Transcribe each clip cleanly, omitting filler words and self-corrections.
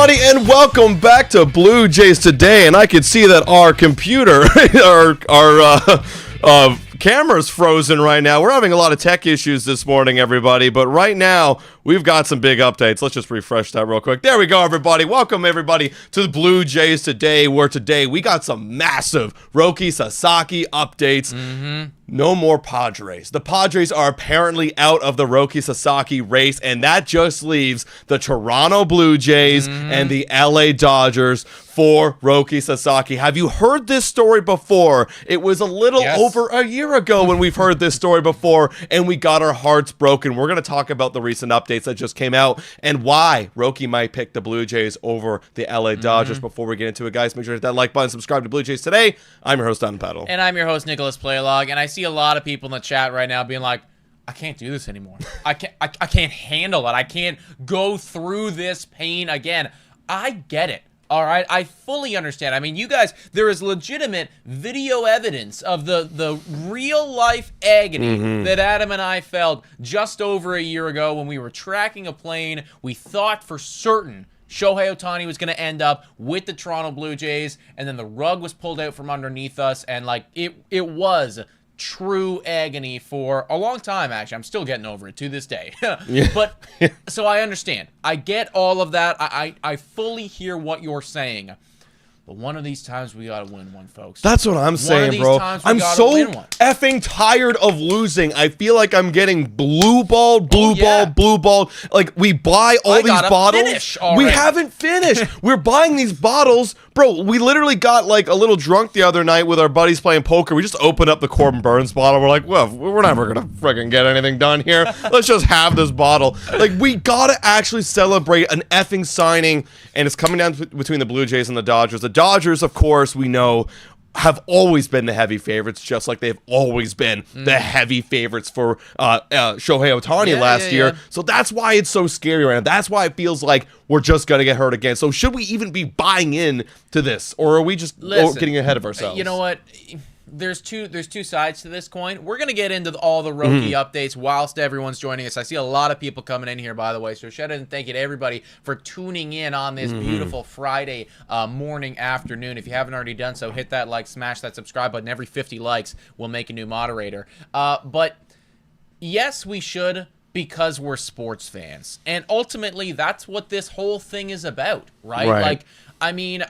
everybody, and welcome back to Blue Jays Today. And I can see that our computer, our camera's frozen right now. We're having a lot of tech issues this morning, everybody. But right now, we've got some big updates. Let's just refresh that real quick. There we go, everybody. Welcome, everybody, to the Blue Jays Today, where today we got some massive Roki Sasaki updates. No more Padres. The Padres are apparently out of the Roki Sasaki race, and that just leaves the Toronto Blue Jays and the LA Dodgers for Roki Sasaki. Have you heard this story before? It was a little over a year ago when we've heard this story before, and we got our hearts broken. We're going to talk about the recent updates that just came out and why Roki might pick the Blue Jays over the LA Dodgers. Before we get into it, guys, make sure to hit that like button, subscribe to Blue Jays Today. I'm your host, Don Paddle. And I'm your host, Nicholas Playlog, and I see a lot of people in the chat right now being like, I can't do this anymore. I can't handle it. I can't go through this pain again. I get it. All right, I fully understand. I mean, you guys, there is legitimate video evidence of the real-life agony that Adam and I felt just over a year ago when we were tracking a plane. We thought for certain Shohei Ohtani was going to end up with the Toronto Blue Jays, and then the rug was pulled out from underneath us, and like it was true agony for a long time. Actually, I'm still getting over it to this day. But so I understand. I get all of that. I fully hear what you're saying. But one of these times we gotta win one, folks. That's what I'm saying, bro. I'm so effing tired of losing. I feel like I'm getting blue balled. Like, we buy all these bottles. We haven't finished. We're buying these bottles. Bro, we literally got like a little drunk the other night with our buddies playing poker. We just opened up the Corbin Burns bottle. We're like, well, we're never gonna freaking get anything done here. Let's just have this bottle. Like, we gotta actually celebrate an effing signing, and it's coming down between the Blue Jays and the Dodgers. The Dodgers, of course, we know, have always been the heavy favorites, just like they've always been the heavy favorites for Shohei Ohtani last year. So that's why it's so scary right now. That's why it feels like we're just going to get hurt again. So should we even be buying in to this, or are we just getting ahead of ourselves? You know what? There's two sides to this coin. We're going to get into all the Roki updates whilst everyone's joining us. I see a lot of people coming in here, by the way, so shout out and thank you to everybody for tuning in on this beautiful Friday morning, afternoon. If you haven't already done so, hit that like, smash that subscribe button. Every 50 likes, we'll make a new moderator. But yes, we should, because we're sports fans. And ultimately, that's what this whole thing is about, right? Like, I mean,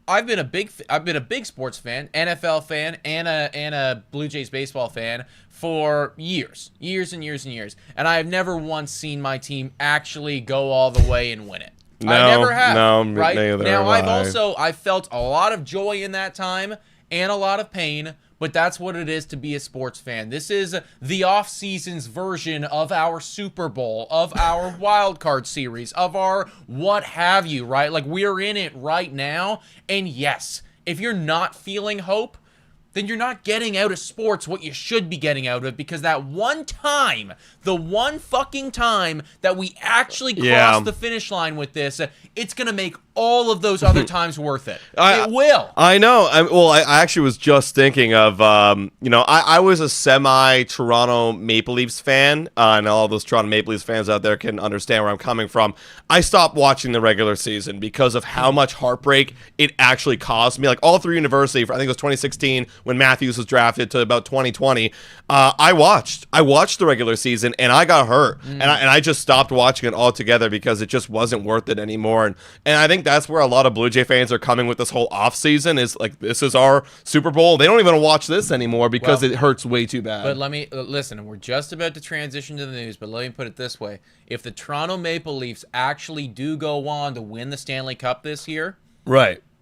I've been a big sports fan, NFL fan, and a Blue Jays baseball fan for years and years. And I have never once seen my team actually go all the way and win it. I never have. No, right? Neither now, I've felt a lot of joy in that time and a lot of pain. But that's what it is to be a sports fan. This is the off-season's version of our Super Bowl, of our wild card series, of our what have you, right? Like, we're in it right now. And yes, if you're not feeling hope, then you're not getting out of sports what you should be getting out of, because that one time, the one fucking time that we actually cross the finish line with this, it's going to make all of those other times worth it. It will. I know. I actually was just thinking of, I was a semi-Toronto Maple Leafs fan, and all those Toronto Maple Leafs fans out there can understand where I'm coming from. I stopped watching the regular season because of how much heartbreak it actually caused me. Like, all through university, I think it was 2016 when Matthews was drafted, to about 2020, I watched the regular season, and I got hurt, and I just stopped watching it altogether because it just wasn't worth it anymore. And I think that's where a lot of Blue Jay fans are coming with this whole off season, is like, this is our Super Bowl. They don't even watch this anymore because it hurts way too bad. But let me listen. We're just about to transition to the news, but let me put it this way: if the Toronto Maple Leafs actually do go on to win the Stanley Cup this year,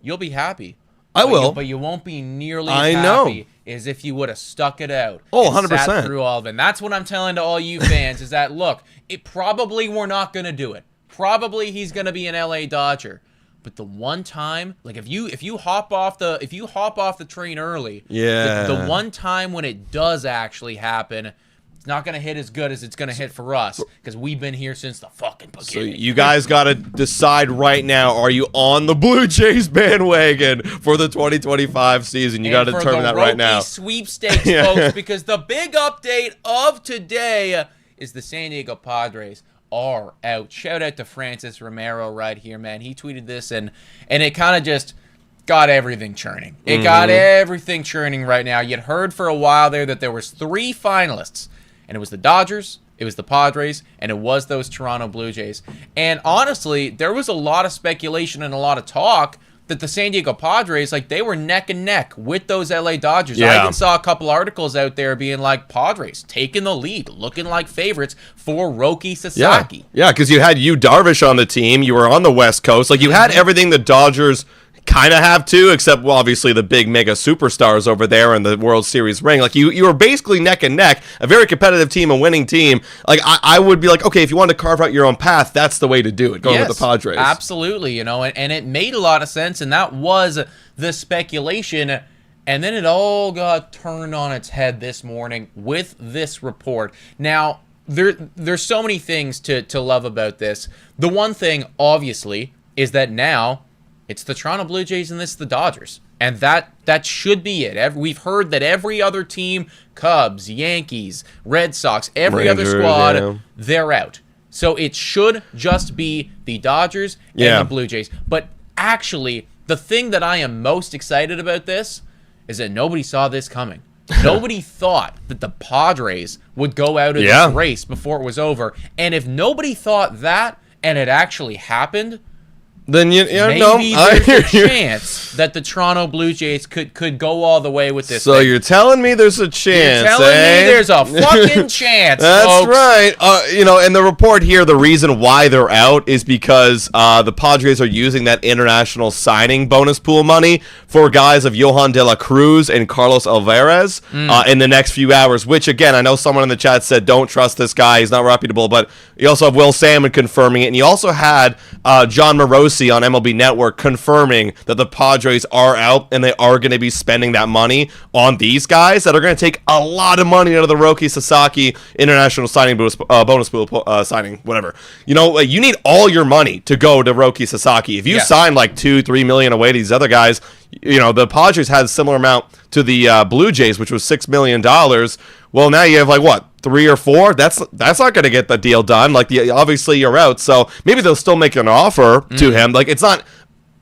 you'll be happy. I will. But you won't be nearly as happy as if you would have stuck it out. Oh, 100%. Sat through all of it. And that's what I'm telling to all you fans, is that, look, we're not going to do it. Probably he's going to be an LA Dodger. But the one time, like, if you hop off the train early, the one time when it does actually happen, it's not going to hit as good as it's going to hit for us, because we've been here since the fucking beginning. So you guys got to decide right now, are you on the Blue Jays bandwagon for the 2025 season? You got to determine that right now. Sweepstakes, folks, because the big update of today is the San Diego Padres are out. Shout out to Francis Romero right here, man. He tweeted this, and it kind of just got everything churning. It got everything churning right now. You'd heard for a while there that there was 3 finalists, and it was the Dodgers, it was the Padres, and it was those Toronto Blue Jays. And honestly, there was a lot of speculation and a lot of talk that the San Diego Padres, like, they were neck and neck with those LA Dodgers. Yeah. I even saw a couple articles out there being like, Padres taking the lead, looking like favorites for Roki Sasaki. Yeah, because you had Yu Darvish on the team. You were on the West Coast. Like, you had everything the Dodgers kind of have too, except, well, obviously the big mega superstars over there and the World Series ring. Like, you were basically neck and neck, a very competitive team, a winning team. Like, I would be like, okay, if you wanted to carve out your own path, that's the way to do it, going with the Padres. Absolutely, you know, and it made a lot of sense, and that was the speculation. And then it all got turned on its head this morning with this report. Now, there's so many things to love about this. The one thing, obviously, is that now it's the Toronto Blue Jays and this is the Dodgers. And that should be it. We've heard that every other team, Cubs, Yankees, Red Sox, every Rangers, other squad, they're out. So it should just be the Dodgers and the Blue Jays. But actually, the thing that I am most excited about this is that nobody saw this coming. Nobody thought that the Padres would go out of this race before it was over. And if nobody thought that and it actually happened, then maybe there's a chance that the Toronto Blue Jays could go all the way with this. So thing. You're telling me there's a chance? You're telling me there's a fucking chance. That's folks. right. And the report here, the reason why they're out is because the Padres are using that international signing bonus pool money for guys of Johan De La Cruz and Carlos Alvarez in the next few hours. Which, again, I know someone in the chat said don't trust this guy. He's not reputable. But you also have Will Salmon confirming it, and you also had John Morosi on MLB Network confirming that the Padres are out and they are going to be spending that money on these guys that are going to take a lot of money out of the Roki Sasaki international signing bonus pool signing, whatever. You know, you need all your money to go to Roki Sasaki. If you sign like $2-3 million away to these other guys, you know, the Padres had a similar amount to the Blue Jays, which was $6 million. Well, now you have like what? 3 or 4, that's not going to get the deal done. Like, obviously you're out, so maybe they'll still make an offer to him. Like, it's not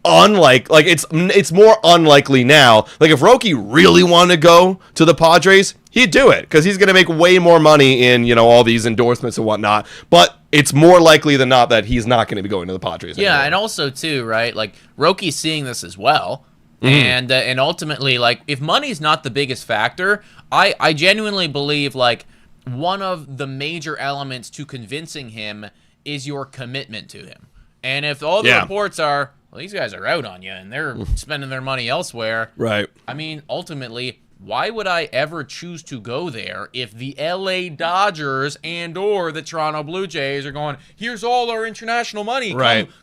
it's more unlikely now. Like, if Roki really wanted to go to the Padres, he'd do it because he's going to make way more money in, you know, all these endorsements and whatnot. But it's more likely than not that he's not going to be going to the Padres anymore. And also too, right? Like, Roki's seeing this as well. And ultimately, like, if money's not the biggest factor, I genuinely believe, like, one of the major elements to convincing him is your commitment to him. And if all the reports are, well, these guys are out on you and they're spending their money elsewhere. Right. I mean, ultimately, why would I ever choose to go there if the LA Dodgers and or the Toronto Blue Jays are going, here's all our international money.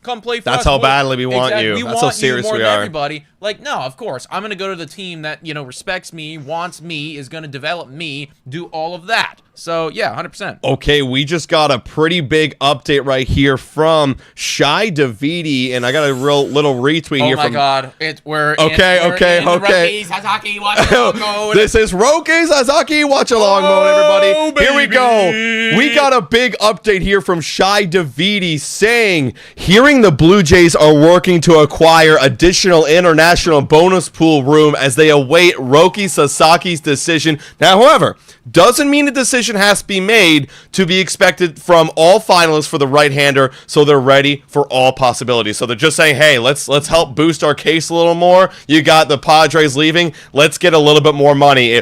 Come play for us. That's how badly we want you. That's how serious we are. Everybody. Like, no, of course. I'm going to go to the team that, you know, respects me, wants me, is going to develop me, do all of that. So, yeah, 100%. Okay, we just got a pretty big update right here from Shai Davidi, and I got a real little retweet here. Oh, my God. We're okay. Roki Sasaki watch along mode. This is Roki Sasaki watch along mode, everybody. Baby. Here we go. We got a big update here from Shai Davidi saying, hearing the Blue Jays are working to acquire additional international bonus pool room as they await Roki Sasaki's decision. Now, however, doesn't mean a decision has to be made to be expected from all finalists for the right-hander, so they're ready for all possibilities. So they're just saying, hey, let's help boost our case a little more. You got the Padres leaving. Let's get a little bit more money.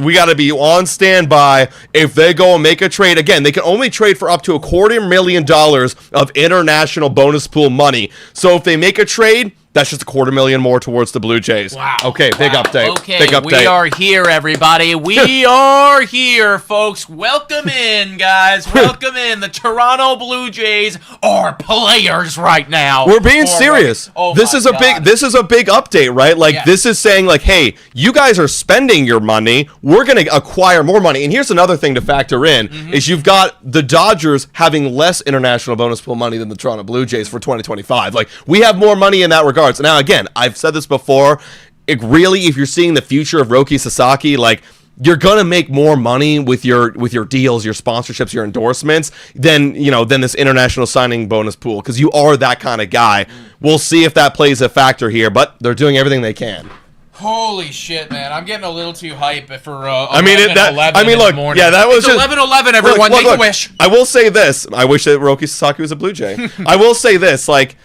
We got to be on standby if they go and make a trade. Again, they can only trade for up to $250,000 of international bonus pool money. So if they make a trade, that's just $250,000 more towards the Blue Jays. Wow. Okay, big update. Okay, big update. We are here, everybody. We are here, folks. Welcome in, guys. Welcome in. The Toronto Blue Jays are players right now. We're being serious. This is a big update, right? Like, this is saying, like, hey, you guys are spending your money. We're going to acquire more money. And here's another thing to factor in is you've got the Dodgers having less international bonus pool money than the Toronto Blue Jays for 2025. Like, we have more money in that regard. Now, again, I've said this before. If you're seeing the future of Roki Sasaki, like, you're gonna make more money with your deals, your sponsorships, your endorsements than this international signing bonus pool, because you are that kind of guy. We'll see if that plays a factor here, but they're doing everything they can. Holy shit, man! I'm getting a little too hype for. 11, look, yeah, that was it's 11:11. Everyone, make a wish. I will say this: I wish that Roki Sasaki was a Blue Jay. I will say this, like,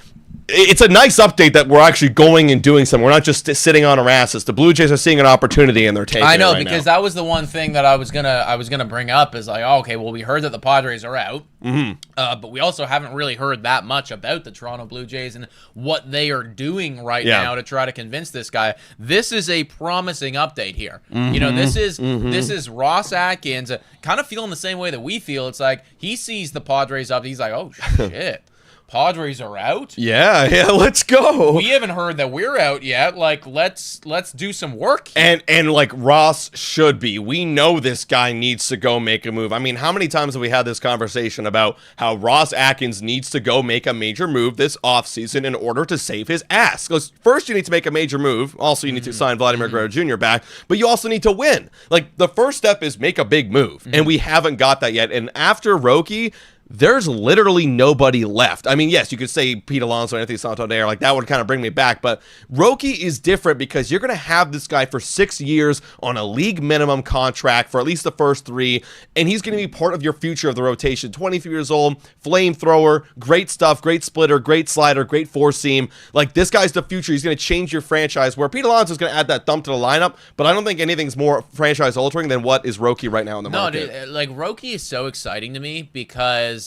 it's a nice update that we're actually going and doing something. We're not just sitting on our asses. The Blue Jays are seeing an opportunity and they're taking it. I know, right because now. That was the one thing that I was gonna bring up is like, oh, okay, well, we heard that the Padres are out, but we also haven't really heard that much about the Toronto Blue Jays and what they are doing right now to try to convince this guy. This is a promising update here. This is Ross Atkins kind of feeling the same way that we feel. It's like he sees the Padres up, he's like, oh shit. Padres are out? Yeah, let's go. We haven't heard that we're out yet. Like, let's do some work here. And like Ross should be. We know this guy needs to go make a move. I mean, how many times have we had this conversation about how Ross Atkins needs to go make a major move this offseason in order to save his ass? Because first you need to make a major move. Also, you need to sign Vladdy Guerrero Jr. back. But you also need to win. Like, the first step is make a big move. And we haven't got that yet. And after Roki, there's literally nobody left. I mean, yes, you could say Pete Alonso, Anthony Santander, like that would kind of bring me back, but Roki is different because you're going to have this guy for 6 years on a league minimum contract for at least the first 3, and he's going to be part of your future of the rotation. 23 years old, flamethrower, great stuff, great splitter, great slider, great four seam. Like, this guy's the future. He's going to change your franchise, where Pete Alonso is going to add that thump to the lineup, but I don't think anything's more franchise altering than what is Roki right now in the market. No, dude, like, Roki is so exciting to me because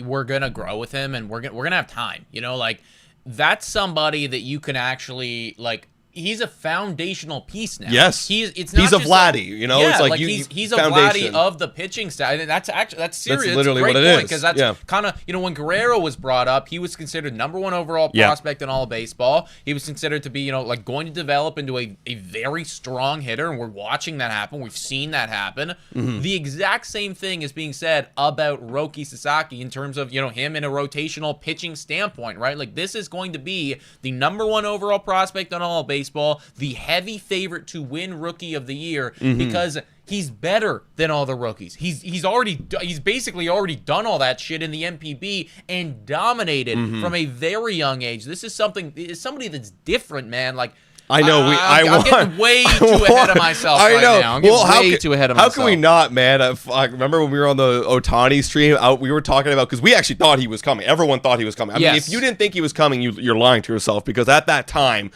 we're gonna grow with him, and we're gonna have time. Like, that's somebody that you can actually, like, he's a foundational piece now. Yes, he's a Vladdy. It's like he's a Vladdy of the pitching staff. That's serious. That's literally what it is. Because that's kind of when Guerrero was brought up, he was considered #1 overall prospect in all of baseball. He was considered to be like going to develop into a very strong hitter, and we're watching that happen. We've seen that happen. The exact same thing is being said about Roki Sasaki in terms of him in a rotational pitching standpoint, right? Like, this is going to be the #1 overall prospect on all of baseball. The heavy favorite to win Rookie of the Year because he's better than all the rookies. He's basically already done all that shit in the MPB and dominated from a very young age. This is somebody that's different, man. Like, I know I'm getting way too ahead of myself right now. I'm getting way too ahead of myself. How can we not, man? I remember when we were on the Ohtani stream, we were talking about, because we actually thought he was coming. Everyone thought he was coming. I mean, if you didn't think he was coming, you're lying to yourself, because at that time,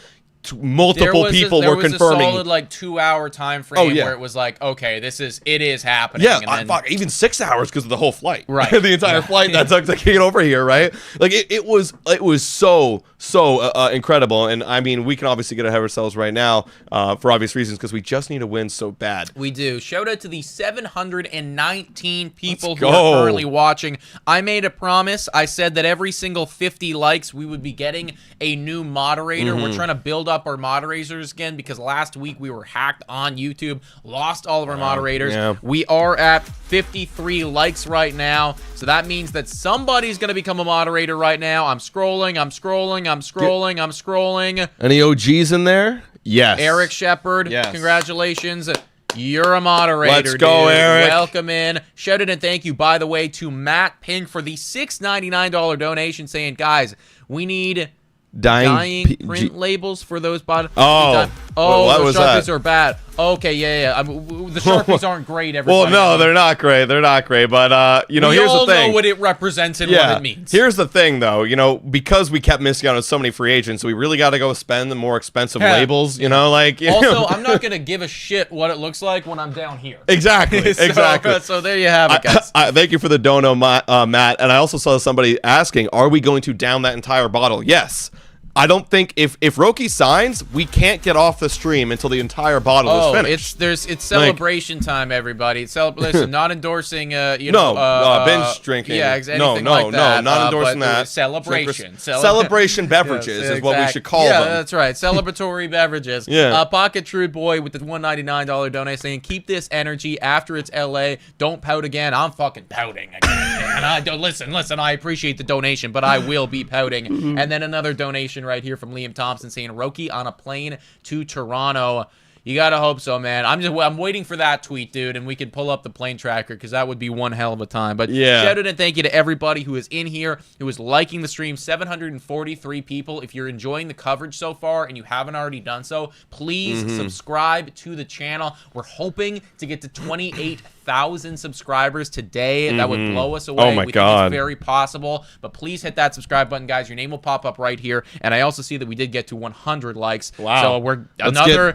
multiple people were confirming. There was a solid, like, 2-hour time frame where it was like, okay, it is happening. Yeah, and then, even 6 hours because of the whole flight. Right. The entire flight that took to get over here, right? Like, it was so incredible. And I mean, we can obviously get ahead of ourselves right now for obvious reasons, because we just need to win so bad. We do. Shout out to the 719 people who are currently watching. I made a promise. I said that every single 50 likes, we would be getting a new moderator. We're trying to build up our moderators again, because last week we were hacked on YouTube, lost all of our moderators. We are at 53 likes right now, so that means that somebody's going to become a moderator right now. I'm scrolling. Any OGs in there? Yes. Eric Shepard, congratulations. You're a moderator. Let's go, dude. Eric. Welcome in. Shout out and thank you, by the way, to Matt Pink for the $6.99 donation, saying, guys, we need dying print labels for those bottom. What those was Sharpies that? are bad. Okay, yeah. The Sharpies aren't great, everybody. Well, no, they're not great. But we here's all the thing. know what it represents and what it means. Here's the thing, though. Because we kept missing out on so many free agents, we really got to go spend the more expensive labels. Also, I'm not gonna give a shit what it looks like when I'm down here. Exactly. Exactly. So there you have it, guys. Thank you for the dono, Matt. And I also saw somebody asking, "Are we going to down that entire bottle?" Yes. I don't think if Roki signs, we can't get off the stream until the entire bottle is finished. It's celebration time, everybody. Listen, not endorsing binge drinking. Yeah, anything like that. Not endorsing that. Celebration. Celebration beverages is what we should call them. Yeah, that's right. Celebratory beverages. Yeah. Pocket Trude Boy with the $199 donate saying, keep this energy after it's LA. Don't pout again. I'm fucking pouting again. And I don't listen. I appreciate the donation, but I will be pouting. And then another donation right here from Liam Thompson saying, Roki on a plane to Toronto. You gotta hope so, man. I'm waiting for that tweet, dude, and we can pull up the plane tracker because that would be one hell of a time. But shout out and thank you to everybody who is in here, who is liking the stream. 743 people. If you're enjoying the coverage so far and you haven't already done so, please subscribe to the channel. We're hoping to get to 28,000 subscribers today. That would blow us away. Oh my God. Think it's very possible. But please hit that subscribe button, guys. Your name will pop up right here. And I also see that we did get to 100 likes. Wow. So we're another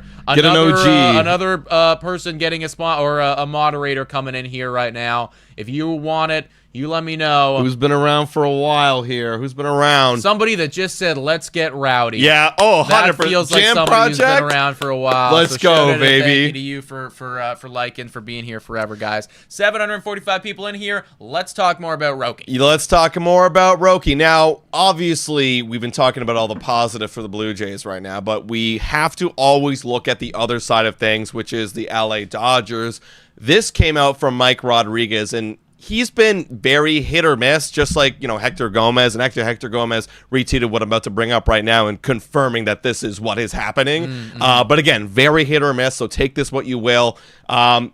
person getting a spot or a moderator coming in here right now. If you want it, you let me know. Who's been around for a while here? Who's been around? Somebody that just said, let's get rowdy. Yeah. Oh, 100%. That feels like somebody who's been around for a while. Let's go, baby. Thank you to you for liking, for being here forever, guys. 745 people in here. Let's talk more about Roki. Let's talk more about Roki. Now, obviously, we've been talking about all the positive for the Blue Jays right now, but we have to always look at the other side of things, which is the LA Dodgers. This came out from Mike Rodriguez, and he's been very hit or miss, just like, Hector Gomez. And Hector Gomez retweeted what I'm about to bring up right now and confirming that this is what is happening. But again, very hit or miss, so take this what you will.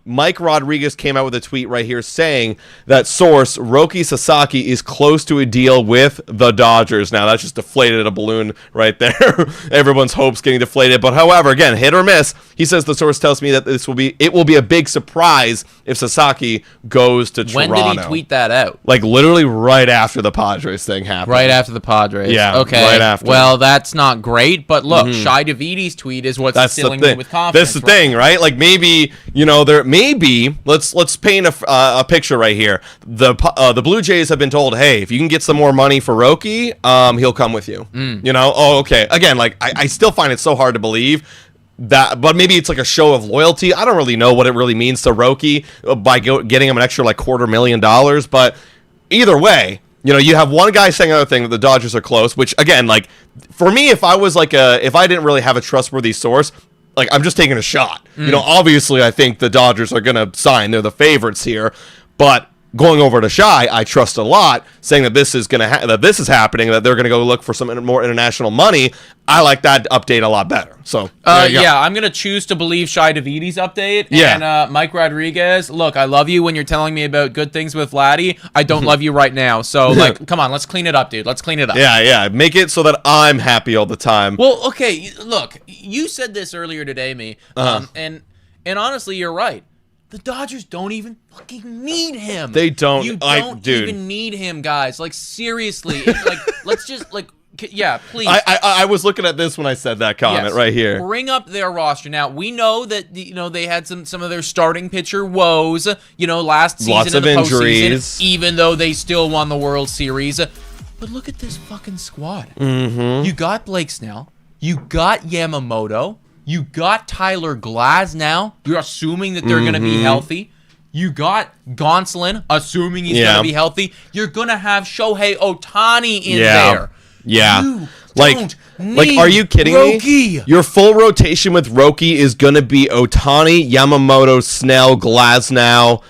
Mike Rodriguez came out with a tweet right here saying that source, Roki Sasaki, is close to a deal with the Dodgers. Now, that's just deflated a balloon right there. Everyone's hopes getting deflated. But however, again, hit or miss, he says the source tells me that it will be a big surprise if Sasaki goes to Toronto. When did he tweet that out? Like literally right after the Padres thing happened. Right after the Padres. Yeah. Okay. Right after. Well, that's not great. But look, Shai Davidi's tweet is what's instilling me with confidence. That's the thing, right? Like maybe let's paint a picture right here. The Blue Jays have been told, hey, if you can get some more money for Roki, he'll come with you. Oh, okay. Again, like I still find it so hard to believe that, but maybe it's like a show of loyalty. I don't really know what it really means to Roki by getting him an extra like $250,000. But either way, you have one guy saying another thing that the Dodgers are close. Which again, like for me, if I didn't really have a trustworthy source, like I'm just taking a shot. Obviously, I think the Dodgers are gonna sign. They're the favorites here, but going over to Shai, I trust a lot, saying that this is happening, that they're gonna go look for some more international money. I like that update a lot better. So yeah, I'm gonna choose to believe Shai Davidi's update. Yeah. And Mike Rodriguez, look, I love you when you're telling me about good things with Vladdy. I don't love you right now. So like, come on, let's clean it up, dude. Let's clean it up. Yeah. Make it so that I'm happy all the time. Well, okay, look, you said this earlier today, me, and honestly, you're right. The Dodgers don't even fucking need him. They don't. You don't even need him, guys. Like, seriously. Let's just, yeah, please. I was looking at this when I said that comment right here. Bring up their roster. Now, we know that, they had some of their starting pitcher woes, last season. Lots of injuries. Even though they still won the World Series. But look at this fucking squad. You got Blake Snell. You got Yamamoto. You got Tyler Glasnow. You're assuming that they're going to be healthy. You got Gonsolin, assuming he's going to be healthy. You're going to have Shohei Ohtani in there. Yeah. You don't need are you kidding me? Your full rotation with Roki is going to be Ohtani, Yamamoto, Snell, Glasnow.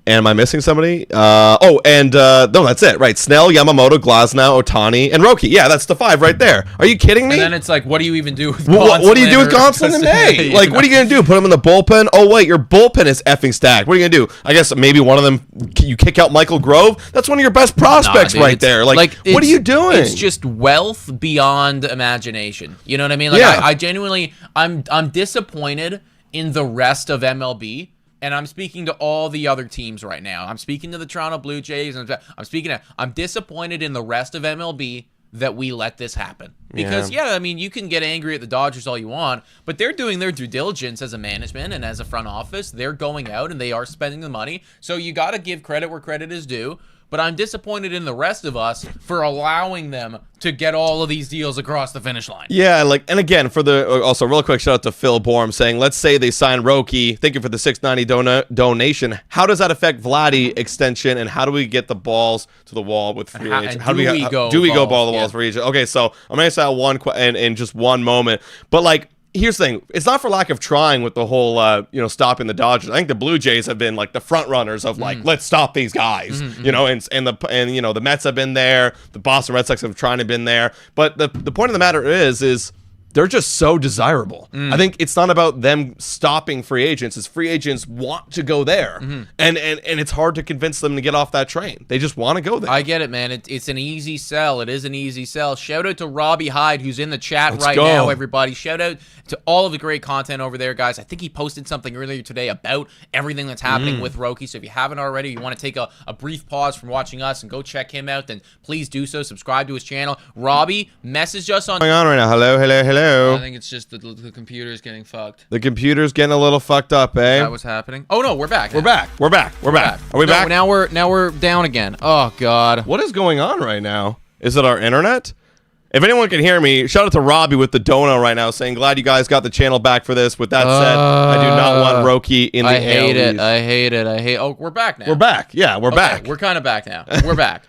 Am I missing somebody? No, that's it. Right. Snell, Yamamoto, Glasnow, Ohtani, and Roki. Yeah, that's the 5 right there. Are you kidding me? And then it's like, what do you even do with what do you do with Gonsolin in May? Like, what are you going to do? Put him in the bullpen? Oh, wait, your bullpen is effing stacked. What are you going to do? I guess maybe one of them, you kick out Michael Grove? That's one of your best prospects right there. Like what are you doing? It's just wealth beyond imagination. You know what I mean? Like, I genuinely, I'm disappointed in the rest of MLB. And I'm speaking to all the other teams right now. I'm speaking to the Toronto Blue Jays. I'm disappointed in the rest of MLB that we let this happen. Because, you can get angry at the Dodgers all you want, but they're doing their due diligence as a management and as a front office. They're going out and they are spending the money. So you got to give credit where credit is due. But I'm disappointed in the rest of us for allowing them to get all of these deals across the finish line. Yeah, and again, also real quick shout out to Phil Borm saying, let's say they sign Roki, thank you for the $690 donation. How does that affect Vladdy extension, and how do we get the balls to the wall with free agent? How do we go ball to the walls for free agent? Okay, so I'm going to say one in just one moment, but here's the thing. It's not for lack of trying with the whole, stopping the Dodgers. I think the Blue Jays have been the front runners of let's stop these guys, and the Mets have been there. The Boston Red Sox have been there. But the point of the matter is they're just so desirable. I think it's not about them stopping free agents. It's free agents want to go there. And it's hard to convince them to get off that train. They just want to go there. I get it, man. It's an easy sell. It is an easy sell. Shout out to Robbie Hyde, who's in the chat now, everybody. Shout out to all of the great content over there, guys. I think he posted something earlier today about everything that's happening with Roki. So if you haven't already, you want to take a brief pause from watching us and go check him out, then please do so. Subscribe to his channel. Robbie, message us on... What's going on right now? Hello. I think it's just the computer's getting fucked. The computer's getting a little fucked up, eh? Is that what's happening? Oh no, we're back. We're back. Are we back? Now we're down again. Oh god. What is going on right now? Is it our internet? If anyone can hear me, shout out to Robbie with the dono right now saying, glad you guys got the channel back for this. With that said, I do not want Roki in the I hate it. Oh, we're back now. We're back. Yeah, we're back. We're kind of back now. We're back.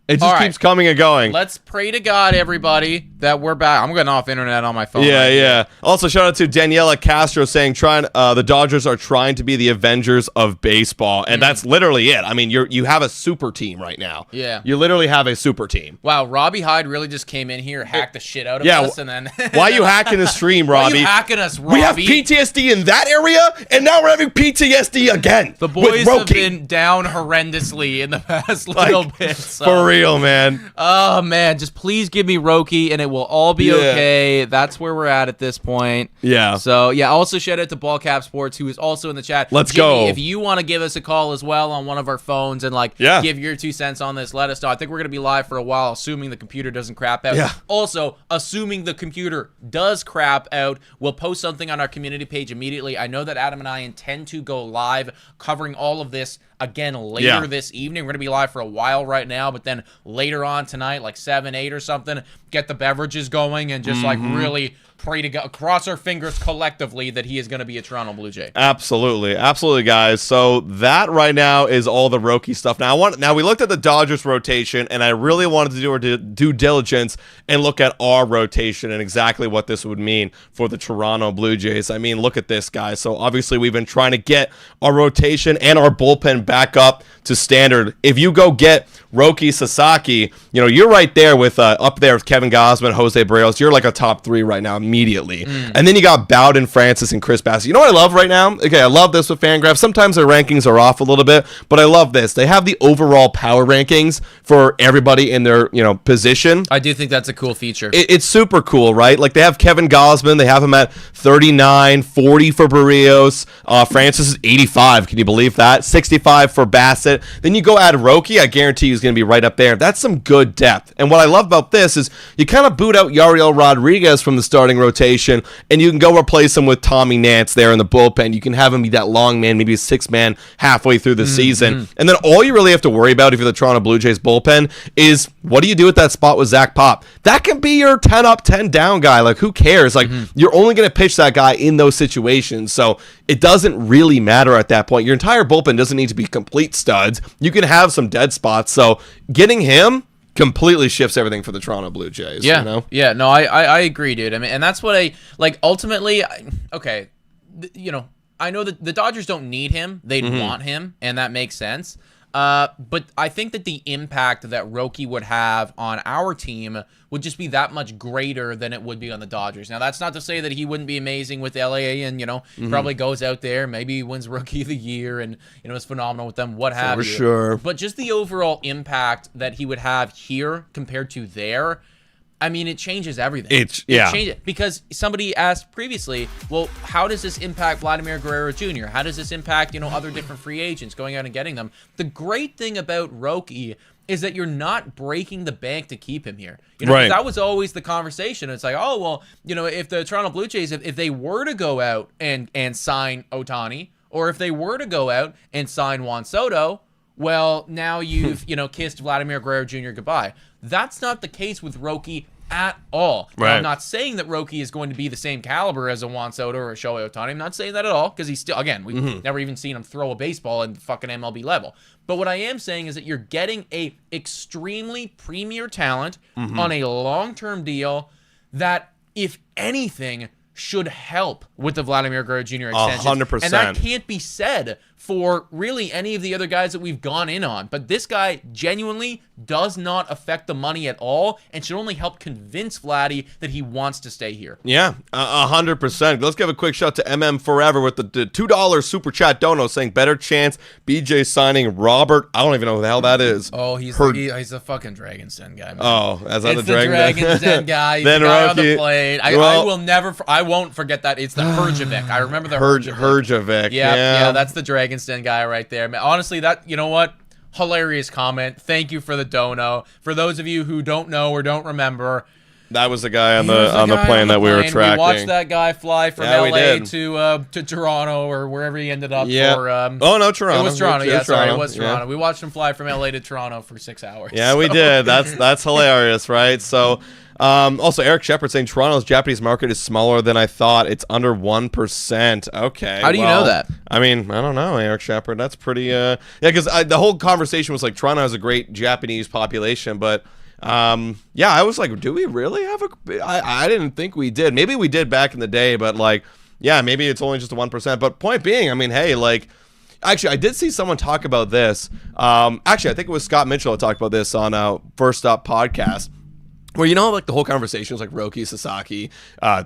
It just keeps coming and going. Let's pray to God, everybody, that we're back. I'm getting off internet on my phone. Yeah. Also, shout out to Daniela Castro saying the Dodgers are trying to be the Avengers of baseball. And that's literally it. I mean, you have a super team right now. Yeah. You literally have a super team. Wow, Robbie Hyde really just came in here, hacked the shit out of us, and then... Why are you hacking the stream, Robbie? Why are you hacking us, Robbie? We have PTSD in that area, and now we're having PTSD again. The boys have been down horrendously in the past little bit. So. For real, man. Oh, man. Just please give me Roki, and it will all be okay. That's where we're at this point. Yeah. So, yeah, also shout out to Ballcap Sports, who is also in the chat. Let's Jimmy, go. If you want to give us a call as well on one of our phones and, give your 2 cents on this, let us know. I think we're going to be live for a while, assuming the computer doesn't crap out. Yeah. Also, assuming the computer does crap out, we'll post something on our community page immediately. I know that Adam and I intend to go live covering all of this again later this evening. We're going to be live for a while right now, but then later on tonight, like 7, 8 or something, get the beverages going and just really pray to God, cross our fingers collectively that he is going to be a Toronto Blue Jay. Absolutely, guys. So that right now is all the Roki stuff. Now we looked at the Dodgers rotation, and I really wanted to do our due diligence and look at our rotation and exactly what this would mean for the Toronto Blue Jays. I mean, look at this, guys. So obviously we've been trying to get our rotation and our bullpen back up to standard. If you go get Roki Sasaki, you're right there with up there with Kevin Gausman, Jose Barrios. You're like a top 3 right now immediately. And then you got Bowden, Francis, and Chris Bassett. You know what I love right now? Okay, I love this with Fangraphs. Sometimes their rankings are off a little bit, but I love this. They have the overall power rankings for everybody in their position. I do think that's a cool feature. It's super cool, right? Like they have Kevin Gausman. They have him at 39, 40 for Barrios. Francis is 85. Can you believe that? 65 for Bassett. Then you go add Roki. I guarantee he's going to be right up there. That's some good depth. And what I love about this is you kind of boot out Yariel Rodriguez from the starting rotation, and you can go replace him with Tommy Nance there in the bullpen. You can have him be that long man, maybe a 6-man halfway through the season. And then all you really have to worry about if you're the Toronto Blue Jays bullpen is what do you do at that spot with Zach Pop? That can be your 10 up, 10 down guy. Like, who cares? Like, you're only going to pitch that guy in those situations. So it doesn't really matter at that point. Your entire bullpen doesn't need to be complete studs. You can have some dead spots. So getting him completely shifts everything for the Toronto Blue Jays. Yeah. Yeah. No, I agree, dude. I mean, and that's what ultimately, okay, I know that the Dodgers don't need him. They'd want him, and that makes sense. But I think that the impact that Roki would have on our team would just be that much greater than it would be on the Dodgers. Now, that's not to say that he wouldn't be amazing with LA and, probably goes out there, maybe he wins Rookie of the Year and, is phenomenal with them, what have you. For sure. But just the overall impact that he would have here compared to there, I mean, it changes everything. It changes, because somebody asked previously, well, how does this impact Vladimir Guerrero Jr.? How does this impact, other different free agents going out and getting them? The great thing about Roki is that you're not breaking the bank to keep him here. Right. That was always the conversation. It's like, oh, well, if the Toronto Blue Jays, if they were to go out and sign Ohtani, or if they were to go out and sign Juan Soto, well, now you've, kissed Vladimir Guerrero Jr. goodbye. That's not the case with Roki at all. Right. Now, I'm not saying that Roki is going to be the same caliber as a Juan Soto or a Shohei Ohtani. I'm not saying that at all, because he's still, again, we've never even seen him throw a baseball at fucking MLB level. But what I am saying is that you're getting a extremely premier talent on a long-term deal that, if anything, should help with the Vladimir Guerrero Jr. extension. 100%. And that can't be said for really any of the other guys that we've gone in on. But this guy genuinely does not affect the money at all and should only help convince Vladdy that he wants to stay here. Yeah, 100%. Let's give a quick shout to MM Forever with the $2 super chat dono saying better chance BJ signing Robert. I don't even know who the hell that is. Oh, he's a fucking Dragon's Den guy, man. Oh, is that it's the Dragon's Den guy. He's then the guy Roki, on the plane. I won't forget that. It's the Herjavec. I remember the Herjavec. Yeah, that's the Dragon's Den guy right there. Man, honestly, that, you know what? Hilarious comment. Thank you for the dono. For those of you who don't know or don't remember, that was the guy on the plane that we were tracking. We watched that guy fly from LA to Toronto or wherever he ended up. Yeah. Oh no, Toronto. It was Toronto. It was Toronto. Yeah. We watched him fly from LA to Toronto for 6 hours. Yeah, we did. That's hilarious, right? So. Also, Eric Shepard saying Toronto's Japanese market is smaller than I thought. It's under 1%. Okay. How do you know that? I mean, I don't know, Eric Shepard. That's pretty. Yeah, because the whole conversation was like Toronto has a great Japanese population, but yeah, I was like, do we really have I didn't think we did. Maybe we did back in the day, but like, yeah, maybe it's only just a 1%. But point being, I mean, hey, like. Actually, I did see someone talk about this. Actually, I think it was Scott Mitchell that talked about this on First Up podcast. Where, you know, like the whole conversation is like Roki Sasaki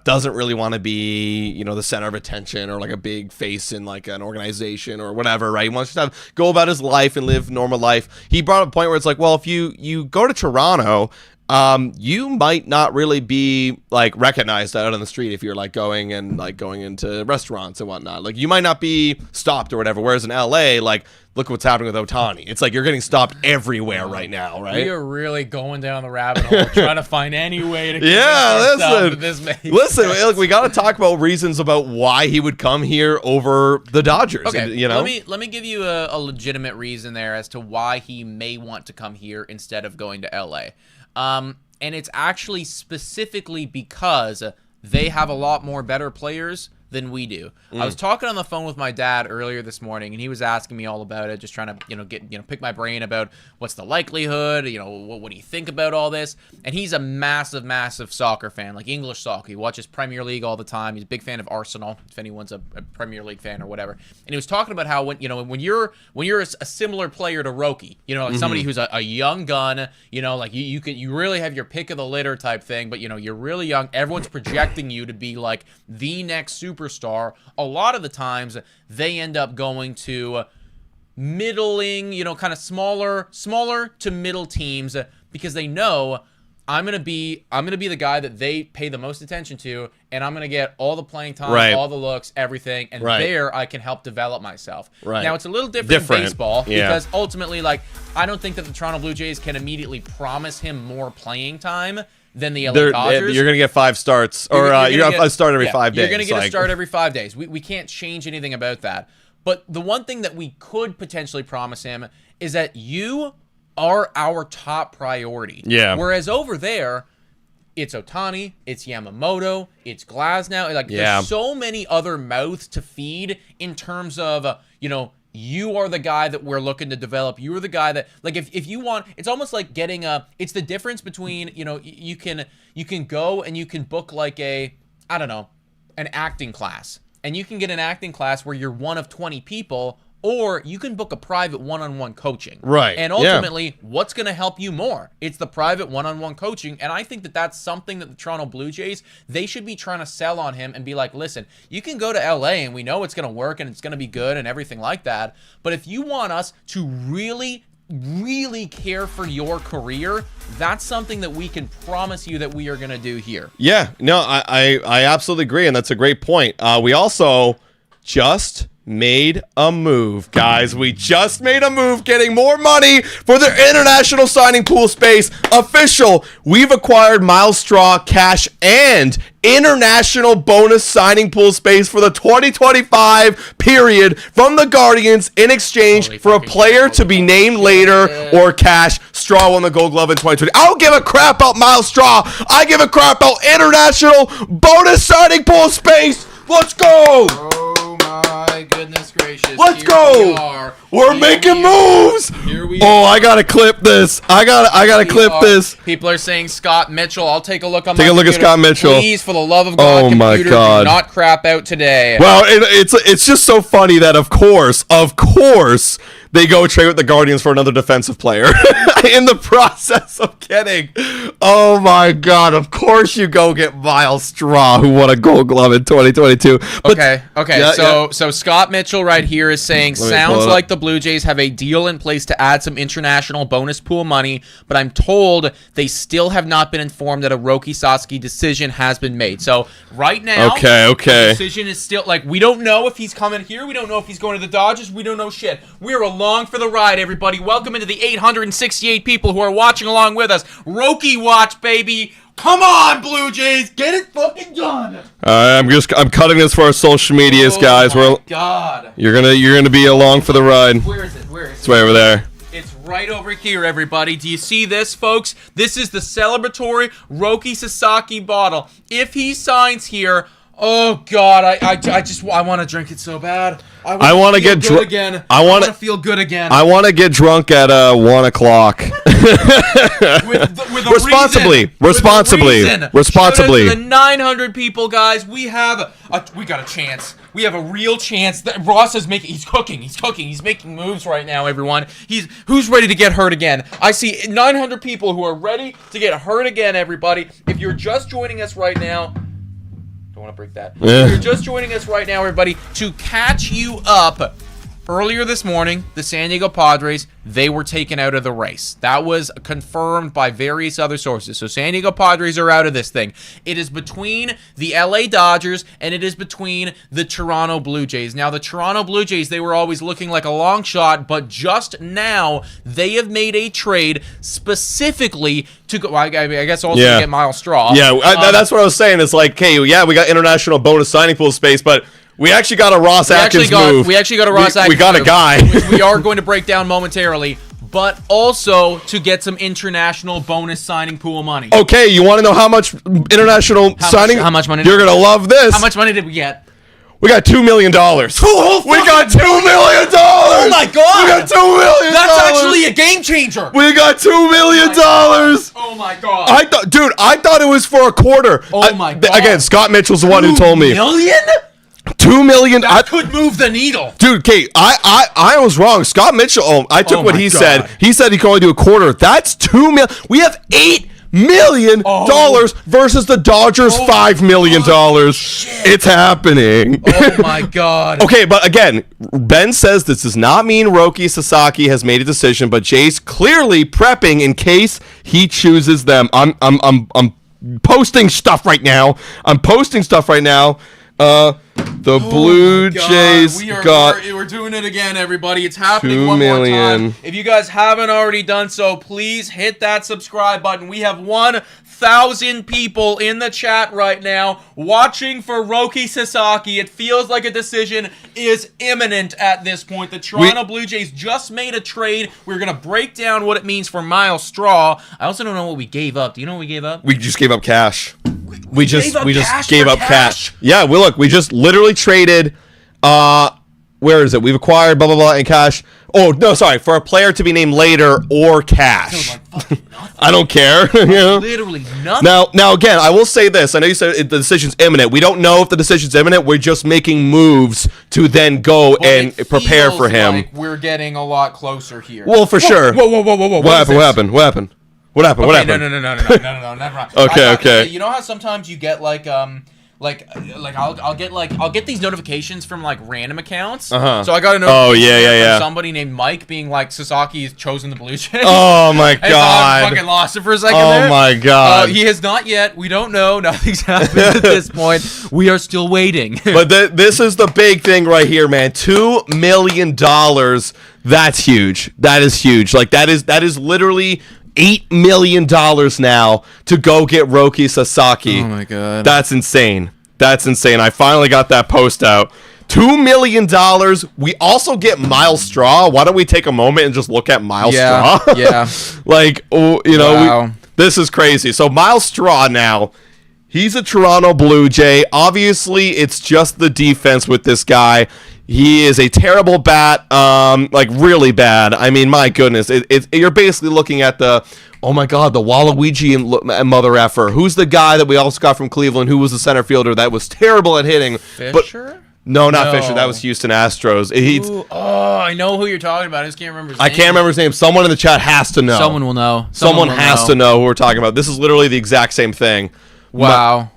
doesn't really want to be, you know, the center of attention or like a big face in like an organization or whatever, right? He wants to go about his life and live normal life. He brought up a point where it's like, well, if you go to Toronto, you might not really be like recognized out on the street if you're like going into restaurants and whatnot. Like you might not be stopped or whatever. Whereas in LA, like look what's happening with Ohtani. It's like you're getting stopped everywhere right now, right? We are really going down the rabbit hole trying to find any way to listen, look, we got to talk about reasons about why he would come here over the Dodgers. Okay, you know, let me give you a legitimate reason there as to why he may want to come here instead of going to LA. And it's actually specifically because they have a lot more better players than we do. I was talking on the phone with my dad earlier this morning, and he was asking me all about it, just trying to, pick my brain about what's the likelihood, what do you think about all this? And he's a massive, massive soccer fan, like English soccer. He watches Premier League all the time. He's a big fan of Arsenal, if anyone's a Premier League fan or whatever. And he was talking about how when you're a similar player to Roki, like somebody who's a young gun, like you really have your pick of the litter type thing, but you're really young. Everyone's projecting you to be like the next superstar. A lot of the times they end up going to middling, kind of smaller to middle teams because they know I'm gonna be the guy that they pay the most attention to, and I'm gonna get all the playing time, all the looks, everything, and there I can help develop myself. Right. Now it's a little different in baseball because ultimately, like, I don't think that the Toronto Blue Jays can immediately promise him more playing time than the LA Dodgers. You're going to get 5 starts, or you're going to get a start every 5 days. You're going to get a start every 5 days. We can't change anything about that. But the one thing that we could potentially promise him is that you are our top priority. Yeah. Whereas over there, it's Ohtani, it's Yamamoto, it's Glasnow. Like, there's so many other mouths to feed in terms of, you are the guy that we're looking to develop. You are the guy that, like, if you want, it's almost like getting it's the difference between, you can go and you can book like an acting class. And you can get an acting class where you're one of 20 people, or you can book a private one-on-one coaching. Right. And ultimately, what's going to help you more? It's the private one-on-one coaching. And I think that that's something that the Toronto Blue Jays, they should be trying to sell on him and be like, listen, you can go to LA and we know it's going to work and it's going to be good and everything like that. But if you want us to really care for your career, that's something that we can promise you that we are going to do here. Yeah. No, I absolutely agree. And that's a great point. We also just made a move, guys. We just made a move, getting more money for their international signing pool space. Official. We've acquired Miles Straw, cash, and international bonus signing pool space for the 2025 period from the Guardians in exchange for a player to be named later or cash. Straw won the Gold Glove in 2020. I don't give a crap about Miles Straw. I give a crap about international bonus signing pool space. Let's go. Oh my my goodness gracious. Let's go. We're making moves. Here we are. I gotta clip this. I gotta clip this. People are saying Scott Mitchell. I'll take a look on Take a look at Scott Mitchell. Please, for the love of God, my God. do not crap out today. Well, it's just so funny that of course, they go trade with the Guardians for another defensive player in the process of getting. Oh my God! Of course you go get Miles Straw, who won a Gold Glove in 2022. But, okay. So Scott Mitchell right here is saying, sounds like the Blue Jays have a deal in place to add some international bonus pool money, but I'm told they still have not been informed that a Roki Sasaki decision has been made. So right now, the decision is still we don't know if he's coming here. We don't know if he's going to the Dodgers. We don't know shit. We're along for the ride, everybody. Welcome into the 868 people who are watching along with us. Roki watch, baby. Come on, Blue Jays, get it fucking done. I'm cutting this for our social medias, guys. God. You're gonna be along for the ride. Where is it? It's way over there. It's right over here, everybody. Do you see this, folks? This is the celebratory Roki Sasaki bottle. If he signs here, oh God, I want to drink it so bad. I want to get drunk again. I want to feel good again. I want to get drunk at 1 o'clock. Responsibly. To the 900 people, guys, we got a chance. We have a real chance. That Ross is making. He's cooking. He's making moves right now, everyone. Who's ready to get hurt again? I see 900 people who are ready to get hurt again, everybody. If you're just joining us right now. Don't want to break that. If you're just joining us right now, everybody, to catch you up. Earlier this morning, the San Diego Padres, they were taken out of the race. That was confirmed by various other sources. So San Diego Padres are out of this thing. It is between the LA Dodgers and it is between the Toronto Blue Jays. Now, the Toronto Blue Jays, they were always looking like a long shot, but just now, they have made a trade specifically to go, I guess also to get Miles Straw. Yeah, that's what I was saying. It's like, hey, we got international bonus signing pool space, but we actually got a Ross Atkins move. We actually got a Ross Atkins move. We got a guy. Which we are going to break down momentarily, but also to get some international bonus signing pool money. Okay, you want to know how much international signing? How much money? You're going to love this. How much money did we get? We got $2 million. We got $2 million. Oh my God! We got $2 million. That's actually a game changer. We got $2 million. Oh my God! I thought it was for a quarter. Oh my God! Again, Scott Mitchell's the one who told me. $2 million? $2 million. That could move the needle. Dude, Kate, I was wrong. Scott Mitchell, I took what he said. He said he could only do a quarter. That's $2 million. We have $8 million versus the Dodgers $5 million. It's happening. Oh my God. Okay, but again, Ben says this does not mean Roki Sasaki has made a decision, but Jay's clearly prepping in case he chooses them. I'm posting stuff right now. The Blue Jays we're doing it again, everybody. It's happening one more time. If you guys haven't already done so, please hit that subscribe button. We have 1,000 people in the chat right now watching for Roki Sasaki. It feels like a decision is imminent at this point. The Toronto Blue Jays just made a trade. We're going to break down what it means for Miles Straw. I also don't know what we gave up. Do you know what we gave up? We just gave up cash. We just gave up cash. Yeah, we just literally traded where is it? We've acquired blah blah blah and cash. Oh, no, sorry, for a player to be named later or cash. I don't care. You know? Literally nothing. Now again, I will say this. I know you said the decision's imminent. We don't know if the decision's imminent. We're just making moves to then go and prepare for him. Like we're getting a lot closer here. Well, for sure. Whoa. What happened? No. Okay. You know how sometimes you get I'll get these notifications from random accounts. So I got a notification from somebody named Mike being like, Sasaki has chosen the Blue Jays. Oh my God! I fucking lost it for a second. Oh my God! He has not yet. We don't know. Nothing's happened at this point. We are still waiting. But this is the big thing right here, man. $2 million. That's huge. That is huge. That is literally $8 million now to go get Roki Sasaki. Oh my God. That's insane. I finally got that post out. $2 million. We also get Miles Straw. Why don't we take a moment and just look at Miles Straw? Yeah. This is crazy. So Miles Straw now, He's a Toronto Blue Jay. Obviously, it's just the defense with this guy. He is a terrible bat, like really bad. I mean, my goodness, you're basically looking at oh my God, the Waluigi and mother effer. Who's the guy that we also got from Cleveland? Who was the center fielder that was terrible at hitting? Fisher? No, not Fisher. That was Houston Astros. I know who you're talking about. I just can't remember his name. I can't remember his name. Someone in the chat has to know. Someone will know. Someone has to know who we're talking about. This is literally the exact same thing. Wow.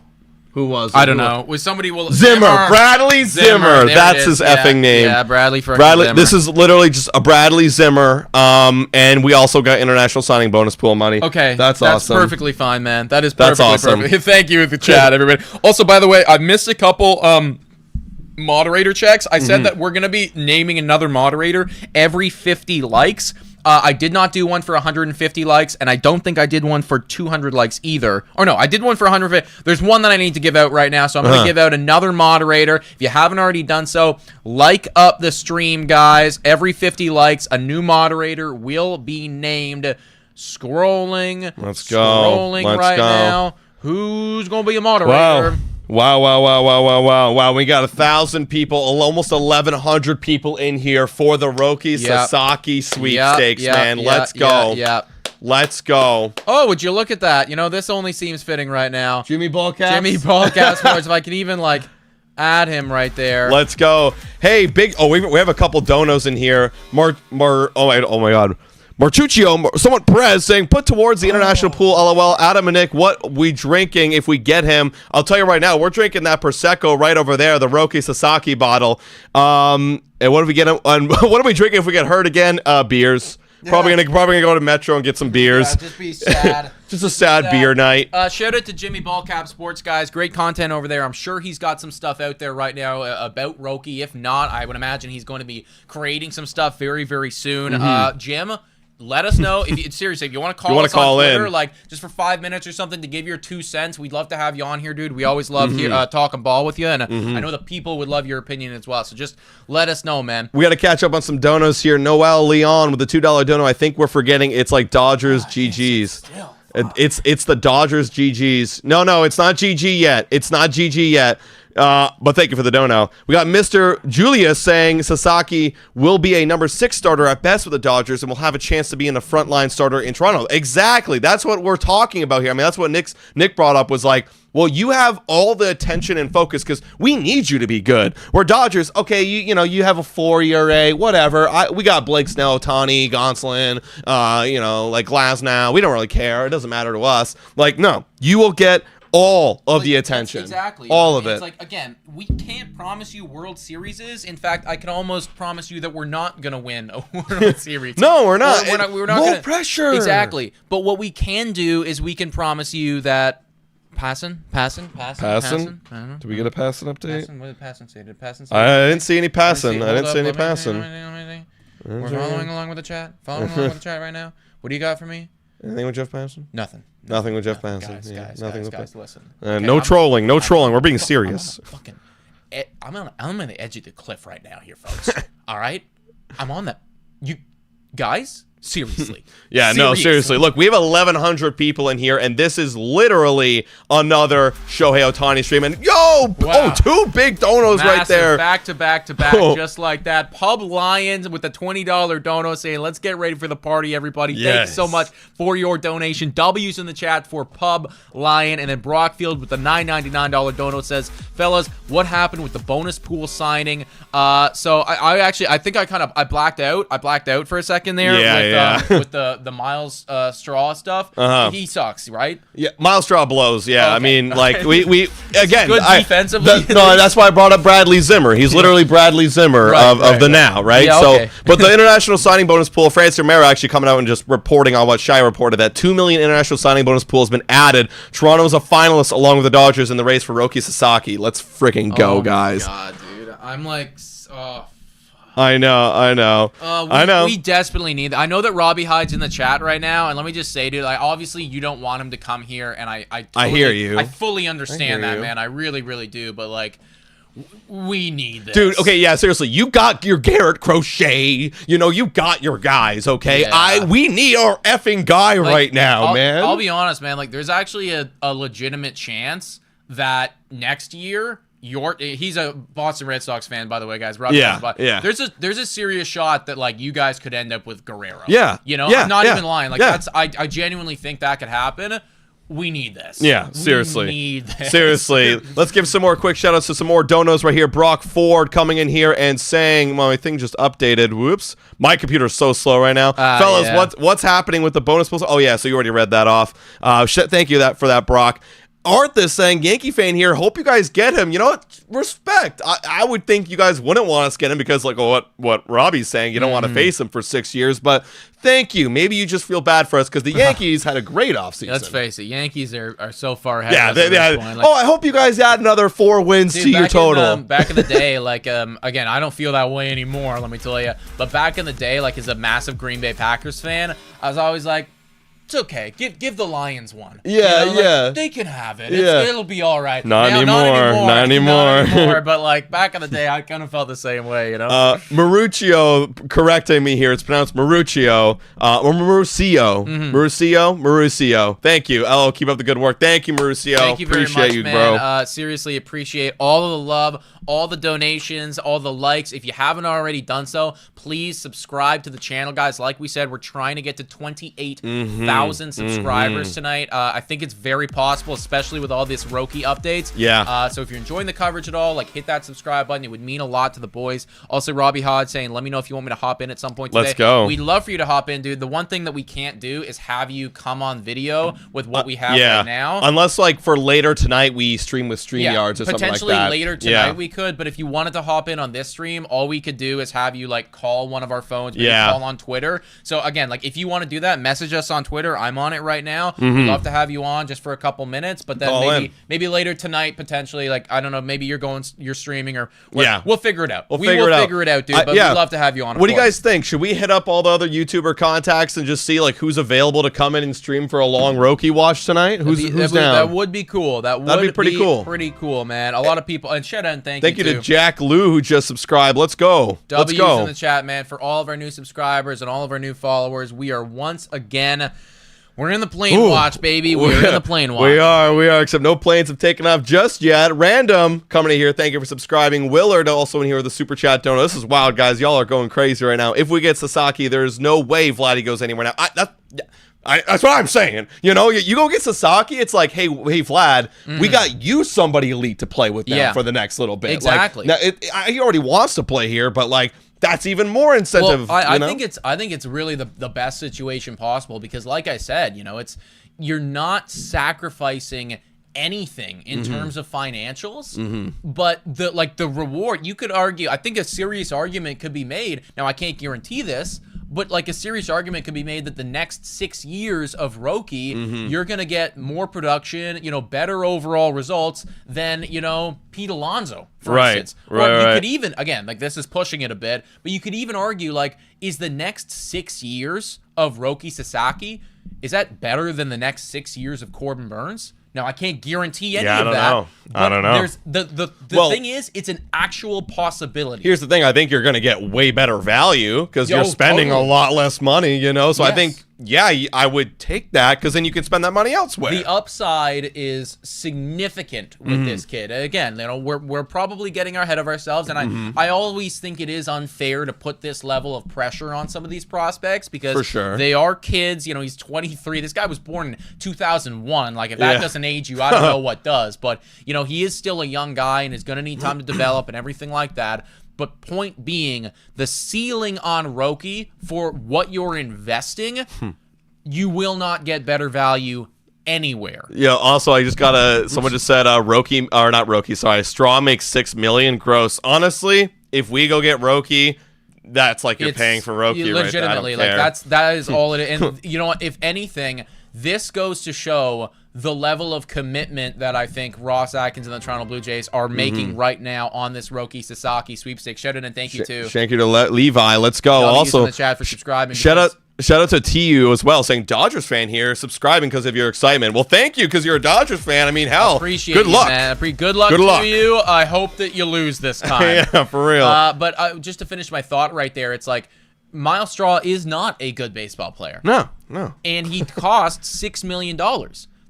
Who was it? I don't know. Was somebody Zimmer. Bradley Zimmer. That's his effing name. Yeah, Bradley Zimmer. This is literally just a Bradley Zimmer. And we also got international signing bonus pool money. Okay. That's awesome. That's perfectly fine, man. That is perfectly awesome. perfect. Thank you in the chat, everybody. Also, by the way, I missed a couple moderator checks. I said that we're going to be naming another moderator every 50 likes. I did not do one for 150 likes, and I don't think I did one for 200 likes either. Or no, I did one for 150. There's one that I need to give out right now, so I'm going to give out another moderator. If you haven't already done so, like up the stream, guys. Every 50 likes, a new moderator will be named. Scrolling. Let's go. Scrolling right now. Who's going to be a moderator? Wow. We got 1,000 people, almost 1,100 people in here for the Roki Sasaki sweepstakes, man. Let's go. Let's go. Oh, would you look at that? You know, this only seems fitting right now. Jimmy Ballcaps? Jimmy Ballcaps Sports. If I could even, like, add him right there. Let's go. Hey, we have a couple donos in here. Oh my God. Martuccio, someone Perez saying, put towards the international pool, LOL. Adam and Nick, what we drinking if we get him? I'll tell you right now, we're drinking that Prosecco right over there, the Roki Sasaki bottle. And what if we get him? What are we drinking if we get hurt again? Beers. Yeah. Probably gonna go to Metro and get some beers. Yeah, just be sad. Just a sad beer night. Shout out to Jimmy Ballcap Sports, guys. Great content over there. I'm sure he's got some stuff out there right now about Roki. If not, I would imagine he's going to be creating some stuff very, very soon. Jim, let us know if you want to call us on Twitter, like just for 5 minutes or something to give your 2 cents. We'd love to have you on here, dude. We always love talking ball with you, and I know the people would love your opinion as well. So just let us know, man. We got to catch up on some donos here. Noel Leon with the $2 dono. I think we're forgetting it's like Dodgers GGs. It's the Dodgers GGs. No, it's not GG yet. It's not GG yet. But thank you for the dono. We got Mr. Julius saying Sasaki will be a number 6 starter at best with the Dodgers and will have a chance to be in the frontline starter in Toronto. Exactly. That's what we're talking about here. I mean, that's what Nick brought up was like, well, you have all the attention and focus because we need you to be good. We're Dodgers. Okay, you have a 4 ERA, whatever. We got Blake Snell, Ohtani, Gonsolin, like Glasnow. We don't really care. It doesn't matter to us. Like, no, you will get all of the attention. Exactly. All of it. It's like, again, we can't promise you World Series. In fact, I can almost promise you that we're not going to win a World Series. No, we're not. We're not low pressure. Exactly. But what we can do is we can promise you that Passing? Do we get a passing update? What did passing say? I didn't see any passing. I didn't see any passing. We're following along with the chat. Following along with the chat right now. What do you got for me? Anything with Jeff Passan? Nothing with Jeff Passan. Guys, listen. Okay, no trolling. We're being serious. I'm on the edge of the cliff right now here, folks. All right? I'm on that. You guys? Seriously. Seriously. Look, we have 1,100 people in here, and this is literally another Shohei Ohtani stream. And 2 big donos right there. Back to back, just like that. Pub Lions with the $20 dono saying, let's get ready for the party, everybody. Yes. Thanks so much for your donation. W's in the chat for Pub Lion. And then Brockfield with the $9.99 dono says, fellas, what happened with the bonus pool signing? So I think I blacked out. I blacked out for a second there. With the Miles Straw stuff. He sucks, right? Yeah, Miles Straw blows. Yeah, okay. I mean, like we again, good defensively. No, that's why I brought up Bradley Zimmer. He's literally Bradley Zimmer of the now, right? Yeah, okay. So, but the international signing bonus pool, Francis Romero actually coming out and just reporting on what Shai reported that 2 million international signing bonus pool has been added. Toronto is a finalist along with the Dodgers in the race for Roki Sasaki. Let's freaking go, guys! Oh my God, dude, I'm like, I know. We desperately need that. I know that Robbie Hyde's in the chat right now, and let me just say, dude, obviously you don't want him to come here, and I hear you. I fully understand that, man. I really, really do, but like, we need this. Dude, okay, yeah, seriously. You got your Garrett Crochet. You got your guys, okay? Yeah. We need our effing guy right now, man. I'll be honest, man. Like, there's actually a legitimate chance that next year, he's a Boston Red Sox fan, by the way, guys. Rocky Yeah. There's a serious shot that like you guys could end up with Guerrero. Yeah. You know, yeah. I'm not yeah. even lying. Like that's I genuinely think that could happen. We need this. Yeah, seriously. We need this. Seriously. Let's give some more quick shout-outs to some more donos right here. Brock Ford coming in here and saying, well, my thing just updated. Whoops. My computer's so slow right now. Fellas, yeah. what's happening with the bonus? Oh, yeah, so you already read that off. Thank you for that, Brock. Arthur saying, Yankee fan here, hope you guys get him. You know what? Respect. I would think you guys wouldn't want us to get him because, like, what Robbie's saying, you don't want to face him for 6 years, but thank you. Maybe you just feel bad for us because the Yankees had a great offseason. Let's face it, Yankees are so far ahead. Yeah, of us at this point. Like, I hope you guys add another 4 wins to your total. Back in the day, like, again, I don't feel that way anymore, let me tell you. But back in the day, like, as a massive Green Bay Packers fan, I was always like, it's okay. Give the Lions one. Yeah, you know, yeah. Like, they can have it. Yeah. It'll be all right. Not anymore. Not anymore. But like back in the day, I kind of felt the same way. You know. Maruccio correcting me here. It's pronounced Maruccio or Maruccio. Maruccio. Thank you. Oh, keep up the good work. Thank you, Maruccio. Thank you very appreciate much, you, man. bro. Seriously, appreciate all of the love, all the donations, all the likes. If you haven't already done so, please subscribe to the channel, guys. Like we said, we're trying to get to 28,000 subscribers tonight. I think it's very possible, especially with all this Roki updates. Yeah. So if you're enjoying the coverage at all, like hit that subscribe button. It would mean a lot to the boys. Also, Robbie Hod saying, let me know if you want me to hop in at some point today. Let's go. We'd love for you to hop in, dude. The one thing that we can't do is have you come on video with what we have right now. Unless, like, for later tonight, we stream with StreamYards or something like that. Potentially later tonight we could, but if you wanted to hop in on this stream, all we could do is have you, like, call one of our phones, maybe call on Twitter. So, again, like, if you want to do that, message us on Twitter. I'm on it right now. We'd love to have you on just for a couple minutes, but then maybe later tonight, potentially, like, I don't know, maybe you're streaming or we'll figure it out. We will figure it out, dude, but we'd love to have you on. What do you guys think? Should we hit up all the other YouTuber contacts and just see, like, who's available to come in and stream for a long Roki watch tonight? Who's down? That would be cool. That'd be pretty cool. Pretty cool, man. A lot of people, and shout out and thank you to Jack Lou who just subscribed. Let's go. Let's go. In the chat, man, for all of our new subscribers and all of our new followers. We are once again. We're in the plane watch, baby. We're in the plane watch. We are, except no planes have taken off just yet. Random coming in here. Thank you for subscribing. Willard also in here with the super chat donor. This is wild, guys. Y'all are going crazy right now. If we get Sasaki, there's no way Vladdy goes anywhere now. That's what I'm saying. You know, you go get Sasaki, it's like, hey, Vlad, we got you somebody elite to play with now for the next little bit. Exactly. Like, he already wants to play here, but like, that's even more incentive. Well, I think it's really the best situation possible because, like I said, you know, you're not sacrificing anything in terms of financials, but the reward. You could argue. I think a serious argument could be made. Now, I can't guarantee this. But like a serious argument could be made that the next 6 years of Roki, you're going to get more production, you know, better overall results than, you know, Pete Alonso, for instance. Or you could even, again, like this is pushing it a bit, but you could even argue like, is the next 6 years of Roki Sasaki, is that better than the next 6 years of Corbin Burns? Now, I can't guarantee any of that. I don't know. There's the thing is, it's an actual possibility. Here's the thing. I think you're going to get way better value because you're spending a lot less money, you know? So I think, I would take that because then you can spend that money elsewhere. The upside is significant with this kid. Again, you know, we're probably getting ahead of ourselves, and I always think it is unfair to put this level of pressure on some of these prospects because they are kids. You know, he's 23. This guy was born in 2001. Like, if that doesn't age you, I don't know what does. But, you know, he is still a young guy and is going to need time to develop and everything like that. But point being, the ceiling on Roki for what you're investing, you will not get better value anywhere. Yeah, also, I just got someone just said Straw makes $6 million gross. Honestly, if we go get Roki, that's like you're paying for Roki, legitimately, right? Like that is all it is. And you know what? If anything, this goes to show the level of commitment that I think Ross Atkins and the Toronto Blue Jays are making right now on this Roki Sasaki sweepstakes. Shout out and thank you too. Thank you to Levi. Let's go. Also, in the chat for subscribing. Shout out to TU as well, saying Dodgers fan here, subscribing because of your excitement. Well, thank you because you're a Dodgers fan. I mean, hell, appreciate good luck, man. Good luck to you. I hope that you lose this time. Yeah, for real. But just to finish my thought right there, it's like Miles Straw is not a good baseball player. No. And he costs $6 million.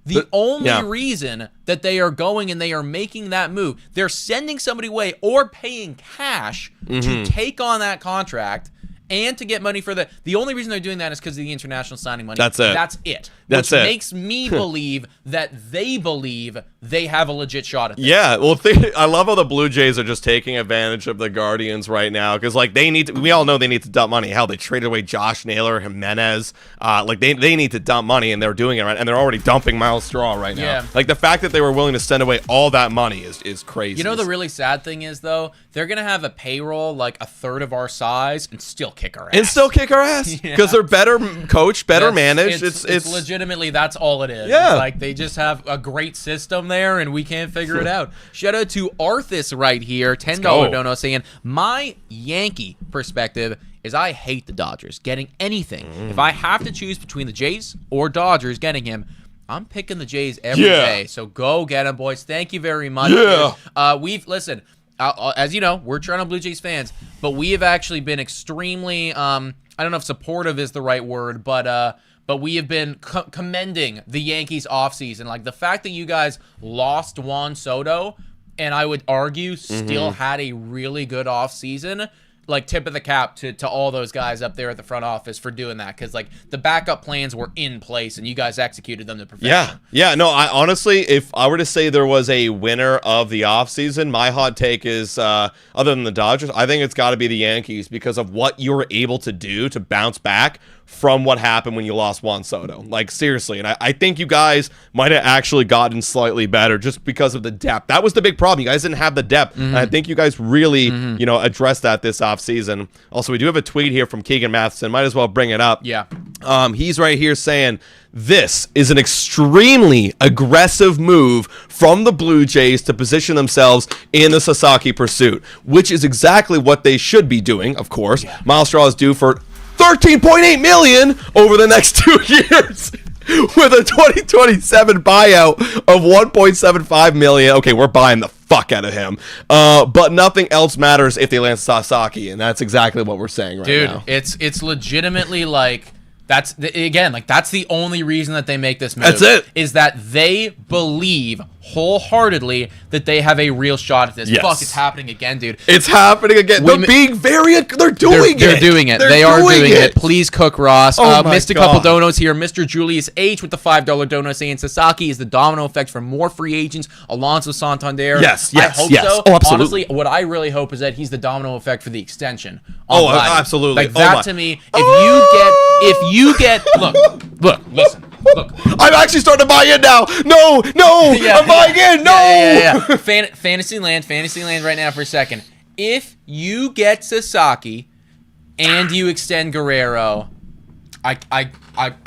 The only reason that they are going and they are making that move, they're sending somebody away or paying cash to take on that contract and to get money for the only reason they're doing that is because of the international signing money. That's it. That's it. Which makes me believe that they believe they have a legit shot at this. Yeah, well, I love how the Blue Jays are just taking advantage of the Guardians right now because, like, we all know they need to dump money. Hell, they traded away Josh Naylor, Jimenez. Like, they need to dump money, and they're doing it right, and they're already dumping Miles Straw right now. Yeah. Like, the fact that they were willing to send away all that money is crazy. You know, the really sad thing is, though, they're going to have a payroll like a third of our size and still kick our ass. Because they're better coached, better managed. It's legitimately, that's all it is. Yeah. It's like they just have a great system there and we can't figure it out. Shout out to Arthas right here, $10 dono, saying, my Yankee perspective is I hate the Dodgers getting anything. If I have to choose between the Jays or Dodgers getting him, I'm picking the Jays every day. So go get them, boys. Thank you very much. Yeah. Listen, as you know, we're Toronto Blue Jays fans, but we have actually been extremely, I don't know if supportive is the right word, but we have been commending the Yankees offseason. Like, the fact that you guys lost Juan Soto, and I would argue still had a really good offseason, like, tip of the cap to all those guys up there at the front office for doing that, because, like, the backup plans were in place and you guys executed them to perfection. Yeah. No, I honestly, if I were to say there was a winner of the offseason, my hot take is, other than the Dodgers, I think it's got to be the Yankees because of what you were able to do to bounce back from what happened when you lost Juan Soto. Like, seriously. And I think you guys might have actually gotten slightly better just because of the depth. That was the big problem. You guys didn't have the depth. And I think you guys really, addressed that this offseason. Also, we do have a tweet here from Keegan Matheson. Might as well bring it up. Yeah. He's right here saying, this is an extremely aggressive move from the Blue Jays to position themselves in the Sasaki pursuit, which is exactly what they should be doing, of course. Yeah. Miles Straw is due for $13.8 million over the next 2 years with a 2027 buyout of $1.75 million. Okay, we're buying the fuck out of him. But nothing else matters if they land Sasaki, and that's exactly what we're saying right now. Dude, it's legitimately like that's the only reason that they make this move. That's it. Is that they believe wholeheartedly that they have a real shot at this. Yes. Fuck, it's happening again, dude. It's happening again. They're doing it. They're doing it. They are doing it. Please cook, Ross. Missed a couple donos here. Mr. Julius H with the $5 dono saying Sasaki is the domino effect for more free agents. Alonso Santander. Yes. I hope so. Oh, absolutely. Honestly, what I really hope is that he's the domino effect for the extension. Absolutely. Like that to me, if you get look, listen. Look, I'm actually starting to buy in now. No, I'm buying in. No. Yeah. Fantasyland right now for a second. If you get Sasaki and you extend Guerrero, I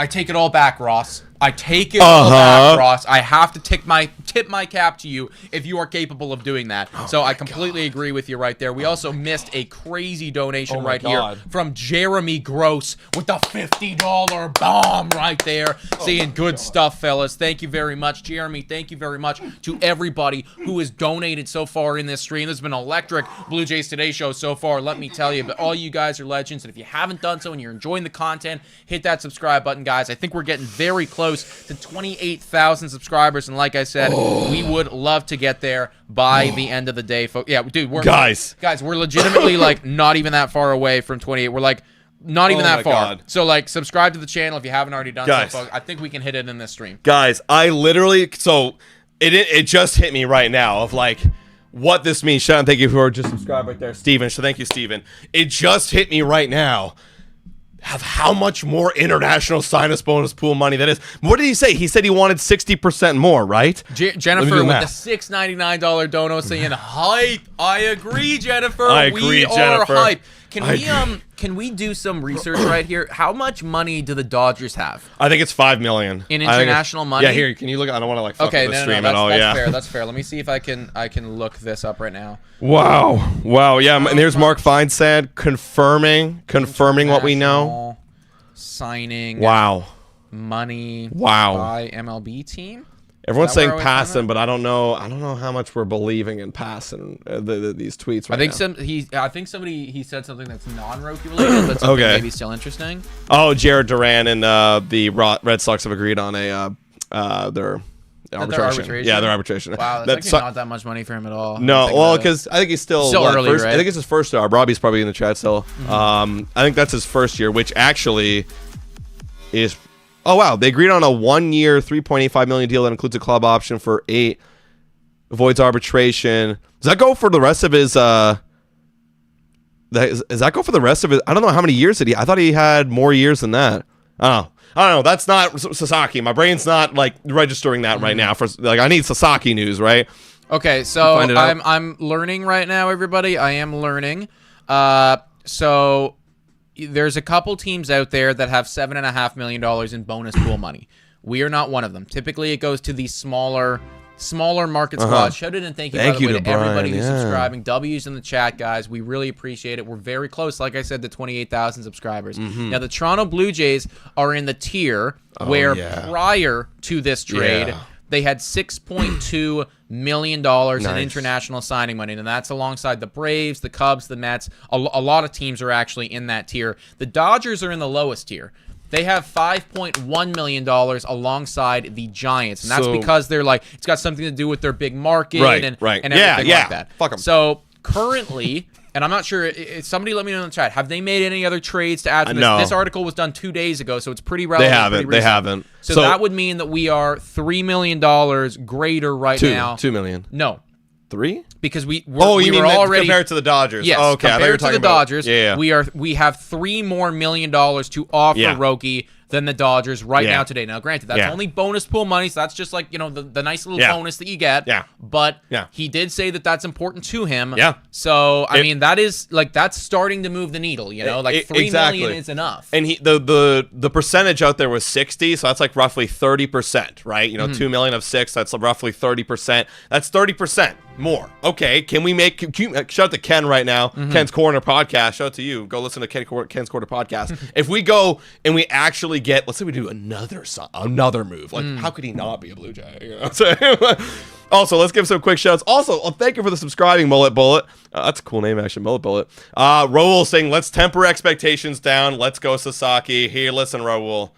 take it all back, Ross. I take it all back, Ross. I have to tip my cap to you if you are capable of doing that. So I completely agree with you right there. We also missed a crazy donation here from Jeremy Gross with the $50 bomb right there. Saying good stuff, fellas. Thank you very much, Jeremy. Thank you very much to everybody who has donated so far in this stream. This has been electric Blue Jays Today show so far, let me tell you. But all you guys are legends. And if you haven't done so and you're enjoying the content, hit that subscribe button, guys. I think we're getting very close to 28,000 subscribers, and like I said, we would love to get there by the end of the day, folks. Yeah, dude, guys, we're legitimately like not even that far away from 28. We're like not even that far. God. So like, subscribe to the channel if you haven't already done so, folks. I think we can hit it in this stream, guys. I literally it just hit me right now of like what this means. Sean, thank you for just subscribed right there, Steven. So thank you, Steven. It just hit me right now of how much more international sinus bonus pool money that is. What did he say? He said he wanted 60% more, right? Jennifer with the $6.99 dono saying hype. I agree, Jennifer. We are hype. Can we do some research right here? How much money do the Dodgers have? I think it's $5 million in international money. Yeah, here. Can you look? I don't want to like fuck with the stream at all. That's fair. That's fair. Let me see if I can look this up right now. Wow. Yeah, and there's Mark Feinsand confirming what we know. Signing. Wow. Money. By MLB team. Everyone's saying Passan, but I don't know how much we're believing in Passan. These tweets. Right I think somebody said something that's non-Roki related, but something maybe still interesting. Oh, Jared Duran and the Red Sox have agreed on their arbitration. Yeah, their arbitration. Wow, that's actually not that much money for him at all. No, well, because I think he's still early, right? I think it's his first year. Robbie's probably in the chat still. I think that's his first year, which actually is... Oh, wow. They agreed on a 1-year, $3.85 million deal that includes a club option for 8, avoids arbitration. Does that go for the rest of his... Does that go for the rest of his... I don't know how many years did he... I thought he had more years than that. I don't know. That's not Sasaki. My brain's not like registering that right now. For like, I need Sasaki news, right? Okay, so I'm learning right now, everybody. I am learning. So there's a couple teams out there that have $7.5 million in bonus pool money. We are not one of them. Typically, it goes to the smaller market squads. Shout out and thank you, by the way, to everybody who's subscribing. W's in the chat, guys. We really appreciate it. We're very close, like I said, to 28,000 subscribers. Now, the Toronto Blue Jays are in the tier where prior to this trade, they had $6.2 million in international signing money, and that's alongside the Braves, the Cubs, the Mets. A lot of teams are actually in that tier. The Dodgers are in the lowest tier. They have $5.1 million alongside the Giants, and that's because they're like, it's got something to do with their big market and everything like that. Fuck 'em. So currently, and I'm not sure, somebody let me know in the chat, have they made any other trades to add to this? No. This article was done 2 days ago, so it's pretty relevant. They haven't. So that would mean that we are $3 million greater right now. $2 million. No. 3? Because we were already compared to the Dodgers. Yes, okay, compared to the Dodgers, yeah. we have $3 more million to offer Roki than the Dodgers right now today. Now, granted, that's only bonus pool money, so that's just like, you know, the nice little bonus that you get. Yeah. But he did say that that's important to him. Yeah. So I mean, that is like, that's starting to move the needle. You know, like $3 million is enough. And the percentage out there was 60, so that's like roughly 30%, right? You know, 2 million of 6, that's roughly 30%. That's 30% more. Okay, can we make? Shout out to Ken right now. Ken's Corner podcast. Shout out to you. Go listen to Ken's Corner podcast. If we go and we actually get, let's say we do another move. Like, how could he not be a Blue Jay? You know what I'm saying? Also, let's give some quick shouts. Also, thank you for the subscribing, Mullet Bullet. That's a cool name, actually, Mullet Bullet. Raul saying, let's temper expectations down. Let's go Sasaki. Here, listen, Raul.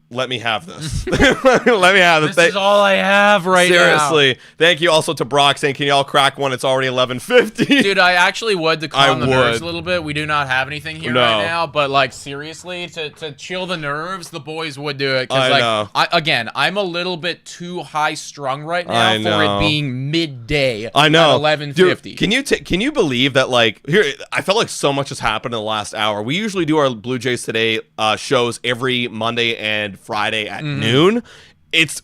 Let me have this. Let me have this. This is all I have right now. Seriously. Thank you also to Brock saying, can y'all crack one? It's already 11:50. Dude, I actually would to calm the nerves a little bit. We do not have anything here right now, but like seriously, to chill the nerves, the boys would do it. I know. I'm a little bit too high strung right now for it being midday. I know. At 11:50. Dude, can you believe that? Like, here, I felt like so much has happened in the last hour. We usually do our Blue Jays Today shows every Monday and Friday at noon.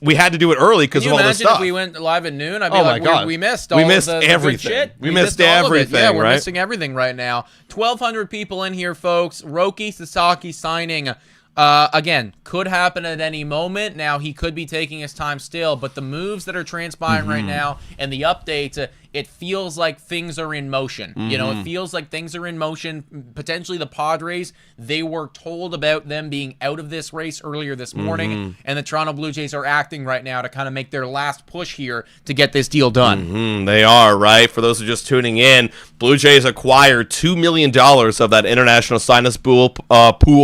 We had to do it early because of all this stuff. If we went live at noon, I'd be like, God. We missed all everything. Good shit. We missed everything. Yeah, we're missing everything right now. 1,200 people in here, folks. Roki Sasaki signing. Again, could happen at any moment. Now, he could be taking his time still, but the moves that are transpiring right now and the updates, it feels like things are in motion. You know, it feels like things are in motion. Potentially the Padres, they were told about them being out of this race earlier this morning, and the Toronto Blue Jays are acting right now to kind of make their last push here to get this deal done. They are, right? For those who are just tuning in, Blue Jays acquired $2 million of that international sign-us pool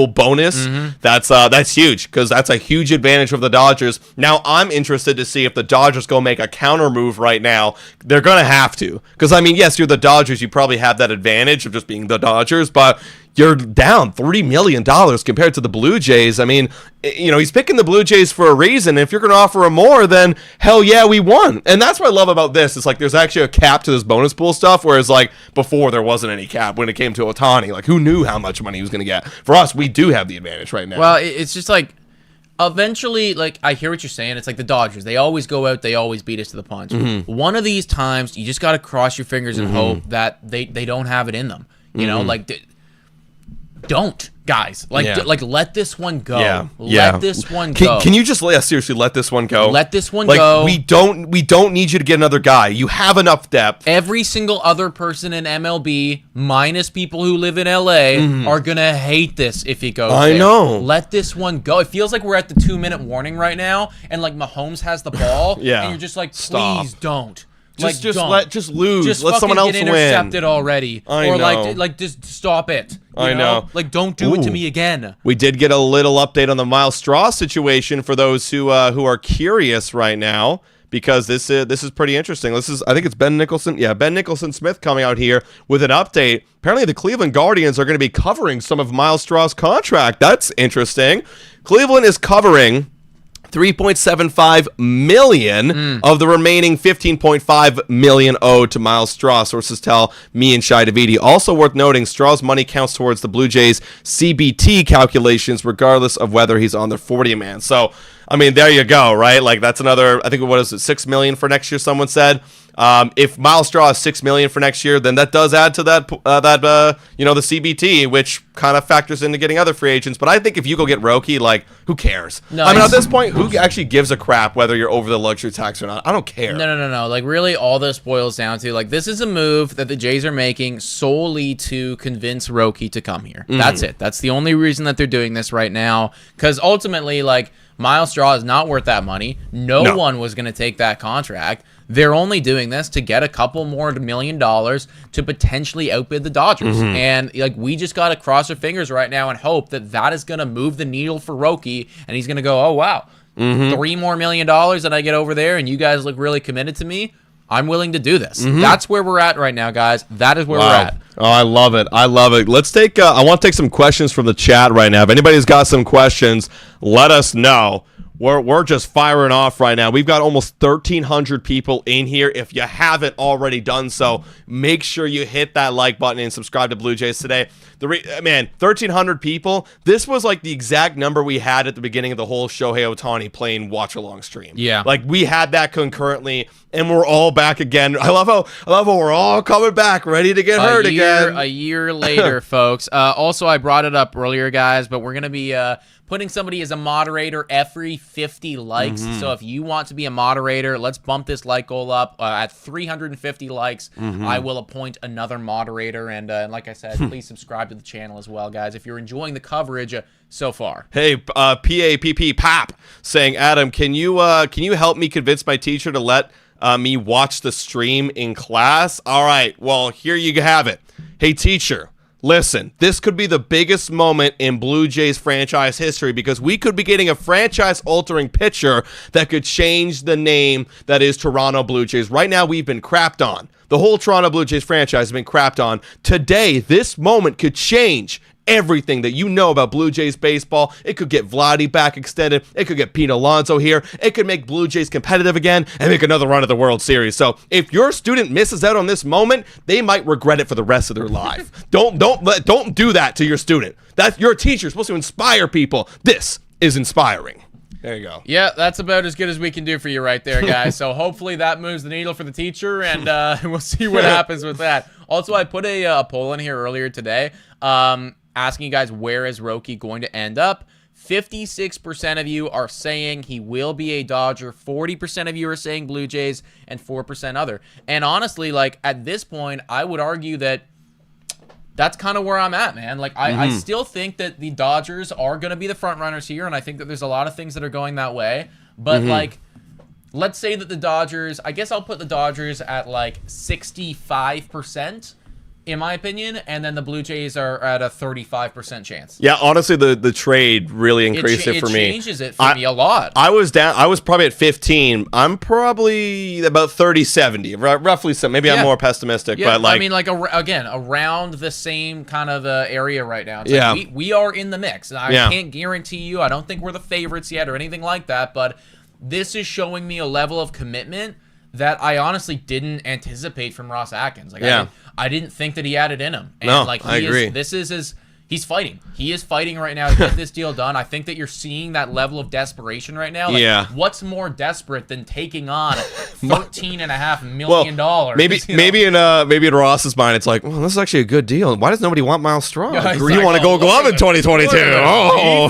bonus. That's huge because that's a huge advantage of the Dodgers. Now, I'm interested to see if the Dodgers go make a counter move right now. They're going to have to, because I mean, yes, you're the Dodgers, you probably have that advantage of just being the Dodgers, but you're down $30 million compared to the Blue Jays. I mean, you know, he's picking the Blue Jays for a reason. If you're going to offer him more, then hell yeah, we won. And that's what I love about this. It's like there's actually a cap to this bonus pool stuff, whereas like before there wasn't any cap when it came to Ohtani. Like, who knew how much money he was going to get? For us, we do have the advantage right now. Well, it's just like, eventually, like, I hear what you're saying. It's like the Dodgers. They always go out. They always beat us to the punch. One of these times, you just got to cross your fingers and hope that they don't have it in them. You know, like, don't, guys. Like, let this one go. Let this one go. Can you just seriously let this one go? Let this one go. We don't need you to get another guy. You have enough depth. Every single other person in MLB, minus people who live in LA, are gonna hate this if he goes. I know. Let this one go. It feels like we're at the 2-minute warning right now, and like Mahomes has the ball, and you're just like, please don't. Just lose. Just let someone else get win. Intercepted already. I know. Like just stop it. I know. Like don't do it to me again. We did get a little update on the Miles Straw situation for those who are curious right now, because this is pretty interesting. I think it's Ben Nicholson. Yeah, Ben Nicholson Smith coming out here with an update. Apparently the Cleveland Guardians are going to be covering some of Miles Straw's contract. That's interesting. Cleveland is covering $3.75 million of the remaining $15.5 million owed to Miles Straw, sources tell me and Shai Davidi. Also worth noting, Straw's money counts towards the Blue Jays' CBT calculations, regardless of whether he's on their 40-man. So, I mean, there you go, right? Like, that's another, I think, what is it, $6 million for next year, someone said. If Miles Straw is $6 million for next year, then that does add to that the CBT, which kind of factors into getting other free agents. But I think if you go get Roki, like, who cares? No, I mean, at this point, who actually gives a crap whether you're over the luxury tax or not? I don't care. No. Like, really, all this boils down to, like, this is a move that the Jays are making solely to convince Roki to come here. That's it. That's the only reason that they're doing this right now. Because ultimately, like, Miles Straw is not worth that money. No one was going to take that contract. They're only doing this to get a couple more $1 million to potentially outbid the Dodgers. And like, we just got to cross our fingers right now and hope that that is going to move the needle for Roki. And he's going to go, oh, wow, $3 more million that I get over there, and you guys look really committed to me. I'm willing to do this. That's where we're at right now, guys. That is where we're at. Oh, I love it. I love it. Let's take, I want to take some questions from the chat right now. If anybody's got some questions, let us know. We're just firing off right now. We've got almost 1,300 people in here. If you haven't already done so, make sure you hit that like button and subscribe to Blue Jays Today. 1,300 people. This was like the exact number we had at the beginning of the whole Shohei Ohtani playing watch along stream. Yeah, like we had that concurrently, and we're all back again. I love how we're all coming back, ready to get hurt again. A year later, folks. Also, I brought it up earlier, guys, but we're gonna be putting somebody as a moderator every 50 likes. So if you want to be a moderator, let's bump this like goal up. At 350 likes, I will appoint another moderator. And like I said, please subscribe to the channel as well, guys, if you're enjoying the coverage so far. Hey, PAPP saying, Adam, can you help me convince my teacher to let me watch the stream in class? All right, well, here you have it. Hey, teacher, listen, this could be the biggest moment in Blue Jays franchise history, because we could be getting a franchise-altering pitcher that could change the name that is Toronto Blue Jays. Right now, we've been crapped on. The whole Toronto Blue Jays franchise has been crapped on. Today, this moment could change everything that you know about Blue Jays baseball. It could get Vladdy back extended. It could get Pete Alonso here. It could make Blue Jays competitive again and make another run at the World Series. So if your student misses out on this moment, they might regret it for the rest of their life. Don't do that to your student. That's your teacher. Supposed to inspire people. This is inspiring. There you go. Yeah, that's about as good as we can do for you right there, guys. So hopefully that moves the needle for the teacher, and we'll see what happens with that. Also, I put a poll in here earlier today asking you guys, where is Roki going to end up? 56% of you are saying he will be a Dodger. 40% of you are saying Blue Jays, and 4% other. And honestly, like, at this point, I would argue that that's kind of where I'm at, man. Like, I still think that the Dodgers are going to be the front runners here, and I think that there's a lot of things that are going that way. But, like, let's say that the Dodgers, I guess I'll put the Dodgers at, like, 65%. In my opinion, and then the Blue Jays are at a 35% chance. Yeah, honestly, the trade really increased it for me. It changes it for me a lot. I was probably at 15. I'm probably about 30-70, roughly. So maybe I'm more pessimistic, but like, I mean, like again, around the same kind of area right now. It's like we are in the mix. I can't guarantee you. I don't think we're the favorites yet or anything like that. But this is showing me a level of commitment that I honestly didn't anticipate from Ross Atkins. Like, I didn't think that he had it in him. And I agree. He's fighting. He is fighting right now to get this deal done. I think that you're seeing that level of desperation right now. Like, what's more desperate than taking on $13.5 million? Well, maybe in Ross's mind, it's like, well, this is actually a good deal. Why does nobody want Miles Straw? You want to go glove in 2022? Oh,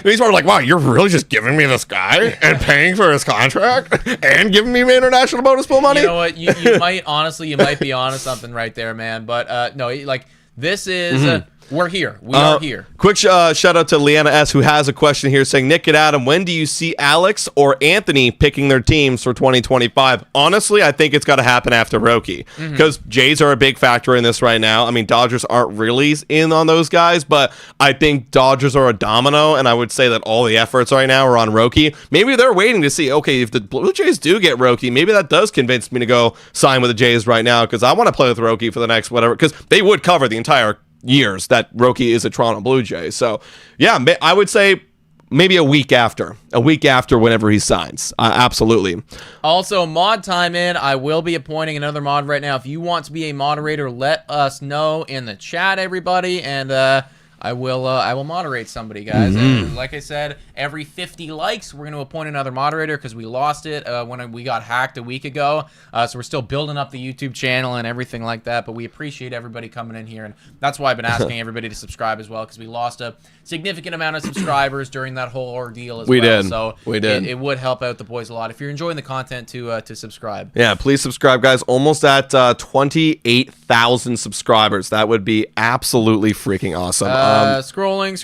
he's probably like, wow, you're really just giving me this guy and paying for his contract and giving me international bonus pool money? You know what? You might be onto something right there, man. But no, like. This is We're here. We are here. Quick shout out to Leanna S, who has a question here saying, Nick and Adam, when do you see Alex or Anthony picking their teams for 2025? Honestly, I think it's got to happen after Roki, because Jays are a big factor in this right now. I mean, Dodgers aren't really in on those guys, but I think Dodgers are a domino, and I would say that all the efforts right now are on Roki. Maybe they're waiting to see, okay, if the Blue Jays do get Roki, maybe that does convince me to go sign with the Jays right now, because I want to play with Roki for the next whatever, because they would cover the entire years that Roki is a Toronto Blue Jay. So yeah, I would say maybe a week after whenever he signs. Absolutely. Also, mod time in. I will be appointing another mod right now. If you want to be a moderator, let us know in the chat, everybody, and I will moderate somebody, guys. And like I said, every 50 likes, we're going to appoint another moderator, because we lost it when we got hacked a week ago. So we're still building up the YouTube channel and everything like that. But we appreciate everybody coming in here, and that's why I've been asking everybody to subscribe as well, because we lost a significant amount of subscribers during that whole ordeal as well. So we did. It would help out the boys a lot if you're enjoying the content to subscribe. Yeah, please subscribe, guys. Almost at 28,000 subscribers. That would be absolutely freaking awesome. Scrolling.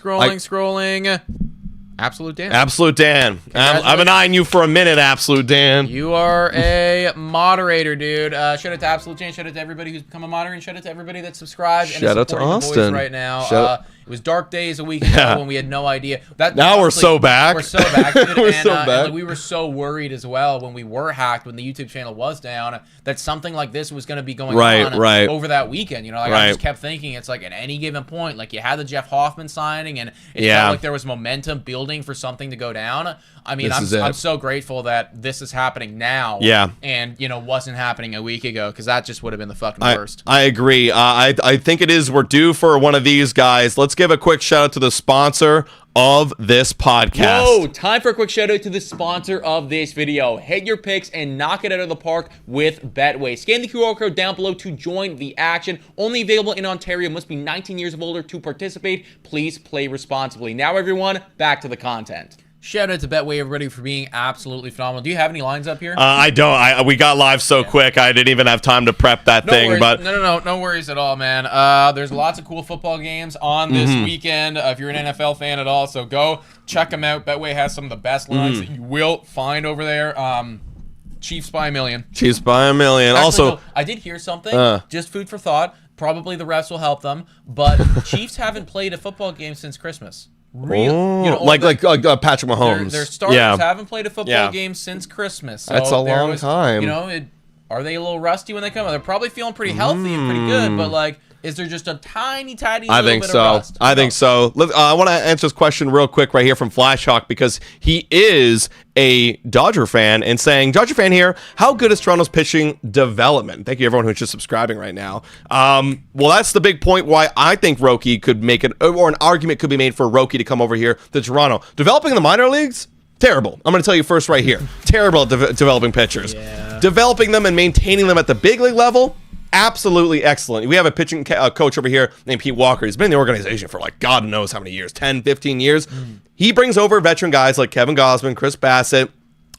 Absolute Dan. Absolute Dan. I've been eyeing you for a minute, Absolute Dan. You are a moderator, dude. Shout out to Absolute Dan. Shout out to everybody who's become a moderator. And shout out to everybody that subscribed. Shout out to Austin right now. It was dark days a week ago when we had no idea. Now we're so back. We're so back. Dude. We're so back. And we were so worried as well when we were hacked, when the YouTube channel was down, that something like this was going to be going on over that weekend. You know, like I just kept thinking, it's like at any given point, like you had the Jeff Hoffman signing, and it felt like there was momentum building for something to go down. I mean, I'm so grateful that this is happening now. Yeah. And, you know, wasn't happening a week ago, because that just would have been the fucking worst. I agree. I think it is. We're due for one of these guys. Let's give a quick shout out to the sponsor of this podcast. Whoa, time for a quick shout out to the sponsor of this video. Hit your picks and knock it out of the park with Betway. Scan the QR code down below to join the action. Only available in Ontario. Must be 19 years of older to participate. Please play responsibly. Now, everyone, back to the content. Shout out to Betway, everybody, for being absolutely phenomenal. Do you have any lines up here? I don't. We got live so quick, I didn't even have time to prep that thing. Worries. But no worries at all, man. There's lots of cool football games on this weekend. If you're an NFL fan at all, so go check them out. Betway has some of the best lines that you will find over there. Chiefs by a million. Chiefs by a million. Actually, also, I did hear something. Just food for thought. Probably the refs will help them, but Chiefs haven't played a football game since Christmas. Real, you know, like Patrick Mahomes. Their starters haven't played a football game since Christmas. So that's a long time. You know, are they a little rusty when they come out? They're probably feeling pretty healthy and pretty good, but like, is there just a tiny little bit of rust? I think so. I want to answer this question real quick right here from Flashhawk, because he is a Dodger fan and saying, Dodger fan here, how good is Toronto's pitching development? Thank you, everyone who's just subscribing right now. Well, that's the big point why I think Roki could make it, or an argument could be made for Roki to come over here to Toronto. Developing the minor leagues? Terrible. I'm going to tell you first right here. Terrible at developing pitchers. Yeah. Developing them and maintaining them at the big league level? Absolutely excellent. We have a pitching coach over here named Pete Walker. He's been in the organization for like God knows how many years, 10, 15 years. He brings over veteran guys like Kevin Gausman, Chris Bassett,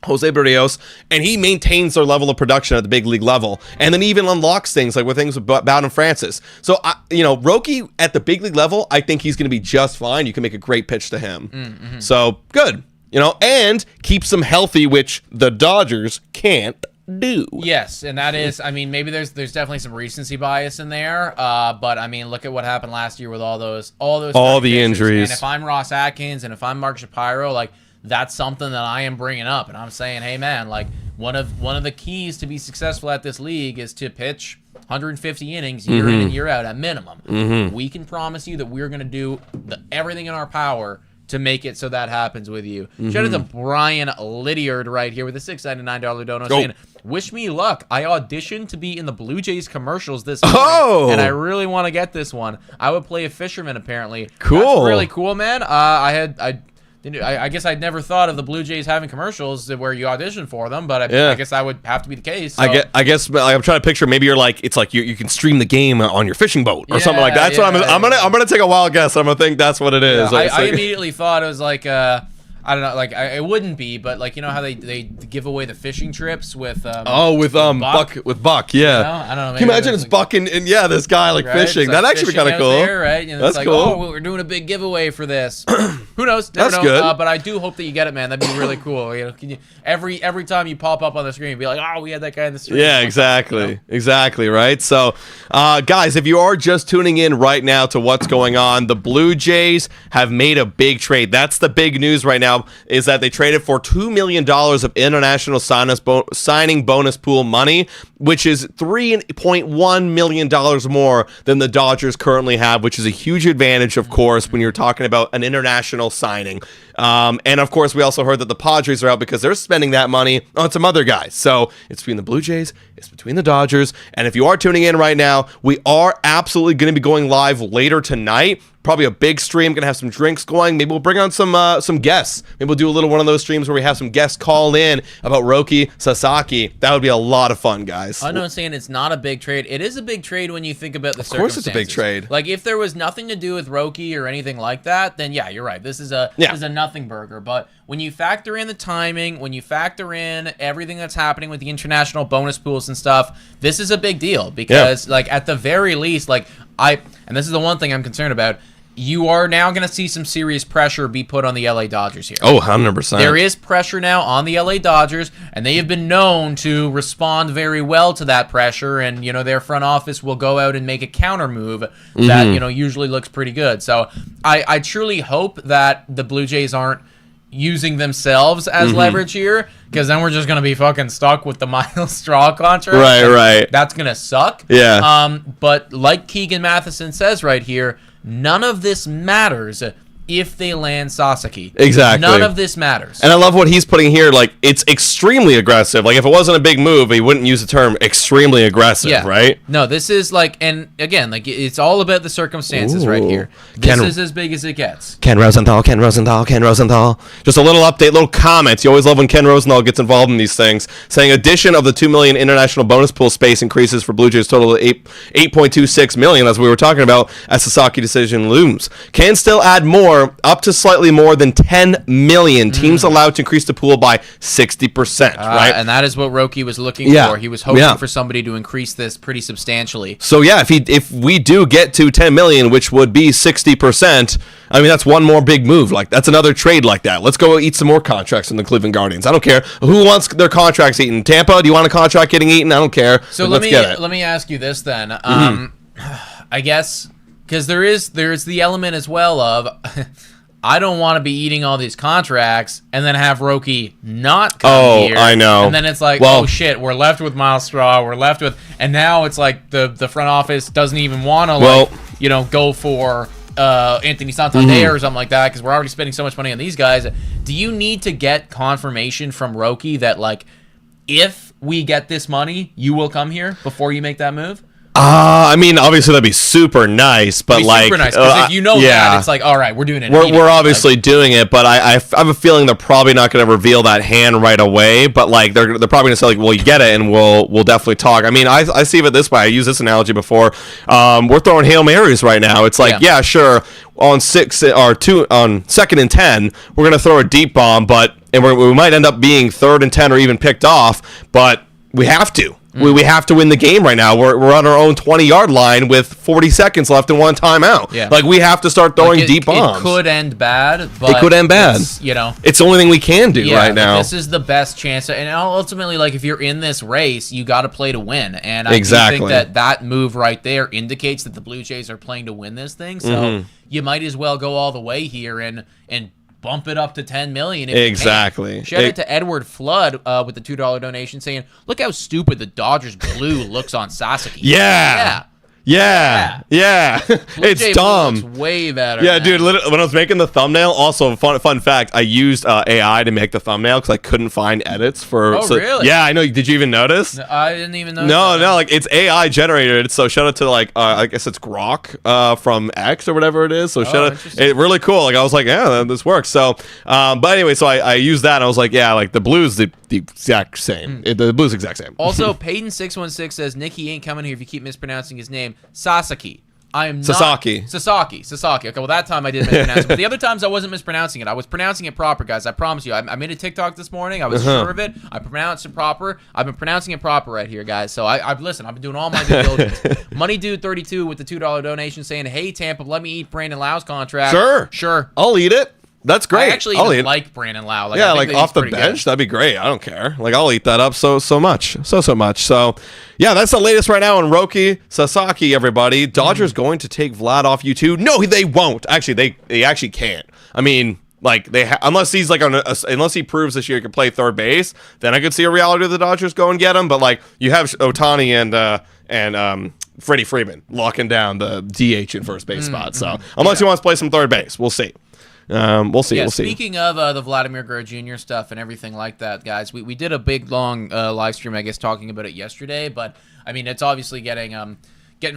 Jose Barrios, and he maintains their level of production at the big league level, and then even unlocks things like with things with Bowden and Francis. So, Roki at the big league level, I think he's going to be just fine. You can make a great pitch to him. So, good. And keeps them healthy, which the Dodgers can't do. Yes, and that is, I mean, maybe there's definitely some recency bias in there, but I mean, look at what happened last year with all the injuries. And if I'm Ross Atkins and if I'm Mark Shapiro, like, that's something that I am bringing up, and I'm saying, hey man, like, one of the keys to be successful at this league is to pitch 150 innings year in and year out at minimum. We can promise you that we're going to do everything in our power to make it so that happens with you. Shout out to Brian Lydiard right here with a $699 dono saying, wish me luck. I auditioned to be in the Blue Jays commercials this morning, and I really want to get this one. I would play a fisherman, apparently. Cool. That's really cool, man. I guess I'd never thought of the Blue Jays having commercials where you audition for them, but I guess that would have to be the case. So. I guess I'm trying to picture, maybe you're like, it's like you can stream the game on your fishing boat or something like that. I'm gonna take a wild guess. I'm gonna think that's what it is. I immediately thought it was like I don't know, like it wouldn't be, but like you know how they give away the fishing trips with Buck, yeah. You know? I don't know. Can you imagine it's like, Buck and yeah, this guy like fishing. That'd actually be kind of cool. There, right? And that's it's like, cool. Oh, we're doing a big giveaway for this. Who knows? Never that's know. good. But I do hope that you get it, man. That'd be really cool. You know, can you every time you pop up on the screen, be like, oh, we had that guy in the stream. Yeah, exactly, exactly, right. So, guys, if you are just tuning in right now to what's going on, the Blue Jays have made a big trade. That's the big news right now, is that they traded for $2 million of international signing bonus pool money, which is $3.1 million more than the Dodgers currently have, which is a huge advantage, of course, when you're talking about an international signing. And of course, we also heard that the Padres are out because they're spending that money on some other guys. So it's between the Blue Jays, it's between the Dodgers. And if you are tuning in right now, we are absolutely going to be going live later tonight. Probably a big stream, gonna have some drinks going. Maybe we'll bring on some guests. Maybe we'll do a little one of those streams where we have some guests call in about Roki Sasaki. That would be a lot of fun, guys. I know I'm saying it's not a big trade. It is a big trade when you think about the circumstances. Of course it's a big trade. Like if there was nothing to do with Roki or anything like that, then yeah, you're right. This is a nothing burger. But when you factor in the timing, when you factor in everything that's happening with the international bonus pools and stuff, this is a big deal because like at the very least, like and this is the one thing I'm concerned about, you are now going to see some serious pressure be put on the LA Dodgers here. Oh, 100%. There is pressure now on the LA Dodgers, and they have been known to respond very well to that pressure, and, you know, their front office will go out and make a counter move that, you know, usually looks pretty good. So I truly hope that the Blue Jays aren't using themselves as leverage here, because then we're just going to be fucking stuck with the Miles Straw contract. Right. That's going to suck. Yeah. But like Keegan Matheson says right here, none of this matters if they land Sasaki. Exactly. None of this matters. And I love what he's putting here. Like, it's extremely aggressive. Like, if it wasn't a big move, he wouldn't use the term extremely aggressive, right? No, this is like, and again, like, it's all about the circumstances right here. This is as big as it gets. Ken Rosenthal. Just a little update, little comments. You always love when Ken Rosenthal gets involved in these things. Saying addition of the $2 million international bonus pool space increases for Blue Jays total of $8.26 million, as we were talking about, as Sasaki decision looms. Can still add more, up to slightly more than $10 million. Teams allowed to increase the pool by 60%, right? And that is what Roki was looking for. He was hoping for somebody to increase this pretty substantially. So yeah, if we do get to $10 million, which would be 60%, I mean, that's one more big move. Like, that's another trade like that. Let's go eat some more contracts in the Cleveland Guardians. I don't care who wants their contracts eaten. Tampa, do you want a contract getting eaten? I don't care. So let me ask you this then. I guess, because there's the element as well of I don't want to be eating all these contracts and then have Roki not come here. I know. And then it's like, oh shit, we're left with Miles Straw. And now it's like the front office doesn't even want to go for Anthony Santander or something like that, because we're already spending so much money on these guys. Do you need to get confirmation from Roki that, like, if we get this money, you will come here before you make that move? I mean, obviously that'd be super nice, but like, super nice, because if you know that, it's like, all right, we're doing it. We're obviously doing it, but I have a feeling they're probably not going to reveal that hand right away. But like, they're probably going to say like, well, you get it, and we'll definitely talk. I mean, I see it this way. I used this analogy before. We're throwing Hail Marys right now. It's like, yeah, sure, on 2nd and 10, we're going to throw a deep bomb, and we might end up being 3rd and 10 or even picked off, but we have to. We have to win the game right now. We're on our own 20-yard line with 40 seconds left and one timeout. Yeah. Like, we have to start throwing deep bombs. It could end bad, but it could end bad. It's the only thing we can do right now. This is the best chance. And ultimately, like, if you're in this race, you got to play to win. And I do think that move right there indicates that the Blue Jays are playing to win this thing. So you might as well go all the way here and bump it up to $10 million. Exactly. Shout out to Edward Flood with the $2 donation saying, "Look how stupid the Dodgers blue looks on Sasaki." Yeah. It's dumb. Looks way better. Yeah, dude. When I was making the thumbnail, also fun fact, I used AI to make the thumbnail because I couldn't find edits for. Really? Yeah, I know. Did you even notice? No, I didn't even notice. No, like, it's AI generated. So shout out to I guess it's Grok from X or whatever it is. So shout out. It really cool. Like, I was like, yeah, this works. So, but anyway, so I used that and I was like, yeah, like the blues the exact same. The blues exact same. Also, Peyton616 says Nicky ain't coming here if you keep mispronouncing his name. Sasaki. I am Sasaki. not Sasaki. Okay, well that time I did mispronounce it, but the other times I wasn't mispronouncing it. I was pronouncing it proper, guys. I promise you. I made a TikTok this morning. I was sure of it. I pronounced it proper. I've been pronouncing it proper right here, guys. So I've been doing all my due diligence. Money Dude 32 with the $2 donation saying, "Hey Tampa, let me eat Brandon Lau's contract." Sure. I'll eat it. That's great. I actually even like Brandon Lau. Like, yeah, like off the bench, that'd be great. I don't care. Like, I'll eat that up so much. So much. So, yeah, that's the latest right now on Roki Sasaki, everybody. Dodgers going to take Vlad off you too? No, they won't. Actually, they actually can't. I mean, like, unless he's like unless he proves this year he can play third base, then I could see a reality of the Dodgers go and get him. But like, you have Ohtani and Freddie Freeman locking down the DH in first base spot. So unless he wants to play some third base, we'll see. We'll see. Speaking of the Vladimir Guerrero Jr. stuff and everything like that, guys, we did a big long live stream, I guess, talking about it yesterday. But I mean, it's obviously getting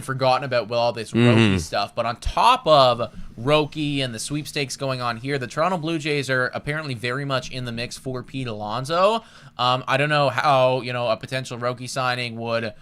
forgotten about with all this Roki stuff. But on top of Roki and the sweepstakes going on here, the Toronto Blue Jays are apparently very much in the mix for Pete Alonso. I don't know how a potential Roki signing would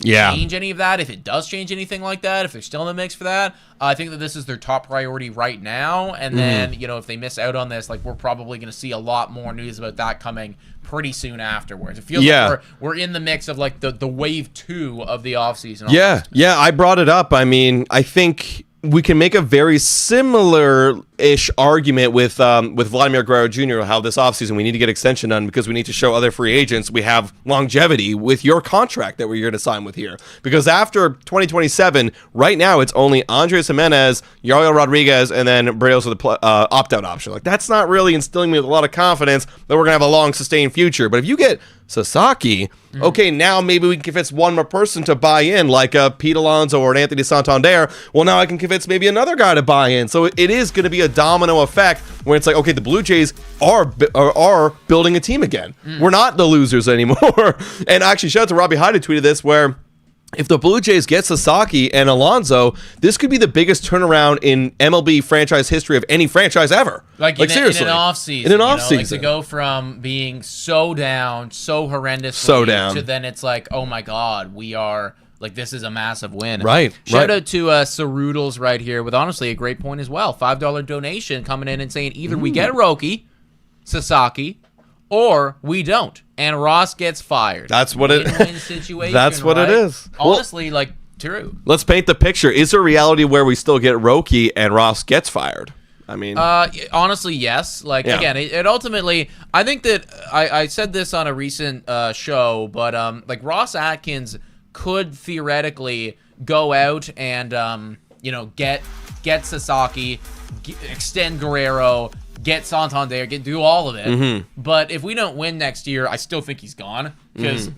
change any of that, if it does change anything like that, if they're still in the mix for that. I think that this is their top priority right now, and then if they miss out on this, like, we're probably going to see a lot more news about that coming pretty soon afterwards. It feels like we're in the mix of like the wave 2 of the offseason. Yeah, I brought it up. I mean, I think we can make a very similar-ish argument with Vladimir Guerrero Jr., how this offseason we need to get extension done because we need to show other free agents we have longevity with your contract that we're going to sign with here. Because after 2027, right now it's only Andres Jimenez, Yariel Rodriguez, and then Brios with the opt-out option. Like, that's not really instilling me with a lot of confidence that we're going to have a long, sustained future. But if you get Sasaki, okay, now maybe we can convince one more person to buy in, like a Pete Alonso or an Anthony Santander. Well, now I can convince maybe another guy to buy in. So it is going to be a domino effect where it's like, okay, the Blue Jays are building a team again. We're not the losers anymore. And actually, shout out to Robbie Hyde, who tweeted this, where if the Blue Jays get Sasaki and Alonso, this could be the biggest turnaround in MLB franchise history of any franchise ever. Like seriously. In an offseason. In an offseason. Like, to go from being so down, so horrendous, to then it's like, oh my God, we are, like, this is a massive win. Right. Shout out to Cerudals right here with honestly a great point as well. $5 donation coming in and saying either we get Roki Sasaki or we don't, and Ross gets fired. That's what it situation. That's what it is. Honestly, like, true. Let's paint the picture. Is there a reality where we still get Roki and Ross gets fired? I mean, honestly, yes. Like, again, it ultimately, I think that I said this on a recent show, but like, Ross Atkins could theoretically go out and get Sasaki, extend Guerrero, get Santander, do all of it. But if we don't win next year, I still think he's gone, because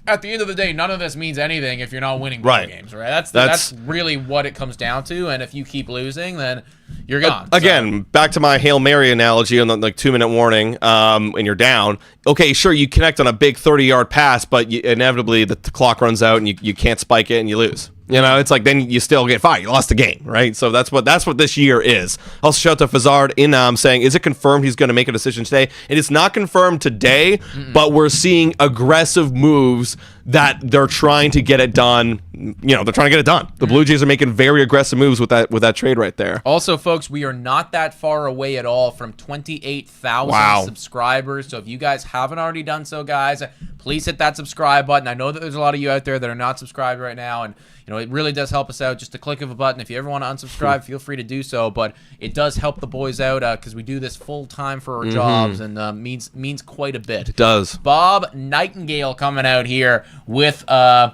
at the end of the day, none of this means anything if you're not winning ball games, right? That's really what it comes down to. And if you keep losing, then you're gone. Again, back to my Hail Mary analogy on the 2-minute warning, and you're down. Okay, sure, you connect on a big 30-yard pass, but inevitably the clock runs out and you can't spike it and you lose. It's like, then you still get fired. You lost the game, right? So that's what this year is. Also, shout out to Fazard in saying, is it confirmed he's going to make a decision today? It is not confirmed today, but we're seeing aggressive moves that they're trying to get it done. They're trying to get it done. The Blue Jays are making very aggressive moves with that trade right there. Also, folks, we are not that far away at all from 28,000 subscribers. So if you guys haven't already done so, guys, please hit that subscribe button. I know that there's a lot of you out there that are not subscribed right now, and it really does help us out. Just a click of a button. If you ever want to unsubscribe, feel free to do so. But it does help the boys out because we do this full time for our jobs, and means quite a bit. It does. Bob Nightingale coming out here with I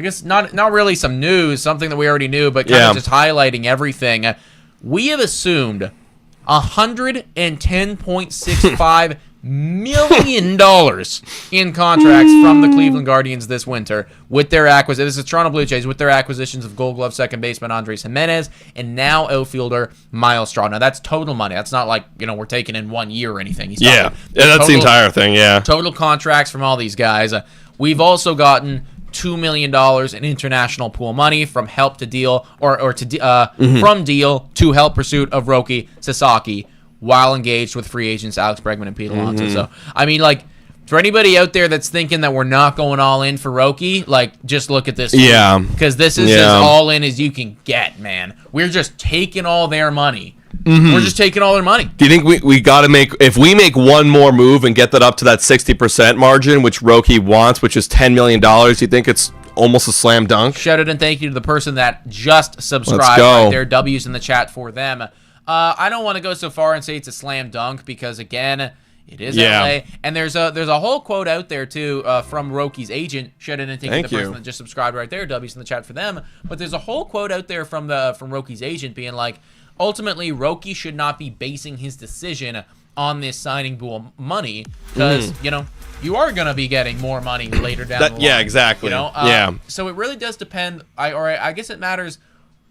guess not really some news, something that we already knew, but kind of just highlighting everything. We have assumed $110.65 million in contracts from the Cleveland Guardians this winter with their acquisition. This is Toronto Blue Jays with their acquisitions of Gold Glove second baseman Andres Jimenez and now outfielder Miles Straw. Now that's total money. That's not like we're taking in 1 year or anything. That's the entire thing. Yeah, total contracts from all these guys. We've also gotten $2 million in international pool money from help to deal from deal to help pursuit of Roki Sasaki while engaged with free agents Alex Bregman and Pete Alonso. So I mean, like, For anybody out there that's thinking that we're not going all in for Roki, like, just look at this. Yeah. Because this is as all in as you can get, man. We're just taking all their money. We're just taking all their money. Do you think we got to if we make one more move and get that up to that 60% margin, which Roki wants, which is $10 million, do you think it's almost a slam dunk? Shout out and thank you to the person that just subscribed right there. W's in the chat for them. I don't want to go so far and say it's a slam dunk because, again, it is LA. And there's a whole quote out there, too, from Roki's agent. Shout out and thank you to the person that just subscribed right there. W's in the chat for them. But there's a whole quote out there from Roki's agent being like, ultimately, Roki should not be basing his decision on this signing pool money because, you are going to be getting more money later down the line. Yeah, exactly. So it really does depend, I guess it matters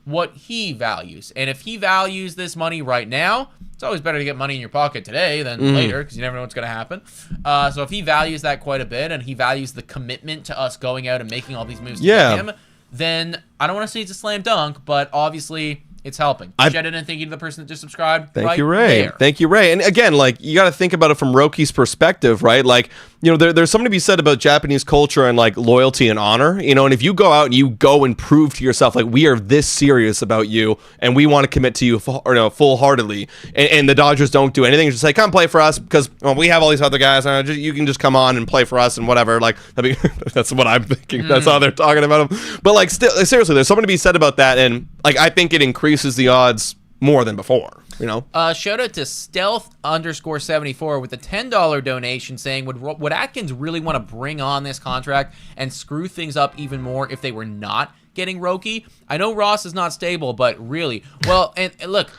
what he values. And if he values this money right now, it's always better to get money in your pocket today than later because you never know what's going to happen. So if he values that quite a bit and he values the commitment to us going out and making all these moves to get him, then I don't want to say it's a slam dunk, but obviously it's helping. Shout out and thank you to the person that just subscribed. Thank you, Ray. Thank you, Ray. And again, like, you got to think about it from Roki's perspective, right? Like, there's something to be said about Japanese culture and like loyalty and honor, and if you go out and you go and prove to yourself, like, we are this serious about you and we want to commit to you full-heartedly, and the Dodgers don't do anything, just say, come play for us because we have all these other guys, you can just come on and play for us and whatever. Like, that's what I'm thinking. That's how they're talking about him. But like, still, seriously, there's something to be said about that, and like, I think it increases the odds more than before. Shout out to stealth_74 with a $10 donation saying, would Atkins really want to bring on this contract and screw things up even more if they were not getting Roki? I know Ross is not stable, but really, well, and look,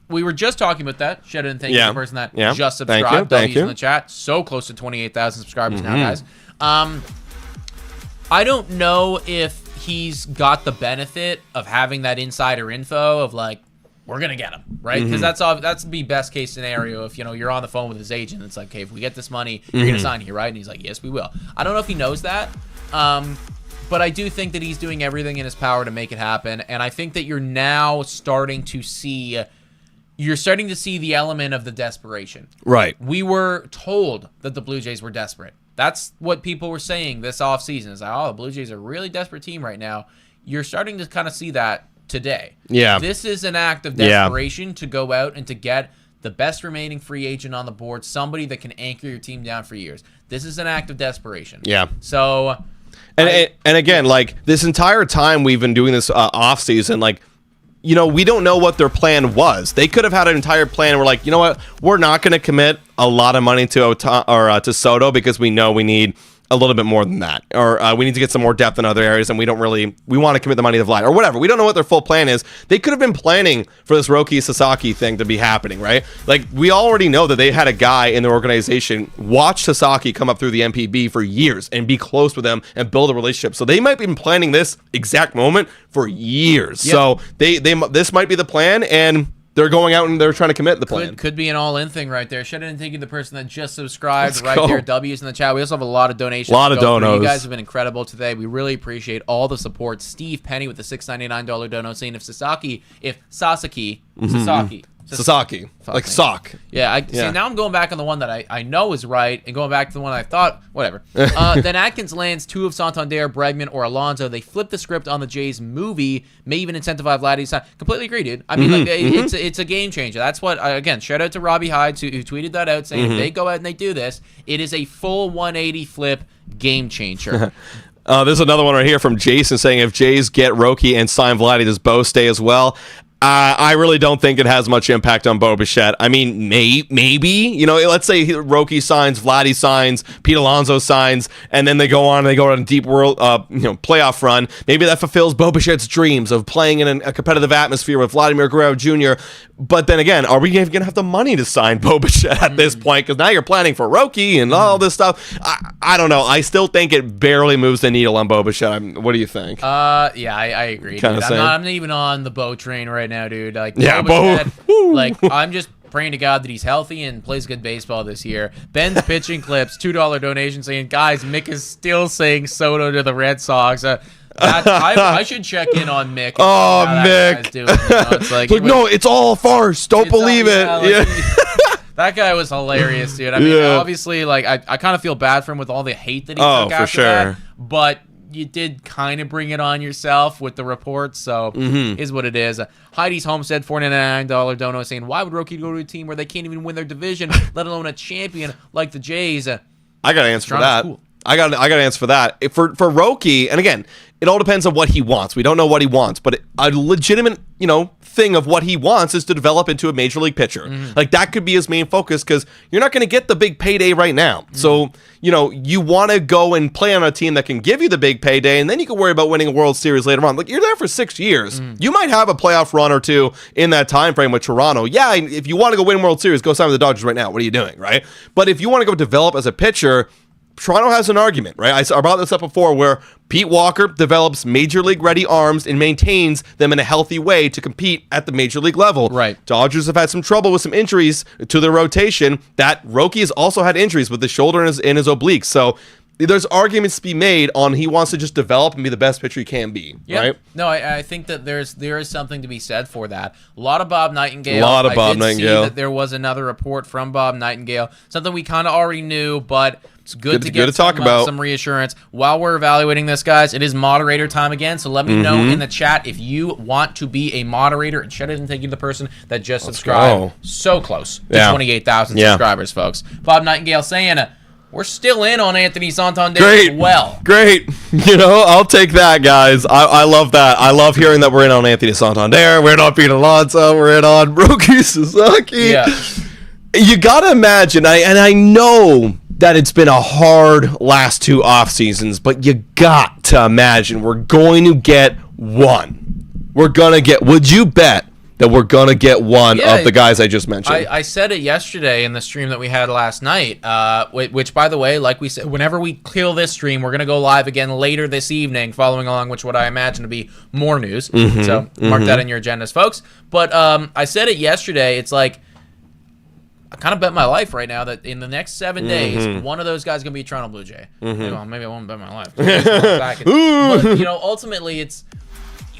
we were just talking about that. Shout out and thank you to the person that just subscribed. Thank you. In the chat. So close to 28,000 subscribers now, guys. I don't know if he's got the benefit of having that insider info of like, we're gonna get him, right? Because that's the best case scenario. If you're on the phone with his agent, it's like, okay, if we get this money, you're gonna sign here, right? And he's like, yes, we will. I don't know if he knows that, but I do think that he's doing everything in his power to make it happen. And I think that you're now starting to see the element of the desperation. Right. We were told that the Blue Jays were desperate. That's what people were saying this offseason. It's like, oh, the Blue Jays are a really desperate team right now. You're starting to kind of see that today. Yeah. This is an act of desperation to go out and to get the best remaining free agent on the board, somebody that can anchor your team down for years. This is an act of desperation. Yeah. So... And again, like, this entire time we've been doing this offseason, like, we don't know what their plan was. They could have had an entire plan and we're like, you know what? We're not going to commit a lot of money to Soto because we know we need a little bit more than that, or we need to get some more depth in other areas, and we want to commit the money to Vladdy or whatever. We don't know what their full plan is. They could have been planning for this Roki Sasaki thing to be happening, right? Like, we already know that they had a guy in their organization watch Sasaki come up through the MPB for years and be close with them and build a relationship. So they might be planning this exact moment for years. Yep. So this might be the plan, and they're going out and they're trying to commit the plan. Could be an all-in thing right there. Should have been thinking the person that just subscribed there. W's in the chat. We also have a lot of donations. A lot of donos. You guys have been incredible today. We really appreciate all the support. Steve Penny with the $6.99 dono saying Sasaki, like sock. Yeah, see, now I'm going back on the one that I know is right and going back to the one I thought, whatever. Then Atkins lands 2 of Santander, Bregman, or Alonso. They flip the script on the Jays movie, may even incentivize Vladdy to sign. Completely agree, dude. I mean, it's a game changer. That's what, again, shout out to Robbie Hyde who tweeted that out saying if they go out and they do this, it is a full 180 flip game changer. There's another one right here from Jason saying if Jays get Roki and sign Vladdy, does Bo stay as well? I really don't think it has much impact on Bo Bichette. I mean, maybe, let's say Roki signs, Vladdy signs, Pete Alonso signs, and then they go on a deep world, playoff run. Maybe that fulfills Bo Bichette's dreams of playing in a competitive atmosphere with Vladimir Guerrero Jr. But then again, are we going to have the money to sign Bo Bichette at this point? Because now you're planning for Roki and all this stuff. I don't know. I still think it barely moves the needle on Bo Bichette. What do you think? I agree. I'm not even on the Bo train right now, dude. Like, Bo. Like, I'm just praying to God that he's healthy and plays good baseball this year. Ben's pitching clips, $2 donation saying, guys, Mick is still saying Soto to the Red Sox. I should check in on Mick. Oh, Mick. Doing, it's like, no, it's all farce. Don't believe it. That guy was hilarious, dude. I mean, obviously, like, I kind of feel bad for him with all the hate that he took after that. But you did kind of bring it on yourself with the reports, so is what it is. Heidi's Homestead, $49 dono saying, why would Roki go to a team where they can't even win their division, let alone a champion like the Jays? I got to answer for that. Cool. I got to answer for that. For Roki, and again, it all depends on what he wants. We don't know what he wants, but a legitimate, thing of what he wants is to develop into a major league pitcher. Like, that could be his main focus, because you're not going to get the big payday right now. So, you want to go and play on a team that can give you the big payday, and then you can worry about winning a World Series later on. Like, you're there for 6 years. You might have a playoff run or two in that time frame with Toronto. Yeah, if you want to go win World Series, go sign with the Dodgers right now. What are you doing, right? But if you want to go develop as a pitcher, Toronto has an argument, right? I brought this up before, where Pete Walker develops major league ready arms and maintains them in a healthy way to compete at the major league level. Right. Dodgers have had some trouble with some injuries to their rotation. That Roki has also had injuries with the shoulder and his obliques. So there's arguments to be made on he wants to just develop and be the best pitcher he can be. Yep. Right? No, I think that there is something to be said for that. A lot of Bob Nightingale. I did see that there was another report from Bob Nightingale, something we kind of already knew, but it's good to get some reassurance. While we're evaluating this, guys, it is moderator time again, so let me know in the chat if you want to be a moderator, and Shed isn't thinking the person that just subscribed. So close to 28,000 subscribers, folks. Bob Nightingale saying, we're still in on Anthony Santander as well. Great. I'll take that, guys. I love that. I love hearing that we're in on Anthony Santander. We're in on Pete Alonso. We're in on Roki Sasaki. Yeah. You got to imagine, I know that it's been a hard last 2 off seasons, but you got to imagine we're going to get one. Would you bet that we're going to get one of the guys I just mentioned? I said it yesterday in the stream that we had last night, which, by the way, like we said, whenever we kill this stream, we're going to go live again later this evening, following along, which what I imagine to be more news. So mark that in your agendas, folks. But I said it yesterday. It's like, I kind of bet my life right now that in the next 7 days, one of those guys is going to be a Toronto Blue Jay. Well, maybe I won't bet my life. But, ultimately,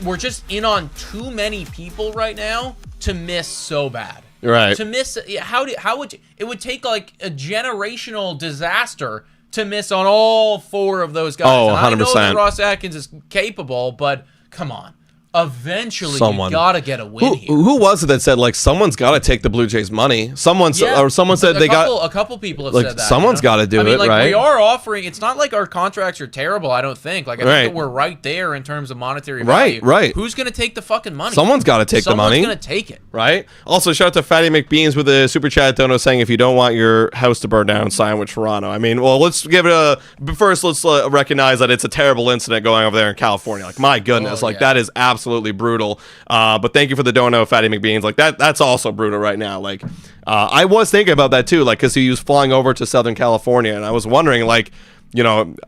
we're just in on too many people right now to miss so bad. Right. To miss, how would you, it would take like a generational disaster to miss on all 4 of those guys. Oh, 100%. I know that Ross Atkins is capable, but come on. Eventually, you gotta get a win here. Who was it that said, like, someone's got to take the Blue Jays' money? Someone said a couple people have said that. Someone's got to do it, right? We are offering. It's not like our contracts are terrible. I don't think. Like, I think that we're right there in terms of monetary value. Right. Who's gonna take the fucking money? Someone's got to take the money. Someone's gonna take it. Right. Also, shout out to Fatty McBeans with a super chat dono saying, if you don't want your house to burn down, sign with Toronto. I mean, well, let's give it but first, let's recognize that it's a terrible incident going over there in California. Like, my goodness, that is absolutely brutal. But thank you for the dono, Fatty McBeans. Like, that's also brutal right now. Like, I was thinking about that too, like, because he was flying over to Southern California, and I was wondering, like,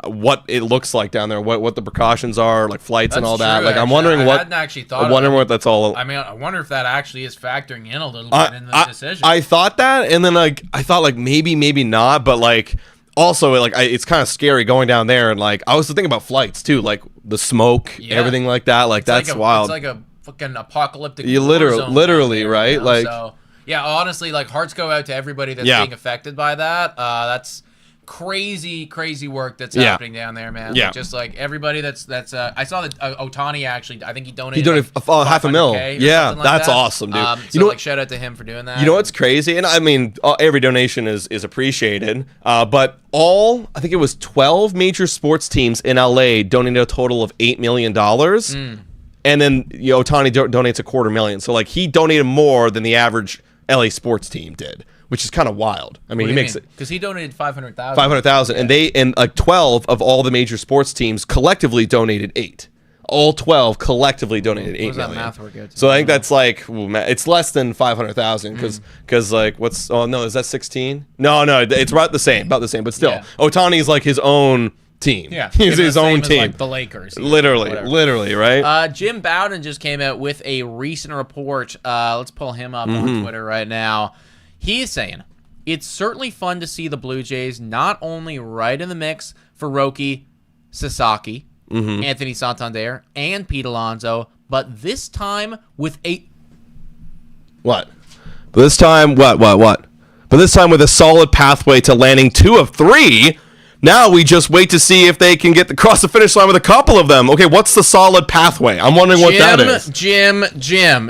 what it looks like down there, what the precautions are, like flights and all that. Like, I'm wondering what. I hadn't actually thought. I'm wondering what that's all. I mean, I wonder if that actually is factoring in a little bit in the decision. I thought that, and then I thought maybe not, but like. Also, it's kind of scary going down there, and like I was thinking about flights too, like the smoke, everything like that. Like, that's wild. It's like a fucking apocalyptic. You literally, right? There, like, so, yeah, honestly, like, hearts go out to everybody that's being affected by that. That's crazy work that's happening down there, man. Yeah. Like, just like everybody that's I saw that Ohtani actually, I think he donated $500,000. Yeah, that's awesome, dude. So shout out to him for doing that. You know what's crazy? And I mean, every donation is appreciated. But I think it was 12 major sports teams in LA donated a total of $8 million. And then Ohtani donates $250,000. So like, he donated more than the average LA sports team did, which is kind of wild. I mean, he makes it because he donated $500,000. $500,000, and 12 of all the major sports teams collectively donated 8. All 12 collectively donated $8 million. That math work out? So I think that's like it's less than 500,000 because like what's is that 16? No, it's about the same, but still, Ohtani's like his own team. Yeah, he's his own team. Like the Lakers. Literally, right? Jim Bowden just came out with a recent report. Let's pull him up on Twitter right now. He's saying, it's certainly fun to see the Blue Jays not only right in the mix for Roki Sasaki, Anthony Santander, and Pete Alonso, but this time with What? This time, what? But this time with a solid pathway to landing 2 of 3. Now we just wait to see if they can get across the finish line with a couple of them. Okay, what's the solid pathway? I'm wondering what that is. Jim.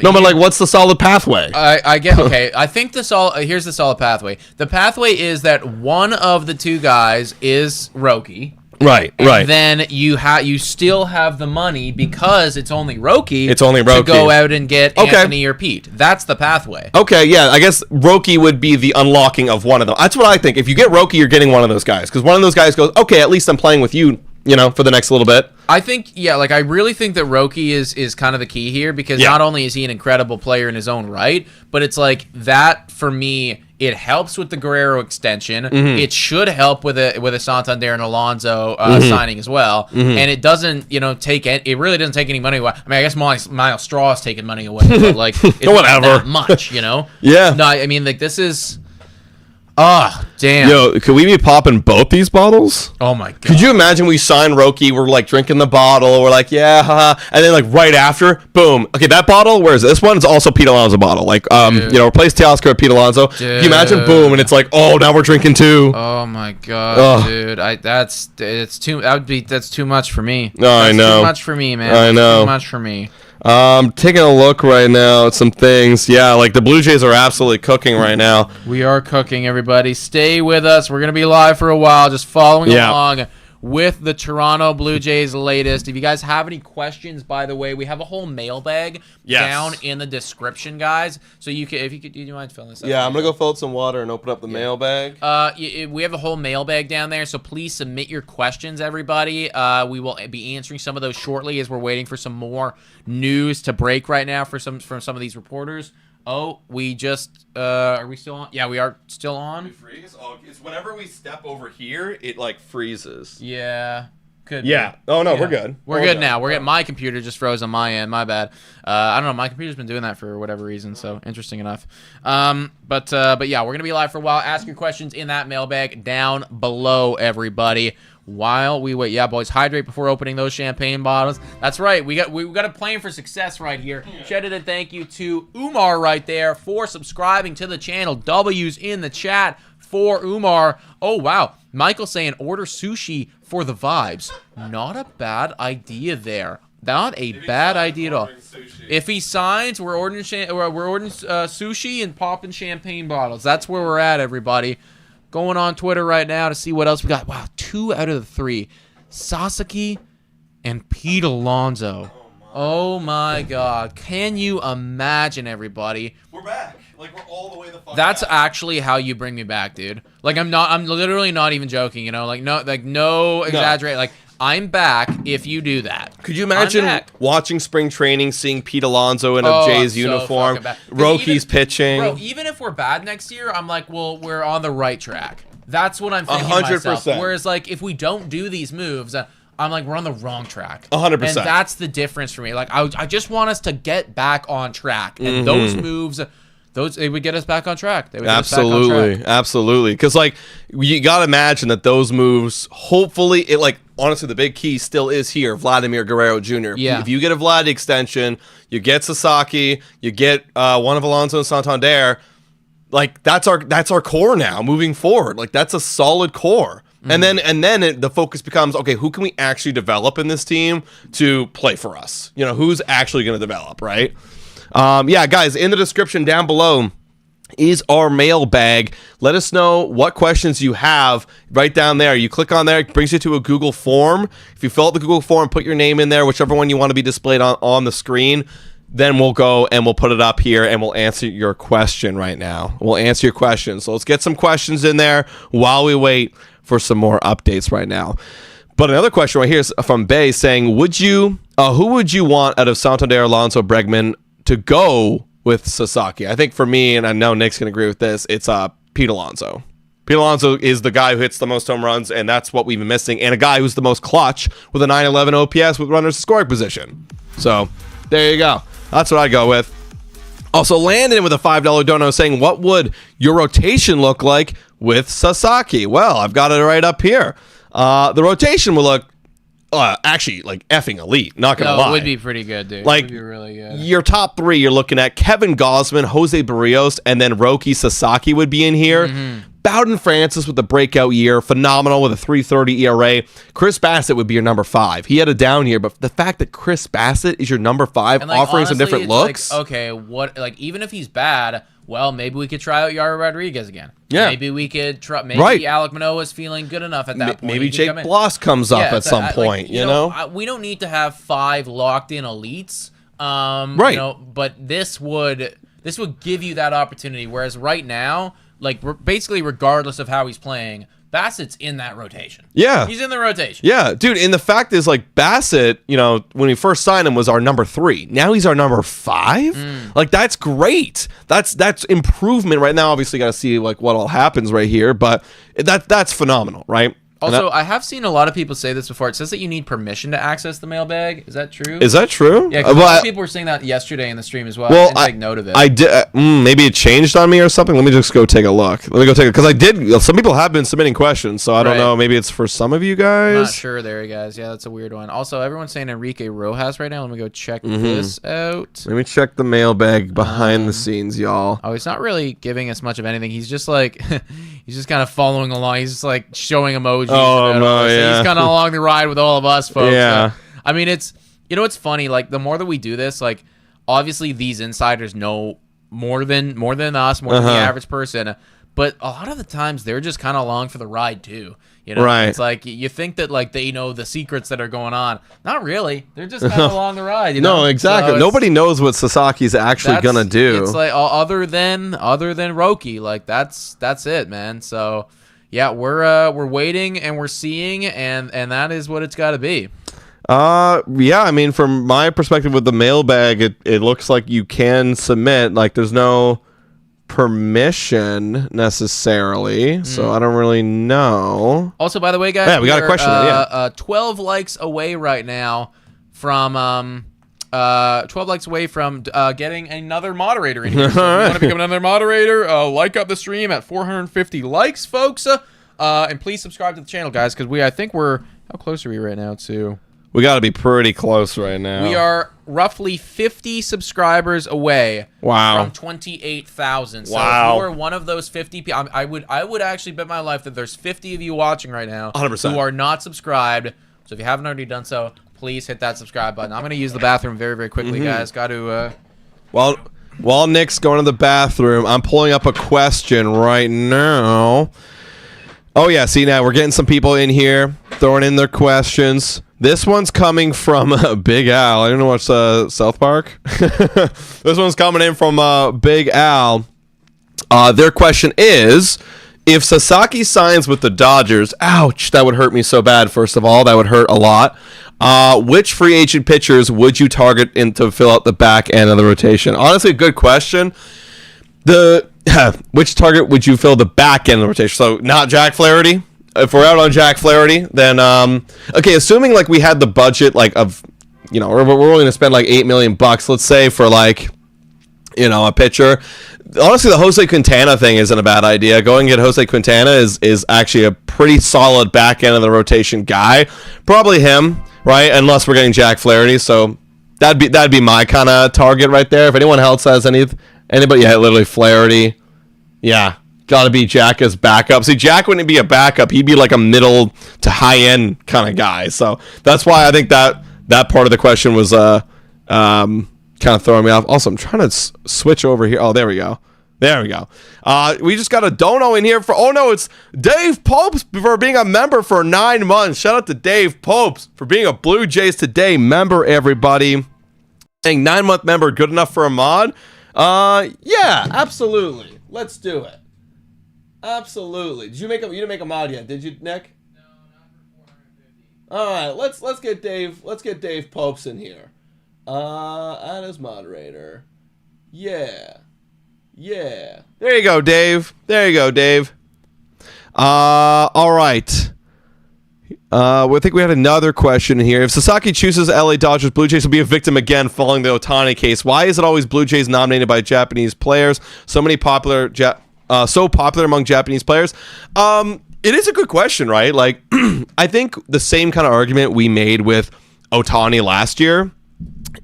No, but like, what's the solid pathway? I get. Okay, I think here's the solid pathway. The pathway is that one of the 2 guys is Roki. Right. Then you still have the money because it's only Roki. To go out and get Anthony or Pete. That's the pathway. Okay, yeah. I guess Roki would be the unlocking of one of them. That's what I think. If you get Roki, you're getting one of those guys because one of those guys goes, okay, at least I'm playing with you, for the next little bit. I think, I really think that Roki is kind of the key here because not only is he an incredible player in his own right, but it's like that for me. It helps with the Guerrero extension. It should help with a Santander and Alonso signing as well. And it doesn't, it really doesn't take any money away. I mean, I guess Miles Straw is taking money away, but like it's not that much, Yeah. No, I mean, like this is. Oh, damn. Yo, could we be popping both these bottles? Oh, my God. Could you imagine we sign Roki, we're, like, drinking the bottle, we're like, yeah, haha, and then, like, right after, boom. Okay, that bottle, where is it? This one's also Pete Alonso bottle. Like, replace Teoscar with Pete Alonso. Dude. Can you imagine, boom, and it's like, oh, now we're drinking too. Oh, my God, dude. That's too much for me. No, I know. Too much for me, man. I know. Too much for me. Taking a look right now at some things. Yeah, like the Blue Jays are absolutely cooking right now. We are cooking, everybody. Stay with us. We're going to be live for a while, just following along with the Toronto Blue Jays latest. If you guys have any questions, by the way, we have a whole mailbag down in the description, guys. So you can, do you mind filling this up? Yeah, I'm going to go fill out some water and open up the mailbag. We have a whole mailbag down there, so please submit your questions, everybody. We will be answering some of those shortly as we're waiting for some more news to break right now from some of these reporters. Oh, we just are we still on? Yeah, we are still on. We freeze? Oh, it's whenever we step over here, it like freezes. Yeah. Could yeah. Be. Oh no, we're good. We're good now. We're getting my computer just froze on my end. My bad. I don't know. My computer's been doing that for whatever reason. So interesting enough. But yeah, we're gonna be live for a while. Ask your questions in that mailbag down below, everybody. While we wait, yeah, boys, hydrate before opening those champagne bottles. That's right. We got a plan for success right here. Shout out and thank you to Umar right there for subscribing to the channel. W's in the chat for Umar. Oh wow, Michael saying order sushi for the vibes. Not a bad idea there. Not a bad idea at all. If he signs, we're ordering sushi and popping champagne bottles. That's where we're at, everybody. Going on Twitter right now to see what else we got. Wow, 2 out of the 3. Sasaki and Pete Alonso. Oh my God. Can you imagine, everybody? We're back. Like, we're all the way the fuck That's back. actually how you bring me back, dude. Like, I'm literally not even joking, Like, no exaggerate. Like, I'm back if you do that. Could you imagine watching spring training, seeing Pete Alonso in a Jays uniform, Roki's pitching? Bro, even if we're bad next year, I'm like, well, we're on the right track. That's what I'm thinking 100%. Myself. Whereas, like, if we don't do these moves, I'm like, we're on the wrong track. 100%. And that's the difference for me. Like, I just want us to get back on track. And those moves... they would get us back on track. They would absolutely. Because like you gotta imagine that those moves. Hopefully, honestly, the big key still is here. Vladimir Guerrero Jr. Yeah. If you get a Vladdy extension, you get Sasaki, you get one of Alonso and Santander. Like that's our core now moving forward. Like that's a solid core. And then the focus becomes, okay, who can we actually develop in this team to play for us? Who's actually going to develop, right? Yeah, guys, in the description down below is our mailbag. Let us know what questions you have right down there. You click on there, it brings you to a Google form. If you fill out the Google form, put your name in there, whichever one you want to be displayed on the screen. Then we'll go and we'll put it up here and we'll answer your question right now. We'll answer your questions. So let's get some questions in there while we wait for some more updates right now. But another question right here is from Bay saying, who would you want out of Santander, Alonso, Bregman to go with Sasaki? I think for me, and I know Nick's going to agree with this, it's Pete Alonso. Pete Alonso is the guy who hits the most home runs, and that's what we've been missing, and a guy who's the most clutch with a 911 OPS with runners in scoring position. So there you go. That's what I go with. Also, Landon with a $5 dono saying, what would your rotation look like with Sasaki? Well, I've got it right up here. The rotation will look actually like effing elite. Not gonna lie, it would be pretty good, dude. Like, it would be really good. Your top 3, you're looking at Kevin Gausman, Jose Barrios, and then Roki Sasaki would be in here. Bowden Francis with a breakout year, phenomenal with a 3.30 ERA. Chris Bassett would be your number 5. He had a down year, but the fact that Chris Bassett is your number 5, and, like, offering honestly, some different looks. Like, okay, what? Like, even if he's bad, well, maybe we could try out Yara Rodriguez again. Yeah, maybe we could try. Maybe Alec Manoah is feeling good enough at that point. Maybe Jake Bloss comes up at some point. Like, you know, we don't need to have 5 locked in elites. Right. You know, but this would give you that opportunity. Whereas right now, like, basically regardless of how he's playing, Bassett's in that rotation. Yeah. He's in the rotation. Yeah, dude, and the fact is, like, Bassett, you know, when we first signed him was our number 3. Now he's our number 5? Like, that's great. That's improvement. Right now, obviously, got to see, like, what all happens right here, but that's phenomenal, right? Also, I have seen a lot of people say this before. It says that you need permission to access the mailbag. Is that true? Is that true? Yeah, because a lot of people were saying that yesterday in the stream as well. Well, I didn't take note of it. I did. Maybe it changed on me or something. Let me just go take a look. Let me go take it because I did. Some people have been submitting questions, so I don't know. Maybe it's for some of you guys. I'm not sure there, guys. Yeah, that's a weird one. Also, everyone's saying Enrique Rojas right now. Let me go check this out. Let me check the mailbag behind the scenes, y'all. Oh, he's not really giving us much of anything. He's just like, he's just kind of following along. He's just like showing emojis. Oh, no. So he's kind of along the ride with all of us, folks. Yeah. So, I mean, it's funny. Like, the more that we do this, like, obviously these insiders know more than us, more than the average person. But a lot of the times they're just kind of along for the ride too. You know, right. It's like you think that like they know the secrets that are going on. Not really. They're just kind of along the ride. You know? No, exactly. So nobody knows what Sasaki's actually gonna do. It's like other than Roki, like that's it, man. So yeah, we're waiting and we're seeing, and that is what it's got to be. Yeah, I mean, from my perspective with the mailbag, it looks like you can submit. Like, there's no permission necessarily, so I don't really know. Also, by the way, guys, we got a question. 12 likes away right now from 12 likes away from getting another moderator in here. So if you want to become another moderator, like up the stream at 450 likes, folks. And please subscribe to the channel, guys, because I think how close are we right now to? We got to be pretty close right now. We are roughly 50 subscribers away from 28,000. So if you are one of those 50 people, I would actually bet my life that there's 50 of you watching right now 100%. who are not subscribed. So if you haven't already done so, please hit that subscribe button. I'm going to use the bathroom very, very quickly, guys. Got to... While Nick's going to the bathroom, I'm pulling up a question right now. Oh, yeah. See, now we're getting some people in here throwing in their questions. This one's coming from Big Al. I don't know what's South Park. This one's coming in from Big Al. Their question is, if Sasaki signs with the Dodgers, ouch, that would hurt me so bad, first of all. That would hurt a lot. Which free agent pitchers would you target to fill out the back end of the rotation? Honestly, good question. Which target would you fill the back end of the rotation? So not Jack Flaherty. If we're out on Jack Flaherty, then okay. Assuming like we had the budget like of, you know, we're willing to spend like $8 million, let's say, for like, you know, a pitcher. Honestly, the Jose Quintana thing isn't a bad idea. Going and get Jose Quintana is actually a pretty solid back end of the rotation guy. Probably him, right? Unless we're getting Jack Flaherty, so that'd be my kind of target right there. If anyone else has anybody, yeah, literally Flaherty, yeah. Got to be Jack as backup. See, Jack wouldn't be a backup. He'd be like a middle to high-end kind of guy. So that's why I think that part of the question was kind of throwing me off. Also, I'm trying to switch over here. Oh, there we go. There we go. We just got a dono in here for... Oh, no, it's Dave Popes for being a member for 9 months. Shout out to Dave Popes for being a Blue Jays Today member, everybody. Saying 9-month member, good enough for a mod? Yeah, absolutely. Let's do it. Absolutely. You didn't make a mod yet, did you, Nick? No, not for 450. All right, let's get Dave. Let's get Dave Popes in here. Add as moderator. Yeah. There you go, Dave. All right. I think we had another question here. If Sasaki chooses LA Dodgers, Blue Jays will be a victim again following the Ohtani case. Why is it always Blue Jays nominated by Japanese players? So popular among Japanese players. It is a good question, right? Like, I think the same kind of argument we made with Ohtani last year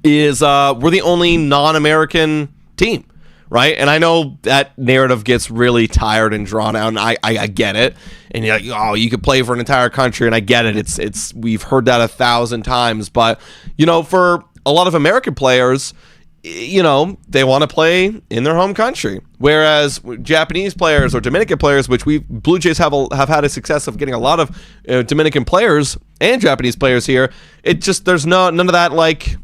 is we're the only non-American team, right? And I know that narrative gets really tired and drawn out, and I get it. And you're like, oh, you could play for an entire country, and I get it. It's we've heard that 1,000 times, but for a lot of American players, they want to play in their home country. Whereas Japanese players or Dominican players, which Blue Jays have had a success of getting a lot of Dominican players and Japanese players here. It just there's none of that like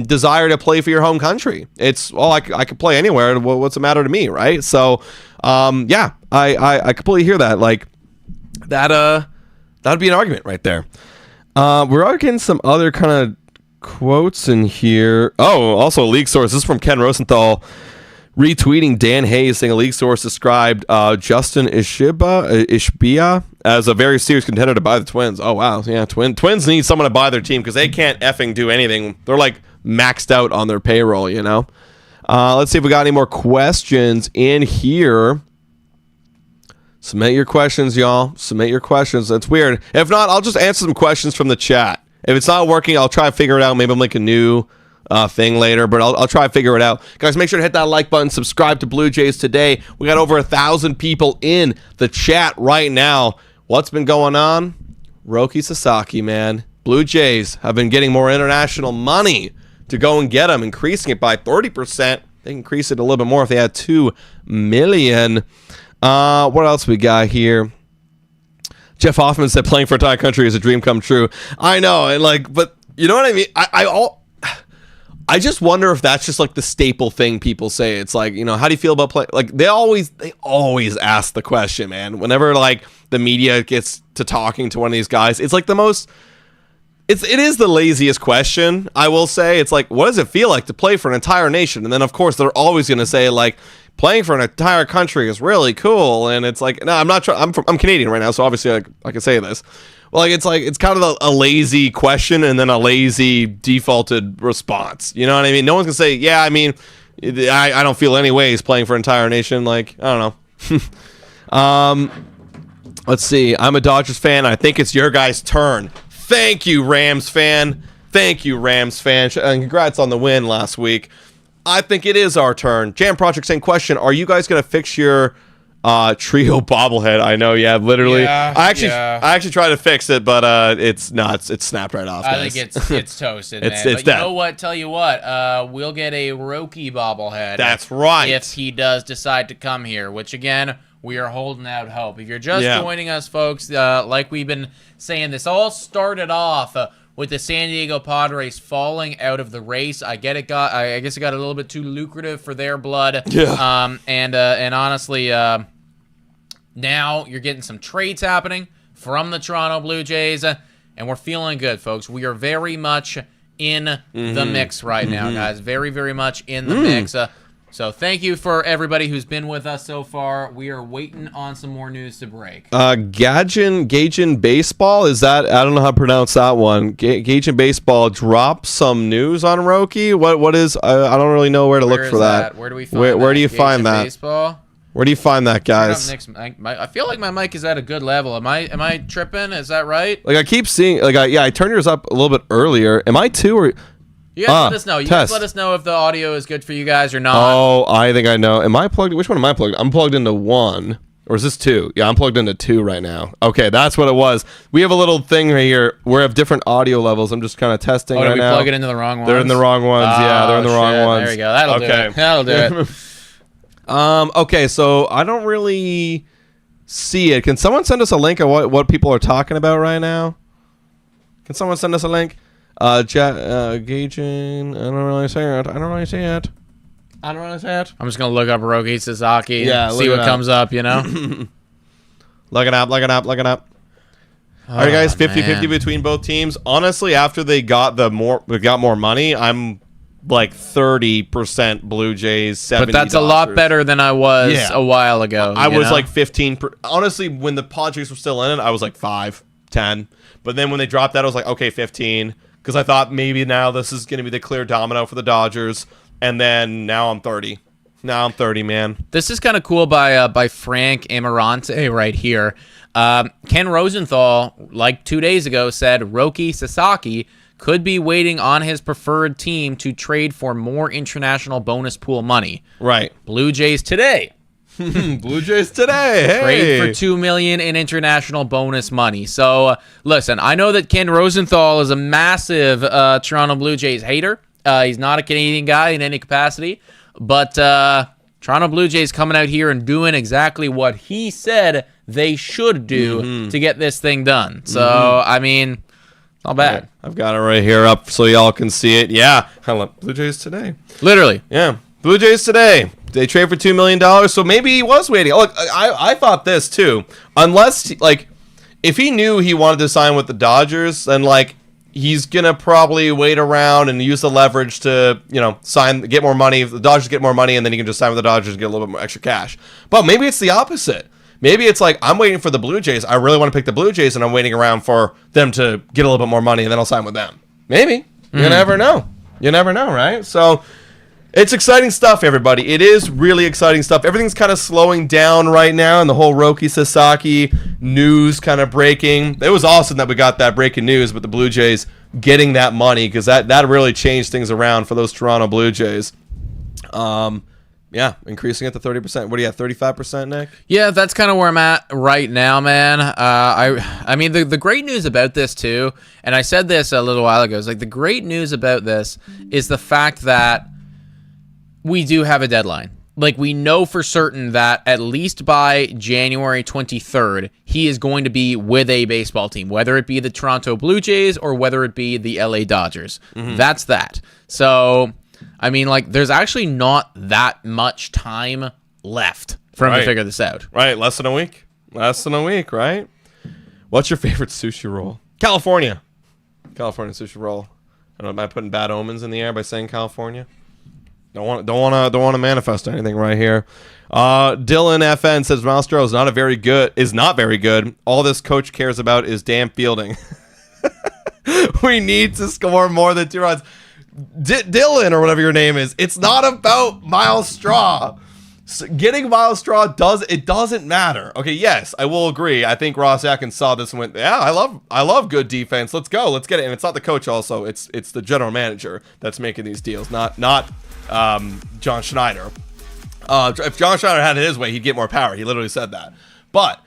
desire to play for your home country. It's I could play anywhere. What's the matter to me, right? So I completely hear that. Like that would be an argument right there. We're arguing some other kind of quotes in here. Oh, also a league source. This is from Ken Rosenthal retweeting Dan Hayes saying a league source described Justin Ishbia as a very serious contender to buy the Twins. Oh wow, yeah, Twins need someone to buy their team because they can't effing do anything. They're like maxed out on their payroll, Let's see if we got any more questions in here. Submit your questions, y'all. Submit your questions. That's weird. If not, I'll just answer some questions from the chat. If it's not working, I'll try to figure it out. Maybe I'll make a new thing later, but I'll try to figure it out. Guys, make sure to hit that like button. Subscribe to Blue Jays Today. We got over 1,000 people in the chat right now. What's been going on? Roki Sasaki, man. Blue Jays have been getting more international money to go and get them, increasing it by 30%. They can increase it a little bit more if they had $2 million. What else we got here? Jeff Hoffman said playing for a entire country is a dream come true. I know, and but you know what I mean? I just wonder if that's just like the staple thing people say. It's like, how do you feel about play? Like they always ask the question, man. Whenever like the media gets to talking to one of these guys, it's like it is the laziest question, I will say. It's like, what does it feel like to play for an entire nation? And then of course they're always going to say like, playing for an entire country is really cool, and it's like, no, I'm not. I'm Canadian right now, so obviously I can say this. Well, it's kind of a lazy question and then a lazy defaulted response. You know what I mean? No one's gonna say, yeah, I mean, I don't feel any ways playing for an entire nation. Like, I don't know. Let's see. I'm a Dodgers fan. I think it's your guys' turn. Thank you, Rams fan. Thank you, Rams fan. And congrats on the win last week. I think it is our turn. Jam Project saying, question, are you guys going to fix your trio bobblehead? I know, yeah, literally. Yeah, I actually tried to fix it, but it's snapped right off. I think it's toasted, man. It's dead. Tell you what, we'll get a Roki bobblehead. That's right. If he does decide to come here, which again, we are holding out hope. If you're just joining us, folks, like we've been saying, this all started off with the San Diego Padres falling out of the race. I guess it got a little bit too lucrative for their blood. Yeah. And honestly, now you're getting some trades happening from the Toronto Blue Jays, and we're feeling good, folks. We are very much in the mix right now, guys. Very, very much in the mix. So thank you for everybody who's been with us so far. We are waiting on some more news to break. Gaijin Baseball, is that? I don't know how to pronounce that one. Gaijin Baseball dropped some news on Roki. What is? I don't really know where to look for that. Where do we find that? Where do you find that? Baseball? Where do you find that, guys? I feel like my mic is at a good level. Am I tripping? Is that right? Like I keep seeing, I turned yours up a little bit earlier. Am I too or? You guys let us know. You guys let us know if the audio is good for you guys or not. Oh, I think I know. Am I plugged? Which one am I plugged? I'm plugged into 1. Or is this 2? Yeah, I'm plugged into 2 right now. Okay, that's what it was. We have a little thing right here. We have different audio levels. I'm just kind of testing right now. Did we plug it into the wrong ones? They're in the wrong ones. Yeah, they're in the wrong ones. There we go. That'll do it. That'll do it. Okay, so I don't really see it. Can someone send us a link of what people are talking about right now? Can someone send us a link? Gauging. I don't really see it. I'm just gonna look up Roki Sasaki. See what comes up. Look it up. Are you guys 50-50 between both teams? Honestly, after they got more money, I'm like 30% Blue Jays, 70%. But that's Dodgers. A lot better than I was a while ago. I was like 15. Honestly, when the Padres were still in it, I was like 5, 10. But then when they dropped that, I was like, okay, 15. Because I thought maybe now this is going to be the clear domino for the Dodgers. And then now I'm 30. Now I'm 30, man. This is kind of cool by Frank Amarante right here. Ken Rosenthal, like 2 days ago, said Roki Sasaki could be waiting on his preferred team to trade for more international bonus pool money. Right. Blue Jays today. Blue Jays today. Hey. Trade for $2 million in international bonus money. So, listen, I know that Ken Rosenthal is a massive Toronto Blue Jays hater. He's not a Canadian guy in any capacity. But Toronto Blue Jays coming out here and doing exactly what he said they should do to get this thing done. So, I mean, not bad. Right. I've got it right here up so y'all can see it. Yeah. Blue Jays today. Literally. Yeah. Blue Jays today. They trade for $2 million, so maybe he was waiting. Look, I thought this, too. Unless, like, if he knew he wanted to sign with the Dodgers, then, like, he's going to probably wait around and use the leverage to, get more money. If the Dodgers get more money, and then he can just sign with the Dodgers and get a little bit more extra cash. But maybe it's the opposite. Maybe it's like, I'm waiting for the Blue Jays. I really want to pick the Blue Jays, and I'm waiting around for them to get a little bit more money, and then I'll sign with them. Maybe. You never know. You never know, right? So it's exciting stuff, everybody. It is really exciting stuff. Everything's kind of slowing down right now, and the whole Roki Sasaki news kind of breaking. It was awesome that we got that breaking news with the Blue Jays getting that money, because that really changed things around for those Toronto Blue Jays. Yeah, increasing it to 30%. What do you have, 35%, Nick? Yeah, that's kind of where I'm at right now, man. I mean, the great news about this, too, and I said this a little while ago, is like the great news about this is the fact that we do have a deadline. Like, we know for certain that at least by January 23rd, he is going to be with a baseball team, whether it be the Toronto Blue Jays or whether it be the LA Dodgers. That's that. So, I mean, like, there's actually not that much time left for him to figure this out. Right, less than a week. Less than a week, right? What's your favorite sushi roll? California sushi roll. I don't know, am I putting bad omens in the air by saying California? Don't want to manifest anything right here. Dylan FN says Maestro is not very good. All this coach cares about is damn fielding. We need to score more than 2 runs. Dylan, or whatever your name is, it's not about Miles Straw. Getting Miles Straw doesn't matter. Okay, yes, I will agree. I think Ross Atkins saw this and went, yeah, I love good defense. Let's go. Let's get it. And it's not the coach also. It's the general manager that's making these deals, not John Schneider. If John Schneider had it his way, he'd get more power. He literally said that. But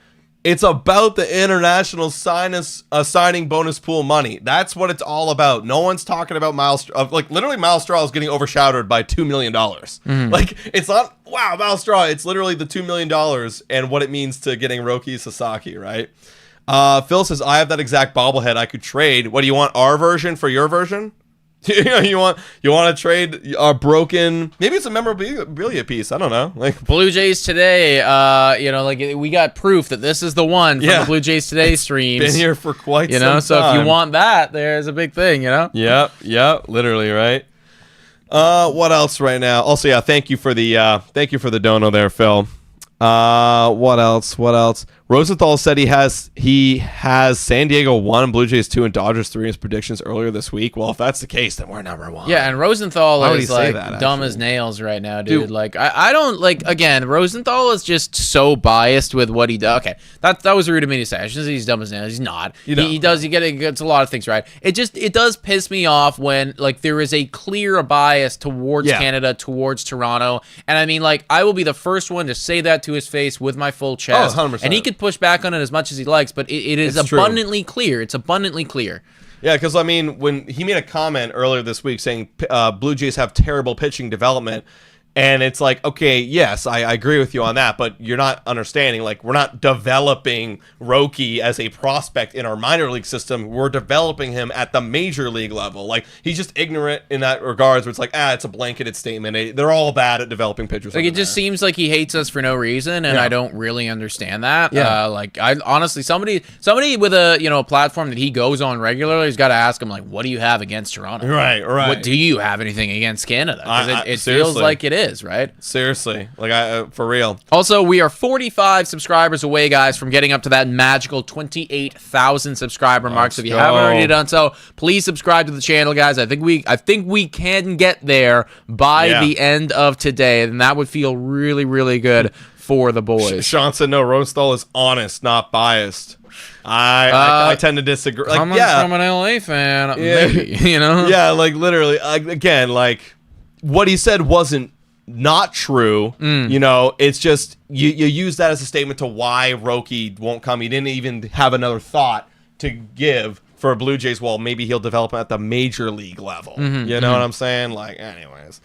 it's about the international signing bonus pool money. That's what it's all about. No one's talking about Miles. Like, literally, Miles Straw is getting overshadowed by $2 million. Like, it's not, wow, Miles Straw. It's literally the $2 million and what it means to getting Roki Sasaki, right? Phil says, I have that exact bobblehead I could trade. What do you want, our version for your version? you want to trade a broken, maybe it's a memorabilia piece, I don't know, like Blue Jays Today, like we got proof that this is the one from the Blue Jays Today streams. Been here for quite some time. So if you want that, there's a big thing, Yep, literally, right? What else right now? Also, yeah, thank you for the dono there, Phil. What else? Rosenthal said he has San Diego 1, Blue Jays 2, and Dodgers 3 in his predictions earlier this week. Well, if that's the case, then we're number 1. Yeah, and Rosenthal is like dumb as nails right now, dude. Like, I don't like. Again, Rosenthal is just so biased with what he does. Okay, that was rude of me to say. I shouldn't say he's dumb as nails. He's not. He gets a lot of things right. It does piss me off when like there is a clear bias towards Canada, towards Toronto, and I mean, like, I will be the first one to say that to his face with my full chest. 100%. And he could push back on it as much as he likes, but it is abundantly clear. It's abundantly clear. Yeah, because, I mean, when he made a comment earlier this week saying Blue Jays have terrible pitching development, and it's like, okay, yes, I agree with you on that, but you're not understanding. Like, we're not developing Roki as a prospect in our minor league system. We're developing him at the major league level. Like, he's just ignorant in that regards, where it's like, it's a blanketed statement. They're all bad at developing pitchers. Like, it just seems like he hates us for no reason, and I don't really understand that. Yeah. I honestly, somebody with a platform that he goes on regularly has got to ask him, like, what do you have against Toronto? Right. What do you have anything against Canada? Because it feels like it is. is, right? Seriously, like for real. Also, we are 45 subscribers away, guys, from getting up to that magical 28,000 subscriber mark. So if you haven't already done so, please subscribe to the channel, guys. I think we can get there by the end of today, and that would feel really, really good for the boys. Sean said no. Rosenthal is honest, not biased. I tend to disagree. Like, coming from an LA fan, maybe, you know? Yeah, like literally, again, like what he said wasn't not true. You know, it's just you use that as a statement to why Roki won't come. He didn't even have another thought to give for Blue Jays. Well, maybe he'll develop at the major league level. You know what I'm saying? Like, anyways,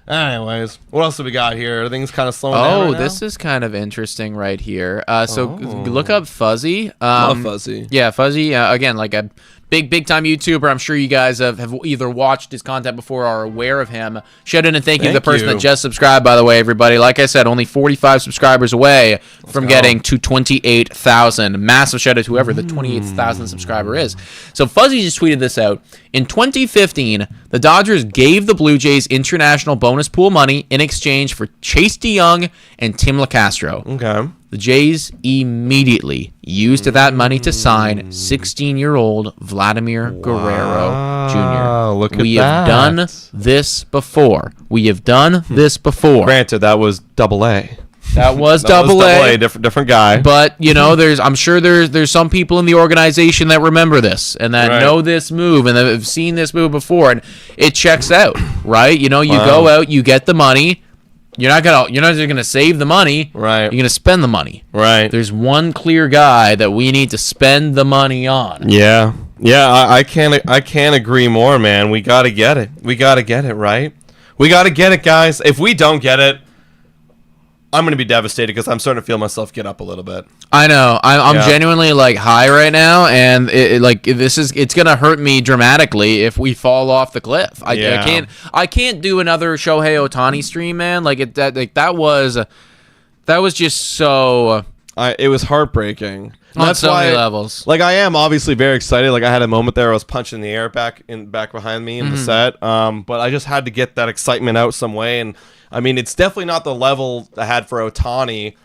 what else do we got here? Everything's kind of slowing down. Oh, this is kind of interesting right here. So look up Fuzzy. Love Fuzzy. Yeah, Fuzzy. Again, like a big time YouTuber. I'm sure you guys have either watched his content before or are aware of him. Shout out and thank you to the person that just subscribed, by the way, everybody. Like I said, only 45 subscribers away from getting to 28,000. Massive shout out to whoever the 28,000 subscriber is. So Fuzzy just tweeted this out. In 2015, the Dodgers gave the Blue Jays international bonus pool money in exchange for Chase DeYoung and Tim LaCastro. Okay. The Jays immediately used that money to sign 16-year-old Vladimir Guerrero Jr. Look at we have done this before. Granted, that was Double-A. That was Double-A. Different guy. But you know, I'm sure there's some people in the organization that remember this and that know this move and that have seen this move before, and it checks out, right? You know, you go out, you get the money. You're not just gonna save the money, right? You're gonna spend the money, right? There's one clear guy that we need to spend the money on. Yeah. I can't agree more, man. We gotta get it. Right? We gotta get it, guys. If we don't get it, I'm gonna be devastated because I'm starting to feel myself get up a little bit. I know. I'm genuinely like high right now, and it's gonna hurt me dramatically if we fall off the cliff. I can't do another Shohei Ohtani stream, man. That was just so. It was heartbreaking. On so many levels. Like, I am obviously very excited. Like, I had a moment there. I was punching the air back behind me in the set. But I just had to get that excitement out some way. And I mean, it's definitely not the level I had for Ohtani,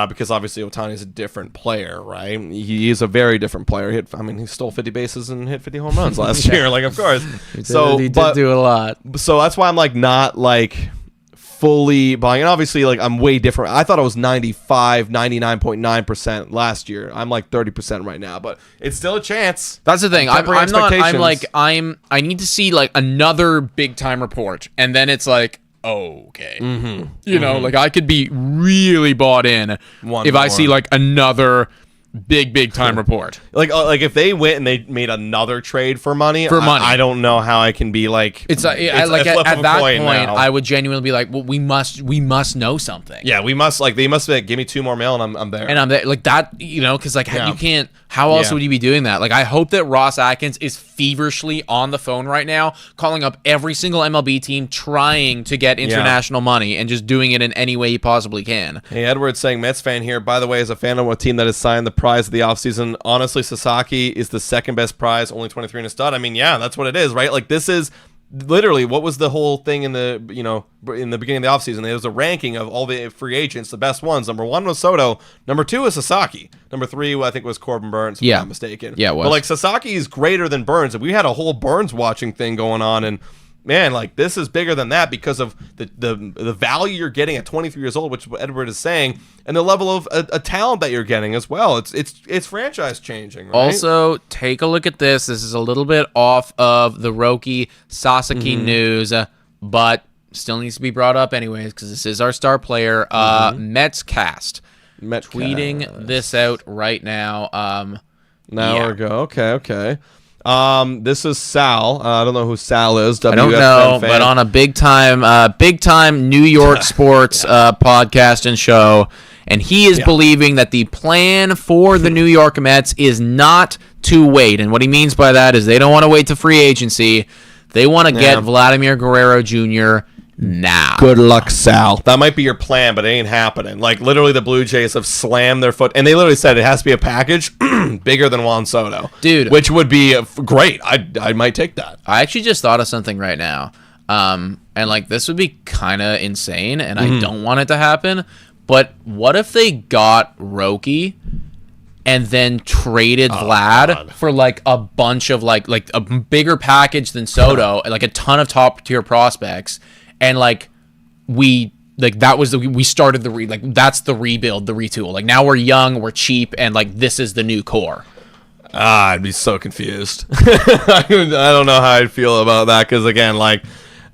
because obviously Ohtani is a different player, right? He is a very different player. He stole 50 bases and hit 50 home runs last year. Like, of course. He did do a lot. So that's why I'm like not like fully buying. And obviously, like, I'm way different. I thought it was 99.9% last year. I'm like 30% right now, but it's still a chance. That's the thing. I need to see like another big time report, and then it's like, okay, you know, like I could be really bought in if I see like another big time report. Like if they went and they made another trade for money, I don't know how I can be like. It's at that point, I would genuinely be like, well, we must know something. Yeah, we must, like, they must be like, give me 2 more mil and I'm there. And I'm there, like that, you know, because like you can't. How else would you be doing that? Like, I hope that Ross Atkins is feverishly on the phone right now, calling up every single MLB team, trying to get international money and just doing it in any way he possibly can. Hey, Edward's saying, Mets fan here, by the way, as a fan of a team that has signed the prize of the offseason, honestly, Sasaki is the second best prize, only 23 and a stud. I mean, yeah, that's what it is, right? Like, this is literally what was the whole thing in the beginning of the offseason. There was a ranking of all the free agents, the best ones. Number 1 was Soto. Number 2 was Sasaki. Number 3, I think, was Corbin Burns, if I'm not mistaken. Yeah, it was. But like, Sasaki is greater than Burns. We had a whole Burns watching thing going on, and man, like, this is bigger than that because of the value you're getting at 23 years old, which Edward is saying, and the level of a talent that you're getting as well. It's franchise changing, right? Also, take a look at this. This is a little bit off of the Roki Sasaki news, but still needs to be brought up anyways because this is our star player, Mets Cast. Tweeting this out right now. Now we go. Okay. This is Sal. I don't know who Sal is. I don't know, fan. But on a big time New York sports podcast and show, and he is believing that the plan for the New York Mets is not to wait. And what he means by that is they don't want to wait to free agency. They want to get Vladimir Guerrero Jr. now. Good luck, Sal. That might be your plan, but it ain't happening. Like, literally, the Blue Jays have slammed their foot, and they literally said it has to be a package bigger than Juan Soto. Dude. Which would be great. I might take that. I actually just thought of something right now. And like this would be kind of insane, and I don't want it to happen. But what if they got Roki and then traded Vlad for like a bunch of like a bigger package than Soto, and like a ton of top tier prospects, and like we started that's the rebuild, the retool. Like now we're young, we're cheap, and like this is the new core. I'd be so confused. I don't know how I'd feel about that because again, like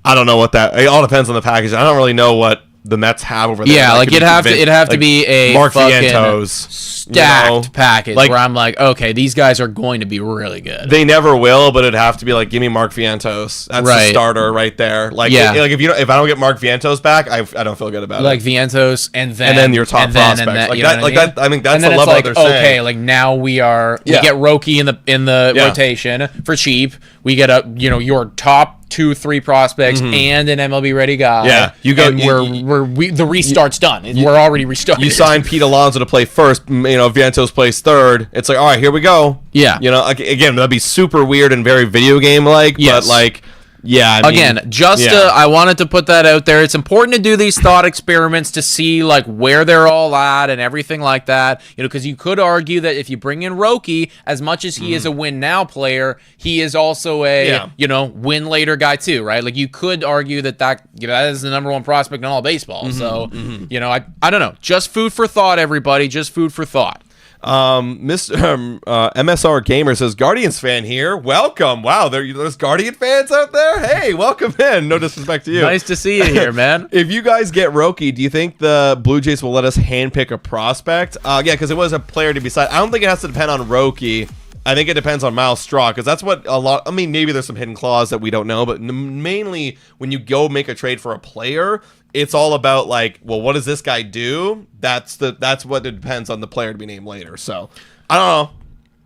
I don't know what that. It all depends on the package. I don't really know what the Mets have over there. Yeah, like it'd have to be a Mark fucking Vientos stacked package like, where I'm like, okay, these guys are going to be really good. They never will, but it'd have to be like, give me Mark Vientos. That's the starter right there. Like, like if I don't get Mark Vientos back, I don't feel good about it. Like Vientos and then your top prospects. Like that. I think that's the level they're saying. Okay, like now we get Roki in the rotation for cheap. We get your top 2-3 prospects and an MLB ready guy. Yeah, you go. The restart's done. We're already restarted. You sign Pete Alonso to play first. Vientos plays third. It's like, all right, here we go. Yeah. Again, that'd be super weird and very video game like. Yes. But like. Yeah. I wanted to put that out there. It's important to do these thought experiments to see like where they're all at and everything like that. Because you could argue that if you bring in Roki, as much as he is a win now player, he is also a win later guy too, right? Like you could argue that is the number one prospect in all baseball. So I don't know. Just food for thought, everybody. Just food for thought. Mr. MSR Gamer says, Guardians fan here. Welcome. Wow, there's Guardian fans out there. Hey, welcome in. No disrespect to you. Nice to see you here, man. If you guys get Roki, do you think the Blue Jays will let us handpick a prospect? Yeah, because it was a player to be signed. I don't think it has to depend on Roki. I think it depends on Miles Straw, because that's what a lot. I mean, maybe there's some hidden clause that we don't know, but mainly when you go make a trade for a player, it's all about like, well, what does this guy do? That's what it depends on the player to be named later. So I don't know.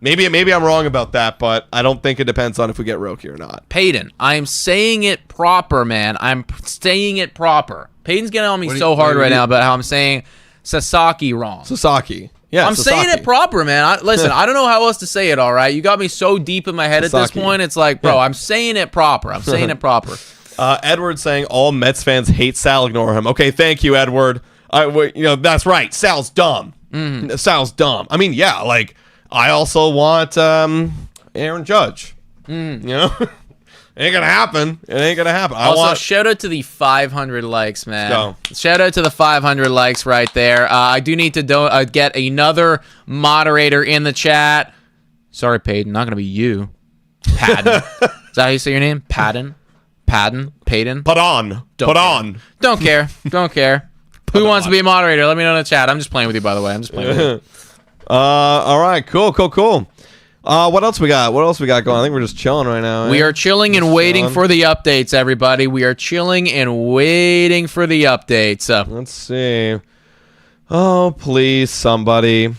Maybe I'm wrong about that, but I don't think it depends on if we get Roki or not. Peyton, I'm saying it proper, man. I'm saying it proper. Peyton's getting on me so hard right now about how I'm saying Sasaki wrong. Sasaki. Yeah, I'm saying it proper, man. Listen, I don't know how else to say it, all right? You got me so deep in my head Sasaki. At this point. It's like, bro, I'm saying it proper. I'm saying it proper. Edward saying all Mets fans hate Sal. Ignore him. Okay, thank you, Edward. That's right. Sal's dumb. Sal's dumb. I mean, yeah, like, I also want Aaron Judge. Ain't gonna happen. It ain't gonna happen. Also, shout out to the 500 likes, man. Let's go. Shout out to the 500 likes right there. I do need to get another moderator in the chat. Sorry, Peyton. Not gonna be you. Padden. Is that how you say your name? Padden? Peyton? Padon. Don't care. Who wants to be a moderator? Let me know in the chat. I'm just playing with you, by the way. I'm just playing with you. All right. Cool. What else we got going? I think we're just chilling right now. We are chilling and waiting for the updates, everybody. We are chilling and waiting for the updates. Let's see. Oh, please, somebody.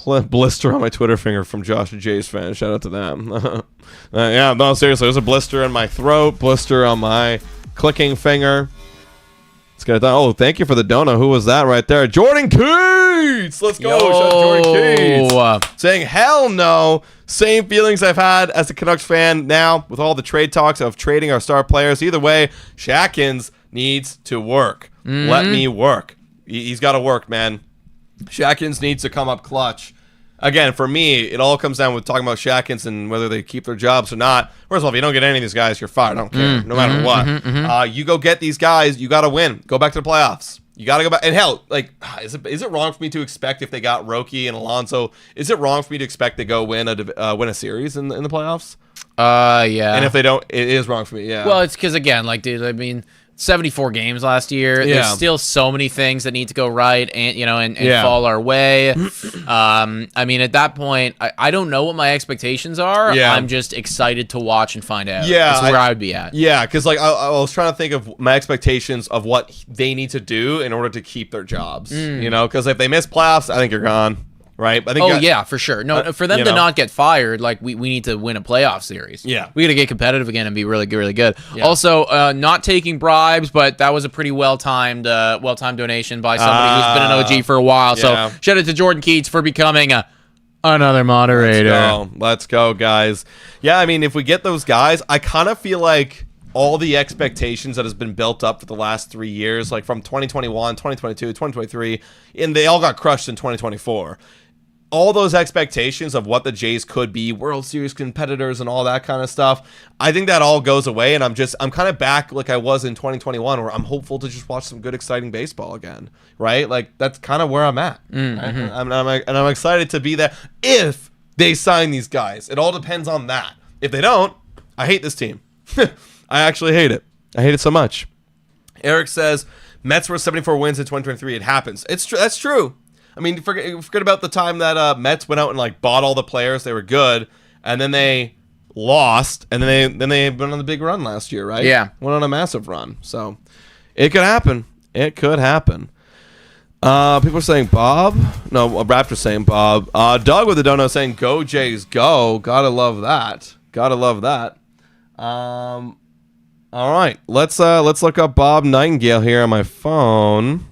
Blister on my Twitter finger from Josh and Jay's fan. Shout out to them. Yeah, no, seriously. There's a blister in my throat, blister on my clicking finger. Let's get it done. Oh, thank you for the donut. Who was that right there? Jordan Keats! Let's go. Shout out to Jordan Keats. Saying, hell no. Same feelings I've had as a Canucks fan now with all the trade talks of trading our star players. Either way, Shatkins needs to work. Let me work. He's got to work, man. Shatkins needs to come up clutch. Again, for me, it all comes down with talking about Shatkins and whether they keep their jobs or not. First of all, if you don't get any of these guys, you're fired. I don't care. No matter what. You go get these guys. You got to win. Go back to the playoffs. You got to go back. And hell, like, is it wrong for me to expect if they got Roki and Alonso, is it wrong for me to expect they go win a series in the playoffs? Yeah. And if they don't, it is wrong for me, yeah. Well, it's because, again, like, dude, I mean, 74 games last year. Yeah. There's still so many things that need to go right and fall our way. I mean, at that point, I don't know what my expectations are. Yeah. I'm just excited to watch and find out. Yeah. That's where I would be at. Yeah, because like I was trying to think of my expectations of what they need to do in order to keep their jobs. Because if they miss playoffs, I think you're gone. Right? I think yeah, for sure. No, for them to not get fired, like we need to win a playoff series. Yeah. We got to get competitive again and be really good, really good. Yeah. Also, not taking bribes, but that was a pretty well-timed donation by somebody who's been an OG for a while. Yeah. So shout out to Jordan Keats for becoming another moderator. Let's go, guys. Yeah, I mean, if we get those guys, I kind of feel like all the expectations that has been built up for the last 3 years, like from 2021, 2022, 2023, and they all got crushed in 2024. All those expectations of what the Jays could be, World Series competitors and all that kind of stuff, I think that all goes away, and I'm kind of back like I was in 2021, where I'm hopeful to just watch some good, exciting baseball again, right? Like, that's kind of where I'm at. Mm-hmm. I'm excited to be there if they sign these guys. It all depends on that. If they don't, I hate this team. I actually hate it. I hate it so much. Eric says, Mets were 74 wins in 2023. It happens. That's true. I mean, forget about the time that Mets went out and like bought all the players. They were good, and then they lost, and then they went on the big run last year, right? Yeah, went on a massive run. So it could happen. It could happen. People are saying Bob. No, Raptor's saying Bob. Doug with the dono saying go Jays go. Gotta love that. Gotta love that. All right, let's look up Bob Nightingale here on my phone.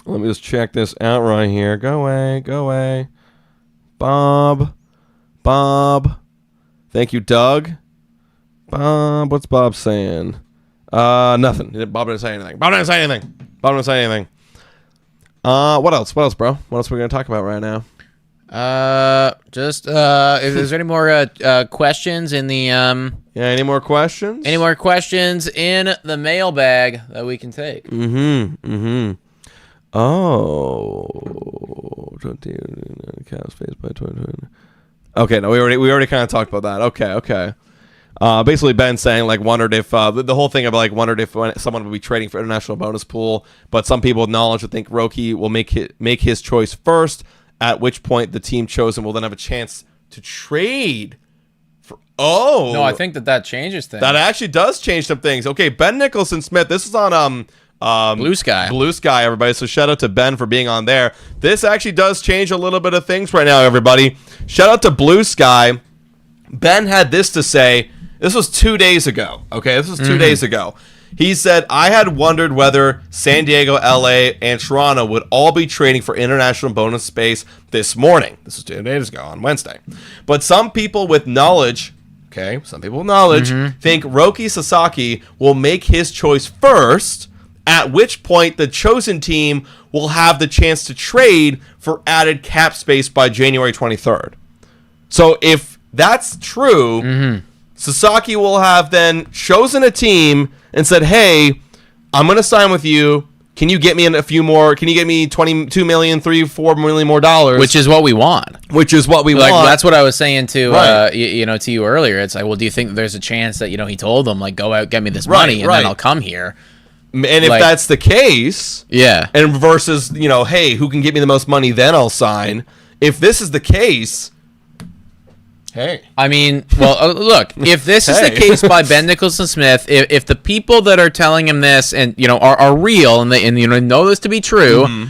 Let me just check this out right here. Go away. Bob. Thank you, Doug. Bob, what's Bob saying? Nothing. Bob didn't say anything. What else, bro? What else are we going to talk about right now? Is there any more questions in the any more questions? Any more questions in the mailbag that we can take? Oh, okay. No, we already kind of talked about that. Okay. Basically, Ben saying like wondered if the whole thing of like wondered if someone would be trading for international bonus pool, but some people with knowledge would think Roki will make his choice first, at which point the team chosen will then have a chance to trade for. Oh no, I think that changes things. That actually does change some things. Okay, Ben Nicholson Smith. This is on Blue Sky, everybody. So shout out to Ben for being on there. This actually does change a little bit of things right now, everybody. Shout out to Blue Sky. Ben had this to say. This was 2 days ago. Okay, this was 2 days ago. He said, I had wondered whether San Diego, LA, and Toronto would all be trading for international bonus space this morning. This was 2 days ago on Wednesday. But some people with knowledge, think Roki Sasaki will make his choice first, at which point the chosen team will have the chance to trade for added cap space by January 23rd. So if that's true, Sasaki will have then chosen a team and said, hey, I'm going to sign with you. Can you get me in a few more? Can you get me $22 million, $4 million more dollars? Which is what we want. That's what I was saying to to you earlier. It's like, well, do you think there's a chance that he told them like go out, get me this money, and then I'll come here? And if that's the case, and versus hey, who can get me the most money? Then I'll sign. If this is the case. Hey. I mean, well, look, if this is the case by Ben Nicholson Smith, if the people that are telling him this and, are real and they know this to be true,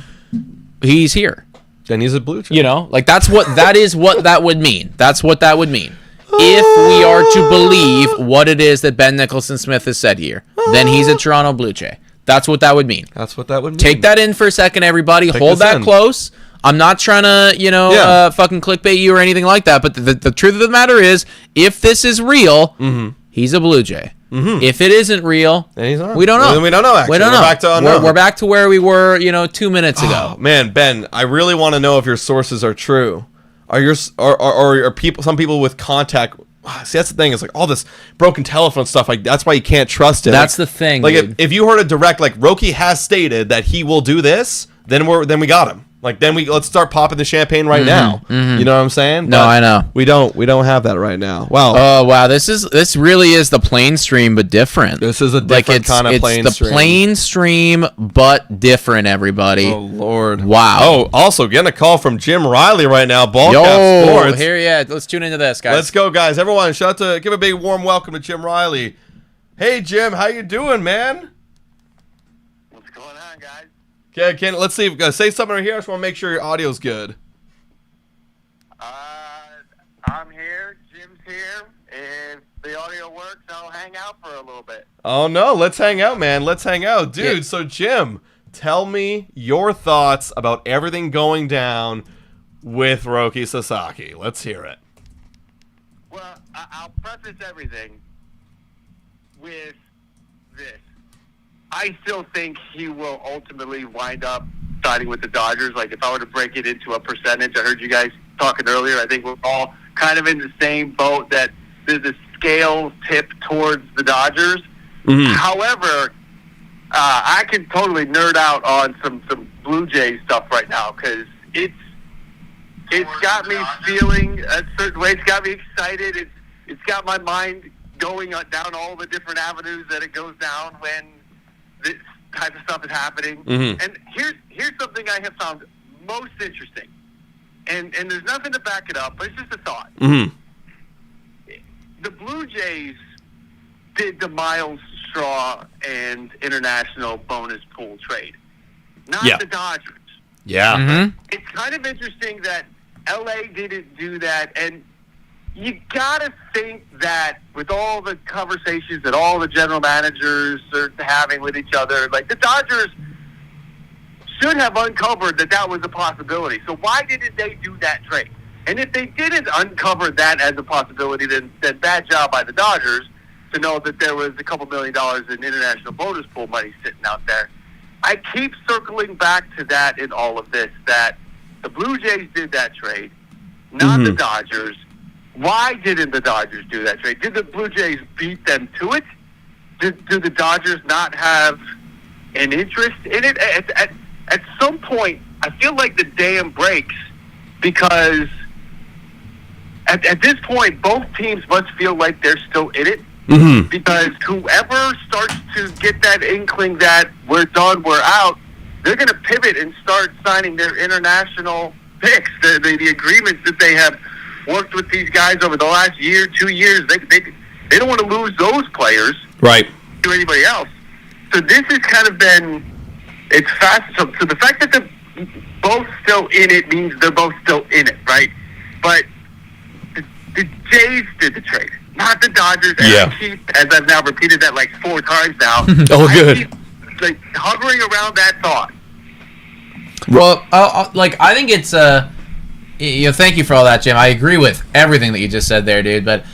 he's here. Then he's a blue chip. That is what that would mean. That's what that would mean. If we are to believe what it is that Ben Nicholson Smith has said here, then he's a Toronto Blue Jay. That's what that would mean. Take that in for a second, everybody. Hold that close. I'm not trying to, fucking clickbait you or anything like that. But the truth of the matter is, if this is real, he's a Blue Jay. If it isn't real, then he's not. We don't know. We don't know. Actually, we're back to where we were, 2 minutes ago. Man, Ben, I really want to know if your sources are true. Are people? Some people with contact. See, that's the thing. It's like all this broken telephone stuff. Like that's why you can't trust it. That's the thing. Like if you heard a direct, like Roki has stated that he will do this, then we got him. Like then let's start popping the champagne right now. You know what I'm saying? No, I know. We don't have that right now. Wow. Oh wow, this really is the plain stream but different. This is a different kind of plain stream. It's the plain stream but different, everybody. Oh Lord. Wow. Oh, also getting a call from Jim Riley right now. Ballcap Sports. Here, let's tune into this, guys. Let's go, guys. Everyone, give a big warm welcome to Jim Riley. Hey Jim, how you doing, man? What's going on, guys? Okay, let's see. Say something right here. I just want to make sure your audio's good. I'm here. Jim's here. If the audio works, I'll hang out for a little bit. Oh, no. Let's hang out, man. Let's hang out. Dude, yeah. So, Jim, tell me your thoughts about everything going down with Roki Sasaki. Let's hear it. Well, I'll preface everything with this. I still think he will ultimately wind up signing with the Dodgers. Like, if I were to break it into a percentage, I heard you guys talking earlier, I think we're all kind of in the same boat that there's a scale tip towards the Dodgers. Mm-hmm. However, I can totally nerd out on some Blue Jays stuff right now because it's got me feeling a certain way. It's got me excited. It's got my mind going down all the different avenues that it goes down when this type of stuff is happening. Mm-hmm. And here's something I have found most interesting. And there's nothing to back it up, but it's just a thought. Mm-hmm. The Blue Jays did the Miles Straw and international bonus pool trade, not the Dodgers. Yeah. Mm-hmm. It's kind of interesting that LA didn't do that, and you gotta think that with all the conversations that all the general managers are having with each other, like the Dodgers should have uncovered that was a possibility. So why didn't they do that trade? And if they didn't uncover that as a possibility, then bad job by the Dodgers to know that there was a couple $1 million in international bonus pool money sitting out there. I keep circling back to that in all of this, that the Blue Jays did that trade, not the Dodgers. Why didn't the Dodgers do that trade? Did the Blue Jays beat them to it? Do the Dodgers not have an interest in it? At some point, I feel like the dam breaks because at this point, both teams must feel like they're still in it. Mm-hmm. Because whoever starts to get that inkling that we're done, we're out, they're going to pivot and start signing their international picks, the agreements that they have worked with these guys over the last year, 2 years. They don't want to lose those players, right, to anybody else. So this has kind of been, it's fast. So the fact that they're both still in it means they're both still in it, right? But the Jays did the trade, not the Dodgers. And I keep, as I've now repeated that like 4 times now, good. I keep, like, hovering around that thought. Well, I think it's thank you for all that, Jim. I agree with everything that you just said there, dude. But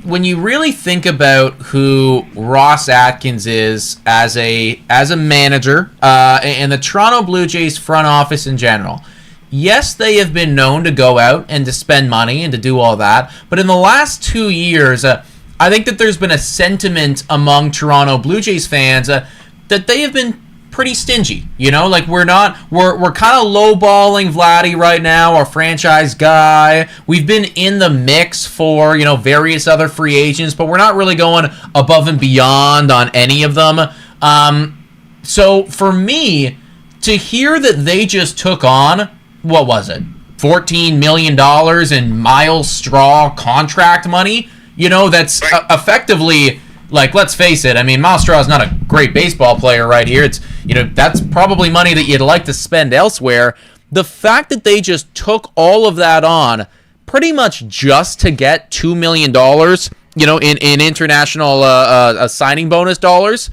when you really think about who Ross Atkins is as a manager, and the Toronto Blue Jays front office in general, yes, they have been known to go out and to spend money and to do all that. But in the last 2 years, I think that there's been a sentiment among Toronto Blue Jays fans that they have been pretty stingy. Like we're kind of lowballing Vladdy right now, our franchise guy. We've been in the mix for, various other free agents, but we're not really going above and beyond on any of them. So for me, to hear that they just took on, what was it, $14 million in Miles Straw contract money, that's effectively, like, let's face it, I mean, Miles Straw is not a great baseball player right here. It's, that's probably money that you'd like to spend elsewhere. The fact that they just took all of that on pretty much just to get $2 million, in international signing bonus dollars,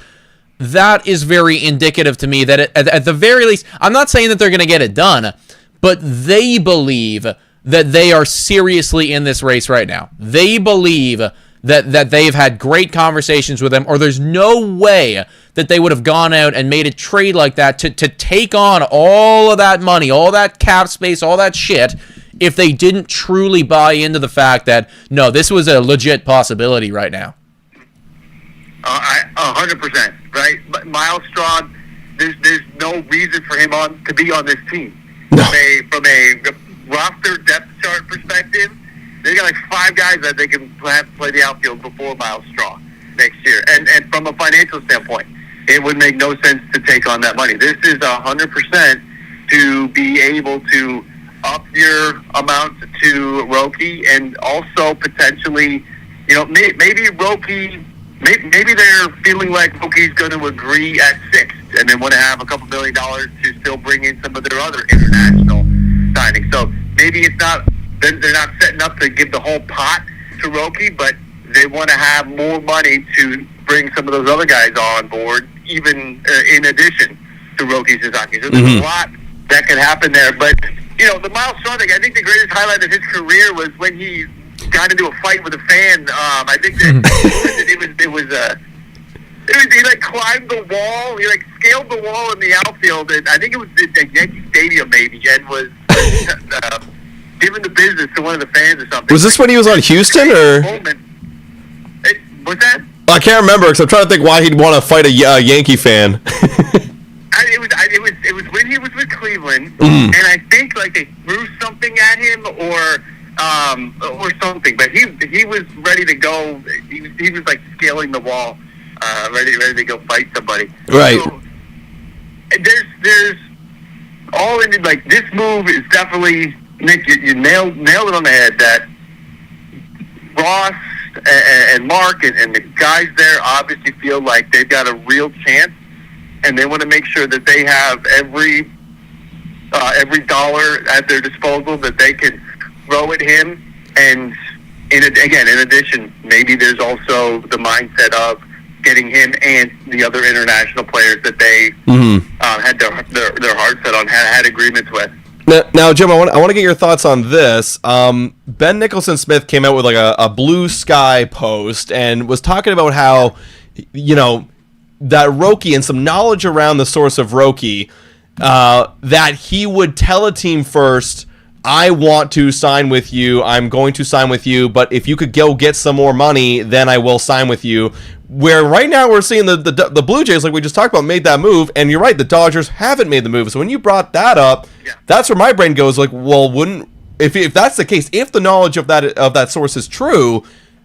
that is very indicative to me that at the very least, I'm not saying that they're going to get it done, but they believe that they are seriously in this race right now. They believe that they've had great conversations with them, or there's no way that they would have gone out and made a trade like that to take on all of that money, all that cap space, all that shit, if they didn't truly buy into the fact that, no, this was a legit possibility right now. 100%, right? But Miles Straw, there's no reason for him to be on this team. No. From a roster depth chart perspective, they got like 5 guys that they can play the outfield before Miles Straw next year. And from a financial standpoint, it would make no sense to take on that money. This is 100% to be able to up your amount to Roki, and also potentially, maybe Roki, maybe they're feeling like Roki's going to agree at 6 and then want to have a couple $1 million to still bring in some of their other international signings. So maybe it's not, they're not setting up to give the whole pot to Roki, but they want to have more money to bring some of those other guys on board, even in addition to Roki Sasaki. So there's a lot that could happen there. But, the Miles Straw thing, I think the greatest highlight of his career was when he got into a fight with a fan. I think that it was he like climbed the wall. He like scaled the wall in the outfield, and I think it was at Yankee Stadium maybe, and was giving the business to one of the fans or something. Was this when he was on Houston or? What's that? I can't remember because I'm trying to think why he'd want to fight a Yankee fan. It was when he was with Cleveland, and I think like they threw something at him or something. But he was ready to go. He was like scaling the wall, ready to go fight somebody. Right. So, there's all in it. Like this move is definitely, Nick. You nailed it on the head. That Ross and Mark and the guys there obviously feel like they've got a real chance. And they want to make sure that they have every dollar at their disposal that they can throw at him. And in addition, maybe there's also the mindset of getting him and the other international players that they had their heart set on, had agreements with. Now, Jim, I want to get your thoughts on this. Ben Nicholson-Smith came out with like a blue sky post and was talking about how, that Roki and some knowledge around the source of Roki, that he would tell a team first, I want to sign with you, I'm going to sign with you, but if you could go get some more money, then I will sign with you. Where right now we're seeing the Blue Jays, like we just talked about, made that move, and you're right, the Dodgers haven't made the move. So when you brought that up, that's where my brain goes, like, well, if that's the case, if the knowledge of that source is true,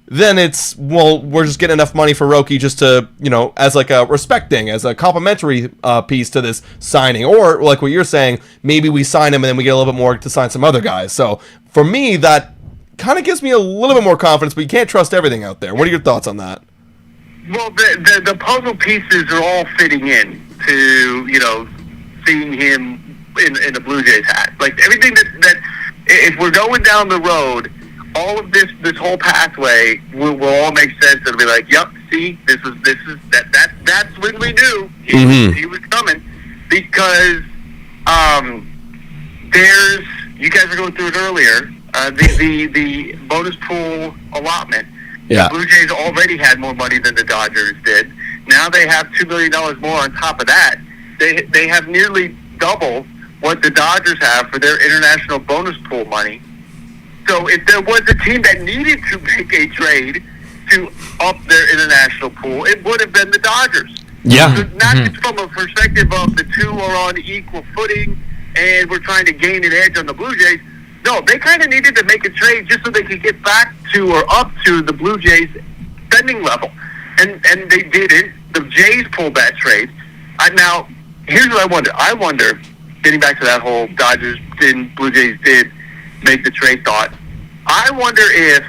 then it's, well, we're just getting enough money for Roki just to, as like a respecting, as a complimentary piece to this signing. Or, like what you're saying, maybe we sign him and then we get a little bit more to sign some other guys. So, for me, that kind of gives me a little bit more confidence, but you can't trust everything out there. What are your thoughts on that? Well, the puzzle pieces are all fitting in to, seeing him in a Blue Jays hat. Like, everything that if we're going down the road, all of this whole pathway will all make sense. It'll be like, yep, see, that's when we knew he was coming, because you guys were going through it earlier, the bonus pool allotment. Yeah. The Blue Jays already had more money than the Dodgers did. Now they have $2 million more on top of that. They have nearly double what the Dodgers have for their international bonus pool money. So if there was a team that needed to make a trade to up their international pool, it would have been the Dodgers. Yeah. So not just from a perspective of the two are on equal footing and we're trying to gain an edge on the Blue Jays. No, they kind of needed to make a trade just so they could get back to or up to the Blue Jays spending level. And they didn't. The Jays pulled that trade. Now, here's what I wonder. I wonder, getting back to that whole Dodgers didn't, Blue Jays did make the trade thought, I wonder if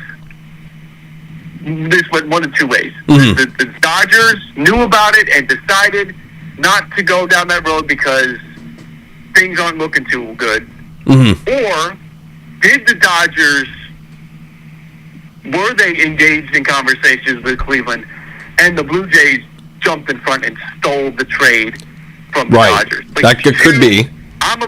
this went one of two ways. The Dodgers knew about it and decided not to go down that road because things aren't looking too good. Or did the Dodgers, were they engaged in conversations with Cleveland and the Blue Jays jumped in front and stole the trade from the Dodgers? Like, that could be. I'm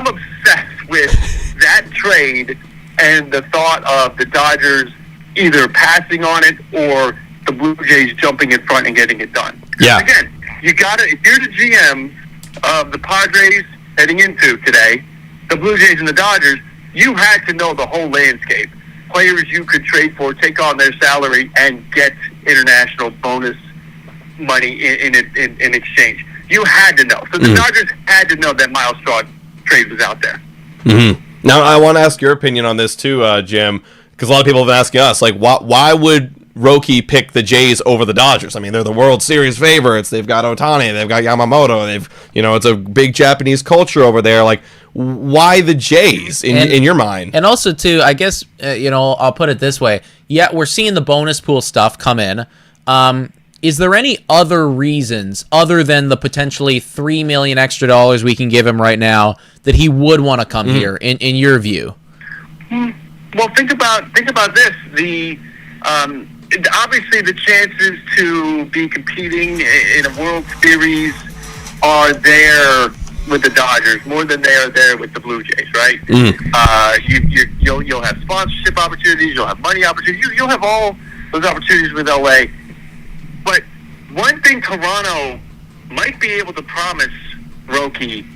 obsessed with that trade and the thought of the Dodgers either passing on it or the Blue Jays jumping in front and getting it done. Yeah. Again, if you're the GM of the Padres heading into today, the Blue Jays and the Dodgers, you had to know the whole landscape. Players you could trade for, take on their salary, and get international bonus money in exchange. You had to know. So the Dodgers had to know that Miles Straw trade was out there. Now, I want to ask your opinion on this too, Jim, because a lot of people have been asking us, like, why would Roki pick the Jays over the Dodgers? I mean, they're the World Series favorites. They've got Ohtani. They've got Yamamoto. It's a big Japanese culture over there. Like, why the Jays in your mind? And also, too, I guess, I'll put it this way. Yeah, we're seeing the bonus pool stuff come in. Is there any other reasons other than the potentially $3 million extra dollars we can give him right now that he would want to come here in your view? Well, think about this. Obviously the chances to be competing in a World Series are there with the Dodgers more than they are there with the Blue Jays, right? You'll have sponsorship opportunities, you'll have money opportunities, you'll have all those opportunities with LA. But one thing Toronto might be able to promise, Roki,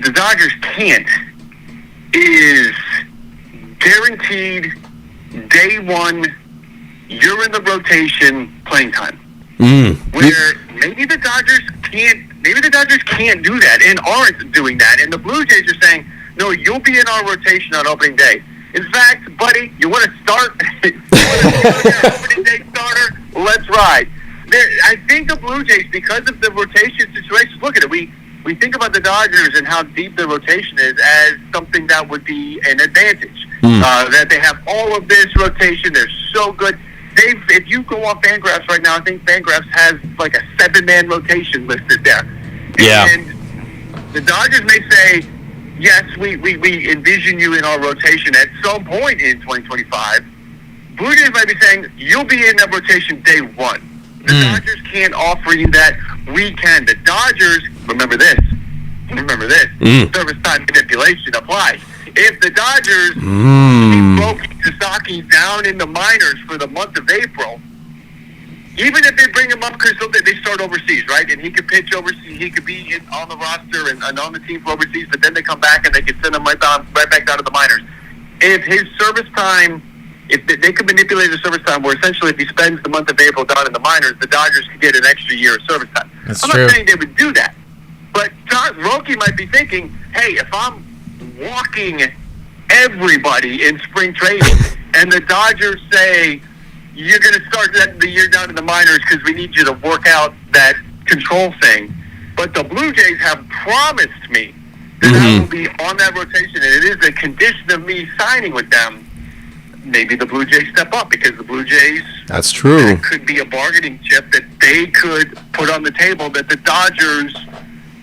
the Dodgers can't, is guaranteed day one, you're in the rotation playing time. Where maybe the Dodgers can't do that and aren't doing that. And the Blue Jays are saying, no, you'll be in our rotation on opening day. In fact, buddy, you want to start? You want to be your opening day starter? Let's ride. I think the Blue Jays, because of the rotation situations, look at it. We think about the Dodgers and how deep the rotation is as something that would be an advantage. That they have all of this rotation. They're so good. If you go on FanGraphs right now, I think FanGraphs has like a 7-man rotation listed there. Yeah. And the Dodgers may say, yes, we envision you in our rotation at some point in 2025. Blue Jays might be saying, you'll be in that rotation day one. The Dodgers can't offer you that. We can. The Dodgers, remember this, service time manipulation applies. If the Dodgers keep Roki Sasaki down in the minors for the month of April, even if they bring him up because they start overseas, right? And he could pitch overseas, he could be on the roster and on the team for overseas, but then they come back and they could send him right back down to the minors. If his service time, if they could manipulate his service time, where essentially if he spends the month of April down in the minors, the Dodgers could get an extra year of service time. I'm not saying they would do that, but Roki might be thinking, hey, if I'm walking everybody in spring training and the Dodgers say, you're going to start the year down in the minors because we need you to work out that control thing. But the Blue Jays have promised me that I will be on that rotation, and it is a condition of me signing with them. Maybe the Blue Jays step up because the Blue Jays... That's true. That could be a bargaining chip that they could put on the table that the Dodgers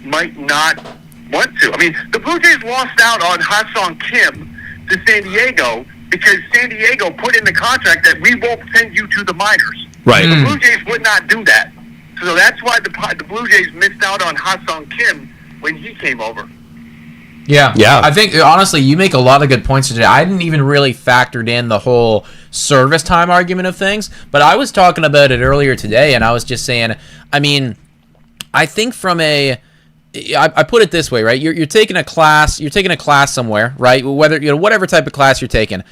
might not want to. I mean, the Blue Jays lost out on Ha-Seong Kim to San Diego because San Diego put in the contract that we won't send you to the minors. Right. The Blue Jays would not do that. So that's why the Blue Jays missed out on Ha-Seong Kim when he came over. Yeah. I think, honestly, you make a lot of good points today. I hadn't even really factored in the whole service time argument of things, but I was talking about it earlier today, and I was just saying, I mean, I think from I put it this way, right? You're taking a class somewhere, right? Whether, whatever type of class you're taking,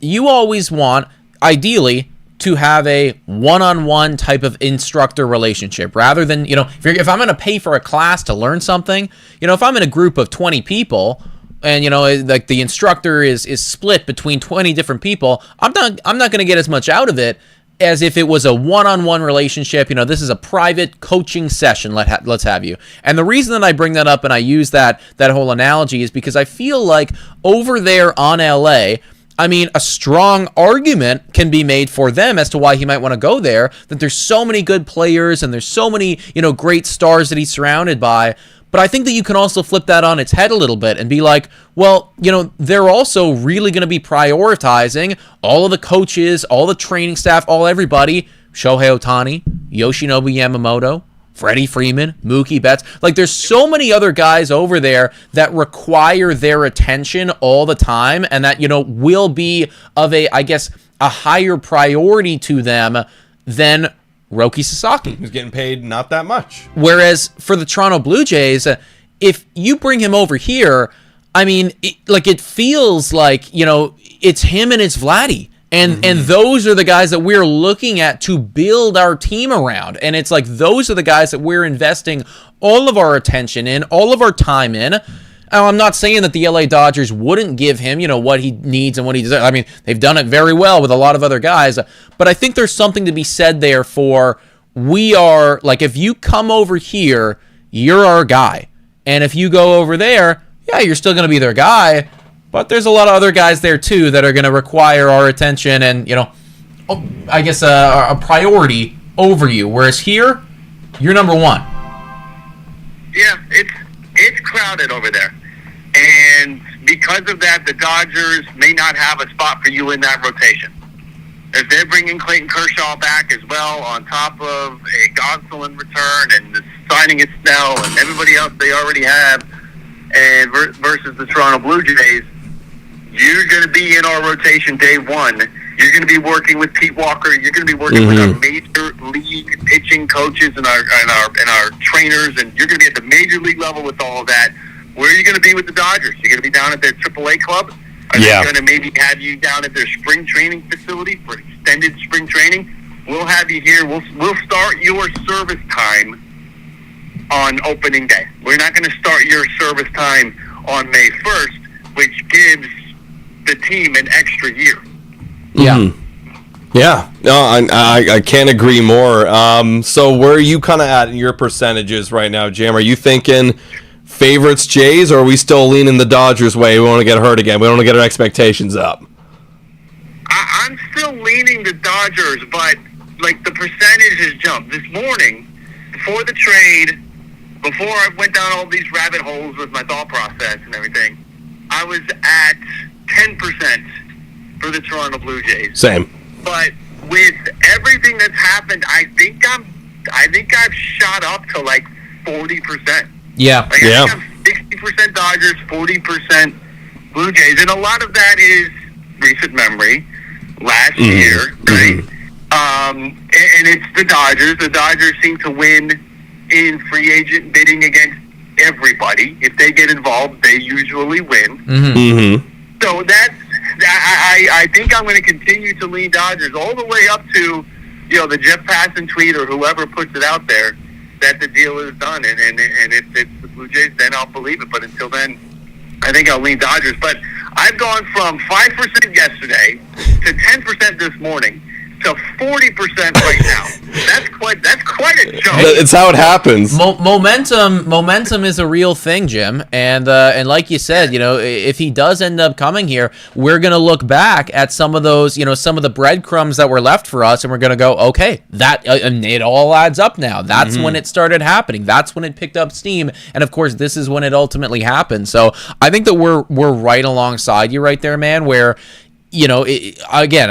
you always want, ideally, to have a one-on-one type of instructor relationship rather than, if I'm going to pay for a class to learn something, if I'm in a group of 20 people and, like the instructor is split between 20 different people, I'm not going to get as much out of it as if it was a one-on-one relationship. This is a private coaching session. Let's have you. And the reason that I bring that up and I use that whole analogy is because I feel like over there on LA, I mean, a strong argument can be made for them as to why he might want to go there, that there's so many good players and there's so many, great stars that he's surrounded by. But I think that you can also flip that on its head a little bit and be like, well, they're also really going to be prioritizing all of the coaches, all the training staff, everybody, Shohei Ohtani, Yoshinobu Yamamoto, Freddie Freeman, Mookie Betts. Like, there's so many other guys over there that require their attention all the time and that, will be of a higher priority to them than Roki Sasaki. He's getting paid not that much. Whereas for the Toronto Blue Jays, if you bring him over here, I mean, it feels like, it's him and it's Vladdy. And those are the guys that we're looking at to build our team around. And it's like those are the guys that we're investing all of our attention in, all of our time in. I'm not saying that the LA Dodgers wouldn't give him, what he needs and what he deserves. I mean, they've done it very well with a lot of other guys. But I think there's something to be said there for we are, like, if you come over here, you're our guy. And if you go over there, yeah, you're still going to be their guy. But there's a lot of other guys there, too, that are going to require our attention and, I guess a priority over you. Whereas here, you're number one. Yeah, it's crowded over there. And because of that, the Dodgers may not have a spot for you in that rotation. If they're bringing Clayton Kershaw back as well, on top of a Gonsolin return and the signing of Snell and everybody else they already have, and versus the Toronto Blue Jays, you're going to be in our rotation day one. You're going to be working with Pete Walker. You're going to be working with our major league coaches and our trainers, and you're going to be at the major league level with all of that. Where are you going to be with the Dodgers? You're going to be down at their AAA club? Are they going to maybe have you down at their spring training facility for extended spring training? We'll have you here. We'll start your service time on opening day. We're not going to start your service time on May 1st, which gives the team an extra year. Yeah. Mm-hmm. Yeah. No, I can't agree more. So where are you kind of at in your percentages right now, Jim? Are you thinking favorites Jays, or are we still leaning the Dodgers way? We want to get hurt again. We want to get our expectations up. I'm still leaning the Dodgers, but like the percentages jumped. This morning, before the trade, before I went down all these rabbit holes with my thought process and everything, I was at 10% for the Toronto Blue Jays. Same. But with everything that's happened, I think I've shot up to like 40%. Yeah. Like I think I'm 60% Dodgers, 40% Blue Jays, and a lot of that is recent memory, last year, right? And it's the Dodgers. The Dodgers seem to win in free agent bidding against everybody. If they get involved, they usually win. So that's I think I'm going to continue to lean Dodgers all the way up to the Jeff Passan tweet or whoever puts it out there that the deal is done, and if it's the Blue Jays, then I'll believe it. But until then, I think I'll lean Dodgers. But I've gone from 5% yesterday to 10% this morning to 40% right now. That's quite a jump. It's how it happens. Momentum is a real thing, Jim. And like you said, if he does end up coming here, we're gonna look back at some of those, some of the breadcrumbs that were left for us, and we're gonna go, okay, that and it all adds up now. That's when it started happening. That's when it picked up steam, and of course, this is when it ultimately happened. So I think that we're right alongside you right there, man. Where, again,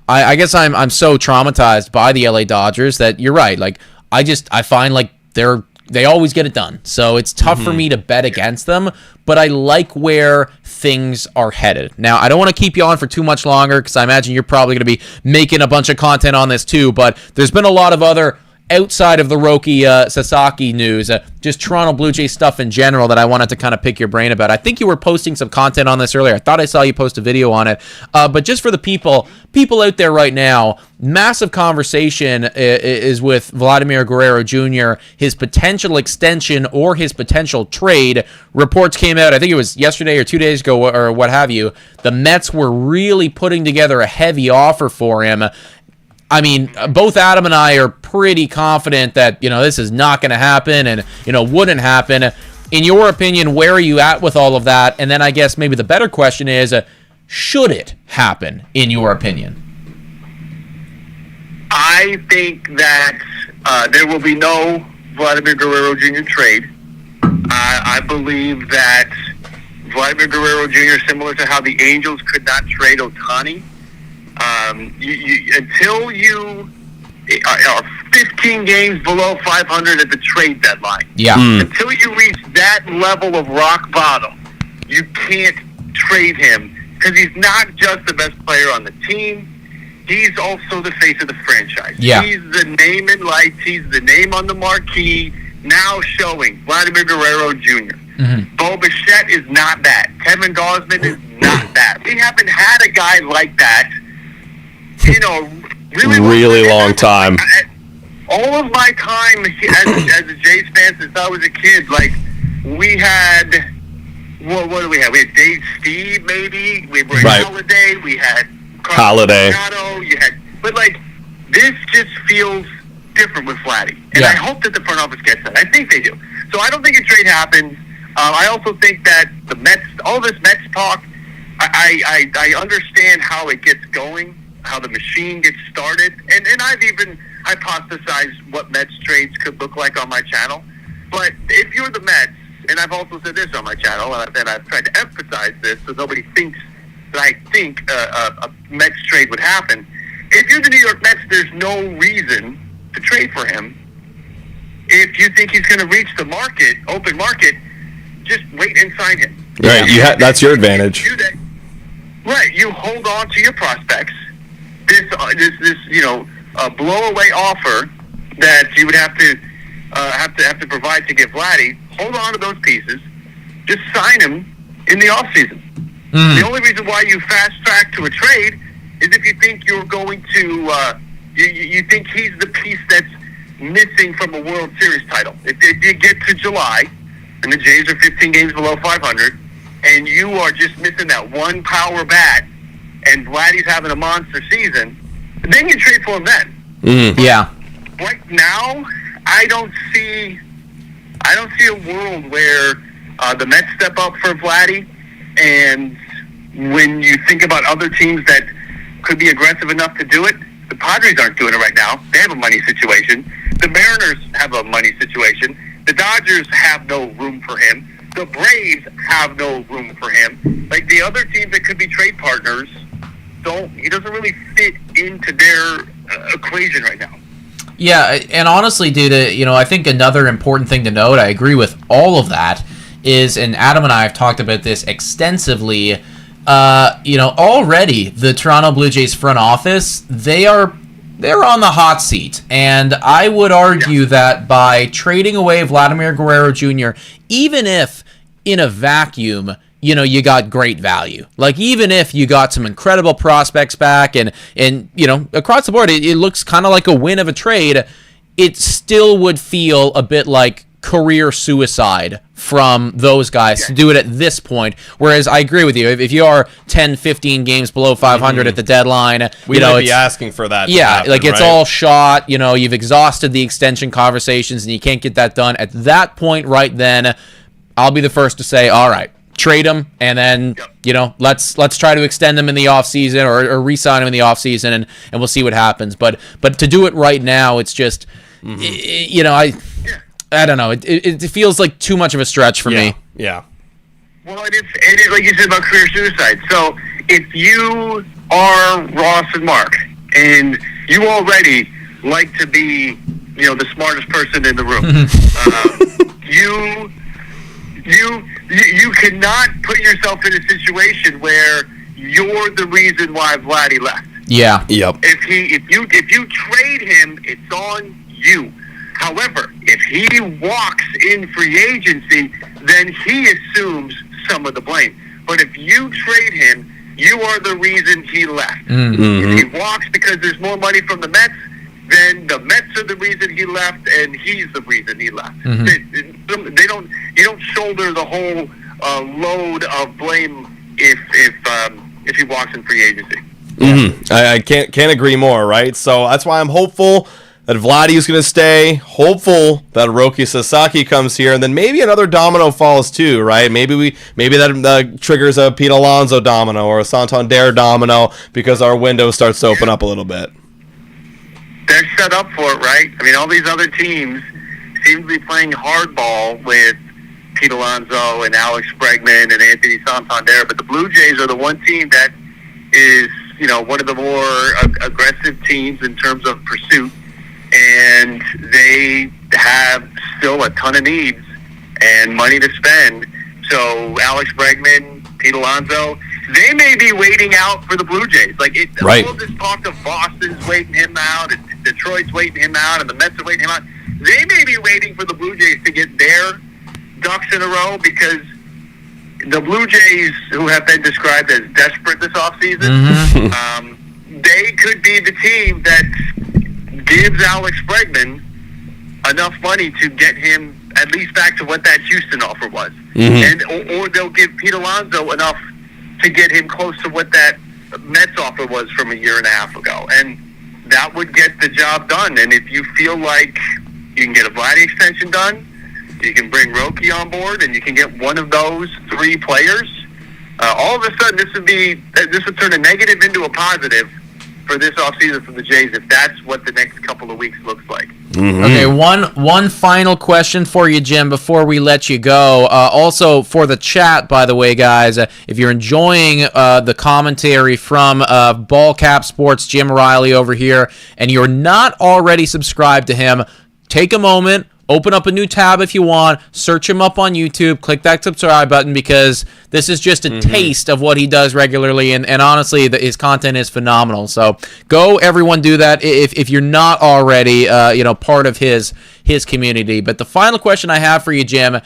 I guess I'm so traumatized by the LA Dodgers that you're right. Like I find like they always get it done. So it's tough for me to bet against them, but I like where things are headed. Now, I don't want to keep you on for too much longer because I imagine you're probably going to be making a bunch of content on this too, but there's been a lot of other outside of the Roki Sasaki news, just Toronto Blue Jays stuff in general that I wanted to kind of pick your brain about. I think you were posting some content on this earlier. I thought I saw you post a video on it. But just for the people out there right now, massive conversation is with Vladimir Guerrero Jr., his potential extension or his potential trade. Reports came out, I think it was yesterday or 2 days ago or what have you. The Mets were really putting together a heavy offer for him. I mean, both Adam and I are pretty confident that, this is not going to happen and, wouldn't happen. In your opinion, where are you at with all of that? And then I guess maybe the better question is, should it happen, in your opinion? I think that there will be no Vladimir Guerrero Jr. trade. I believe that Vladimir Guerrero Jr., similar to how the Angels could not trade Ohtani, until you are 15 games below 500 at the trade deadline. Yeah. Until you reach that level of rock bottom, you can't trade him because he's not just the best player on the team. He's also the face of the franchise. Yeah. He's the name in lights. He's the name on the marquee. Now showing Vladimir Guerrero Jr. Bo Bichette is not that. Kevin Gausman is not that. We haven't had a guy like that really long time. All of my time as a Jays fan since I was a kid, like, we had, what do we have? We had Dave Steve, maybe. We were Holiday. We had Holiday. But, like, this just feels different with Vladdy. And I hope that the front office gets that. I think they do. So I don't think a trade happens. I also think that the Mets, all this Mets talk, I understand how it gets going, how the machine gets started, and I've even hypothesized what Mets trades could look like on my channel. But if you're the Mets, and I've also said this on my channel, and I've tried to emphasize this so nobody thinks that I think a Mets trade would happen. If you're the New York Mets, there's no reason to trade for him. If you think he's going to reach the market, open market, just wait and sign him. Right, that's your advantage. Right, you hold on to your prospects. This blow away offer that you would have to provide to get Vladdy. Hold on to those pieces. Just sign him in the offseason. The only reason why you fast track to a trade is if you think you're going to you think he's the piece that's missing from a World Series title. If you get to July and the Jays are 15 games below 500 and you are just missing that one power bat and Vladdy's having a monster season, then you trade for him then. Yeah. Right now, I don't see a world where the Mets step up for Vladdy, and when you think about other teams that could be aggressive enough to do it, the Padres aren't doing it right now. They have a money situation. The Mariners have a money situation. The Dodgers have no room for him. The Braves have no room for him. Like, the other teams that could be trade partners, he doesn't really fit into their equation right now. Yeah, and honestly, dude, I think another important thing to note, I agree with all of that, is, and Adam and I have talked about this extensively, already the Toronto Blue Jays front office, they're on the hot seat. And I would argue that by trading away Vladimir Guerrero Jr., even if in a vacuum, you got great value. Like, even if you got some incredible prospects back and across the board, it looks kind of like a win of a trade, it still would feel a bit like career suicide from those guys to do it at this point. Whereas I agree with you. If you are 10, 15 games below 500 at the deadline, we might be asking for that. Yeah, to happen, like, it's all shot. You've exhausted the extension conversations and you can't get that done. At that point right then, I'll be the first to say, all right, trade him, and then let's try to extend him in the offseason or re-sign him in the offseason, and we'll see what happens. But to do it right now, it's just I don't know. It feels like too much of a stretch for me. Yeah. Well, it is like you said about career suicide. So if you are Ross and Mark, and you already like to be, the smartest person in the room, you cannot put yourself in a situation where you're the reason why Vladdy left. Yeah. Yep. If you trade him, it's on you. However, if he walks in free agency, then he assumes some of the blame. But if you trade him, you are the reason he left. If he walks because there's more money from the Mets, then the Mets are the reason he left, and he's the reason he left. You don't shoulder the whole load of blame if he walks in free agency. I can't agree more, right? So that's why I'm hopeful that Vladdy is going to stay, hopeful that Roki Sasaki comes here, and then maybe another domino falls too, right? Maybe that triggers a Pete Alonso domino or a Santander domino because our window starts to open up a little bit. They're set up for it, right? I mean, all these other teams seem to be playing hardball with Pete Alonso and Alex Bregman and Anthony Santander, but the Blue Jays are the one team that is, one of the more aggressive teams in terms of pursuit. And they have still a ton of needs and money to spend. So Alex Bregman, Pete Alonso, they may be waiting out for the Blue Jays. All of this talk of Boston's waiting him out, and Detroit's waiting him out, and the Mets are waiting him out. They may be waiting for the Blue Jays to get their ducks in a row, because the Blue Jays, who have been described as desperate this offseason, they could be the team that gives Alex Bregman enough money to get him at least back to what that Houston offer was. Or they'll give Pete Alonso enough to get him close to what that Mets offer was from a year and a half ago. And that would get the job done. And if you feel like you can get a Vladdy extension done, you can bring Roki on board, and you can get one of those three players, all of a sudden this would turn a negative into a positive for this offseason for the Jays, if that's what the next couple of weeks looks like. Okay, one final question for you, Jim, before we let you go. Also, for the chat, by the way, guys, if you're enjoying the commentary from Ball Cap Sports, Jim Riley over here, and you're not already subscribed to him, take a moment, open up a new tab if you want, search him up on YouTube, click that subscribe button, because this is just a taste of what he does regularly, and honestly, his content is phenomenal. So go, everyone, do that if you're not already part of his community. But the final question I have for you, Jim,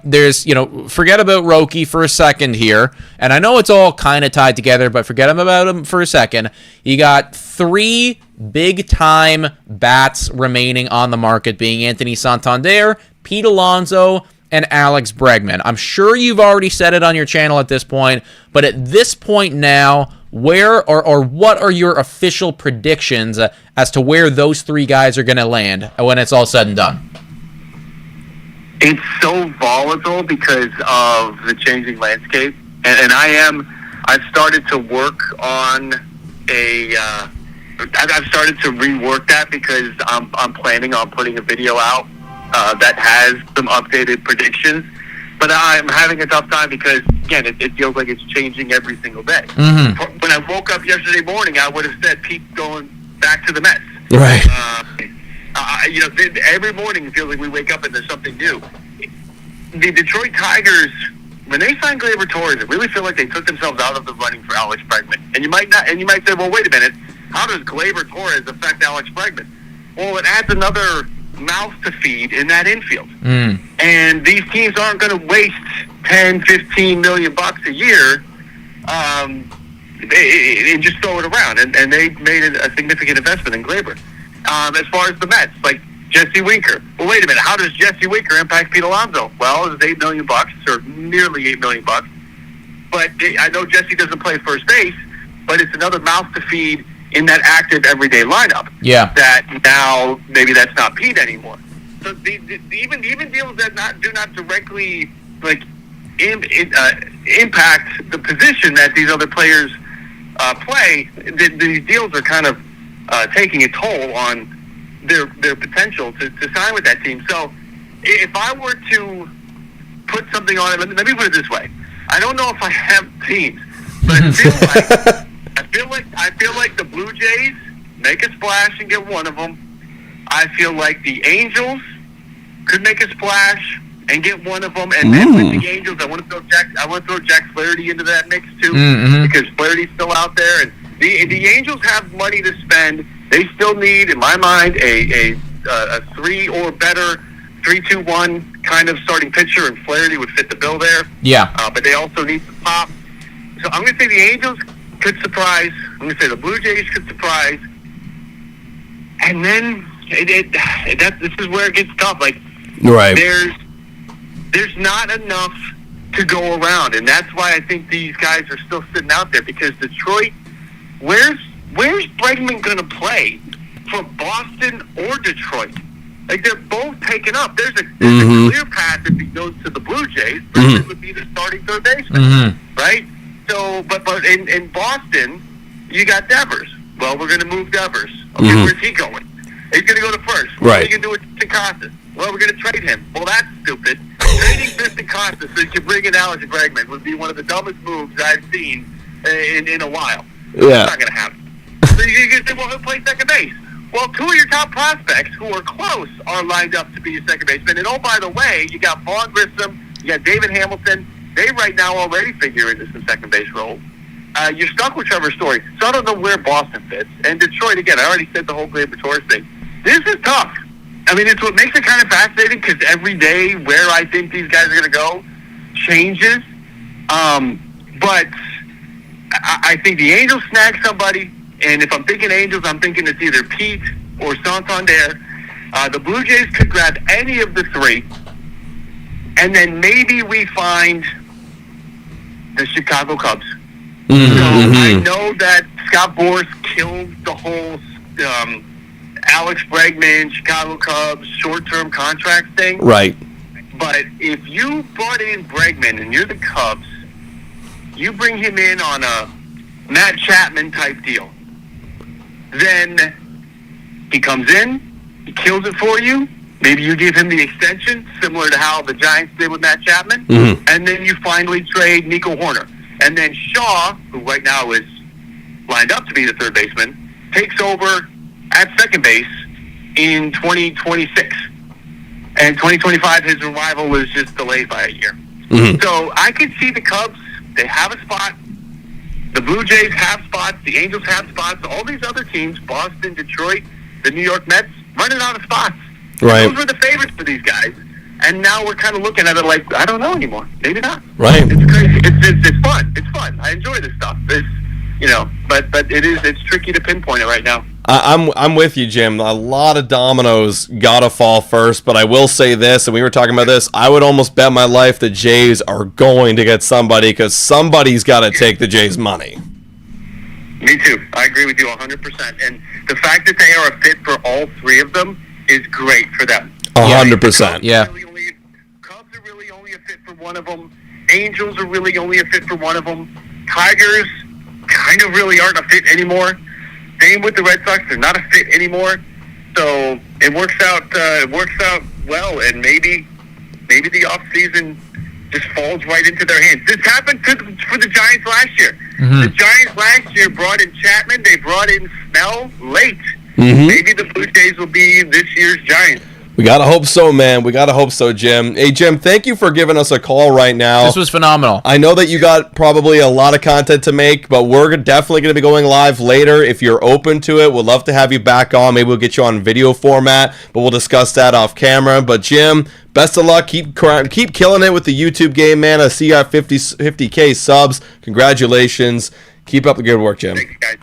there's, forget about Roki for a second here, and I know it's all kind of tied together, but forget about him for a second. You got 3 big-time bats remaining on the market, being Anthony Santander, Pete Alonso, and Alex Bregman. I'm sure you've already said it on your channel at this point, but at this point now, where or what are your official predictions as to where those 3 guys are going to land when it's all said and done? It's so volatile because of the changing landscape, and I've started to work on I've started to rework that, because I'm planning on putting a video out that has some updated predictions, but I'm having a tough time because, again, it feels like it's changing every single day. When I woke up yesterday morning, I would have said Pete going back to the Mets. Right. Every morning it feels like we wake up and there's something new. The Detroit Tigers, when they signed Gleyber Torres, I really feel like they took themselves out of the running for Alex Bregman. And you might say, well, wait a minute, how does Gleyber Torres affect Alex Bregman? Well, it adds another mouth to feed in that infield. And these teams aren't going to waste $10-15 million a year and just throw it around. And they made a significant investment in Gleyber. As far as the Mets, like Jesse Winker. Well, wait a minute. How does Jesse Winker impact Pete Alonso? Well, it's $8 million, or nearly $8 million. But I know Jesse doesn't play first base, but it's another mouth to feed in that active everyday lineup. Yeah. That now maybe that's not Pete anymore. So even deals that do not directly impact the position that these other players play, these deals are kind of taking a toll on their potential to sign with that team. So if I were to put something on it, let me put it this way. I don't know if I have teams, but I feel like the Blue Jays make a splash and get one of them. I feel like the Angels could make a splash and get one of them. And then with the Angels, I want to throw Jack Flaherty into that mix too, because Flaherty's still out there. And the Angels have money to spend. They still need, in my mind, a 3 or better 3-2-1 kind of starting pitcher, and Flaherty would fit the bill there. Yeah. But they also need some pop. So I'm going to say the Angels could surprise. I'm going to say the Blue Jays could surprise. And then this is where it gets tough. Like, right. There's not enough to go around, and that's why I think these guys are still sitting out there, because Detroit, where's Bregman going to play for Boston or Detroit? Like, they're both taken up. There's a clear path if he goes to the Blue Jays. Bregman would be the starting third baseman, right? So, but in Boston, you got Devers. Well, we're going to move Devers. Okay, where's he going? He's going to go to first. What are you going to do with Tecasas? Well, we're going to trade him. Well, that's stupid. Trading Tecasas so you can bring in Alex Bregman would be one of the dumbest moves I've seen in a while. Yeah. It's not going to happen. So you're going to say, well, who plays second base? Well, 2 of your top prospects who are close are lined up to be your second baseman. And, oh, by the way, you got Vaughn Grissom, you got David Hamilton. They right now already figure into some second base role. You're stuck with Trevor Story. So I don't know where Boston fits. And Detroit, again, I already said the whole Gleyber Torres thing. This is tough. I mean, it's what makes it kind of fascinating, because every day where I think these guys are going to go changes. But I think the Angels snag somebody. And if I'm thinking Angels, I'm thinking it's either Pete or Santander. The Blue Jays could grab any of the 3. And then maybe we find the Chicago Cubs. So I know that Scott Boras killed the whole Alex Bregman, Chicago Cubs, short-term contract thing. Right. But if you brought in Bregman and you're the Cubs, you bring him in on a Matt Chapman type deal. Then he comes in, he kills it for you. Maybe you give him the extension, similar to how the Giants did with Matt Chapman. And then you finally trade Nico Horner. And then Shaw, who right now is lined up to be the third baseman, takes over at second base in 2026. And 2025, his revival was just delayed by a year. So I could see the Cubs, they have a spot. The Blue Jays have spots. The Angels have spots. All these other teams, Boston, Detroit, the New York Mets, running out of spots. Right. Those were the favorites for these guys. And now we're kind of looking at it like, I don't know anymore. Maybe not. Right. It's crazy. It's fun. It's fun. I enjoy this stuff. But it's tricky to pinpoint it right now. I'm with you, Jim. A lot of dominoes gotta fall first, but I will say this, and we were talking about this, I would almost bet my life the Jays are going to get somebody, because somebody's got to take the Jays' money. Me too. I agree with you 100%. And the fact that they are a fit for all three of them is great for them. 100%. Yeah. Cubs are really only a fit for one of them. Angels are really only a fit for one of them. Tigers kind of really aren't a fit anymore. Same with the Red Sox; they're not a fit anymore. So it works out. Well, and maybe the off season just falls right into their hands. This happened for the Giants last year. The Giants last year brought in Chapman. They brought in Snell late. Maybe the Blue Jays will be this year's Giants. We gotta hope so, man. We gotta hope so, Jim. Hey, Jim, thank you for giving us a call right now. This was phenomenal. I know that you got probably a lot of content to make, but we're definitely going to be going live later. If you're open to it, we'd love to have you back on. Maybe we'll get you on video format, but we'll discuss that off camera. But Jim, best of luck. Keep killing it with the YouTube game, man. I see you got 50K subs. Congratulations. Keep up the good work, Jim. Thanks, guys.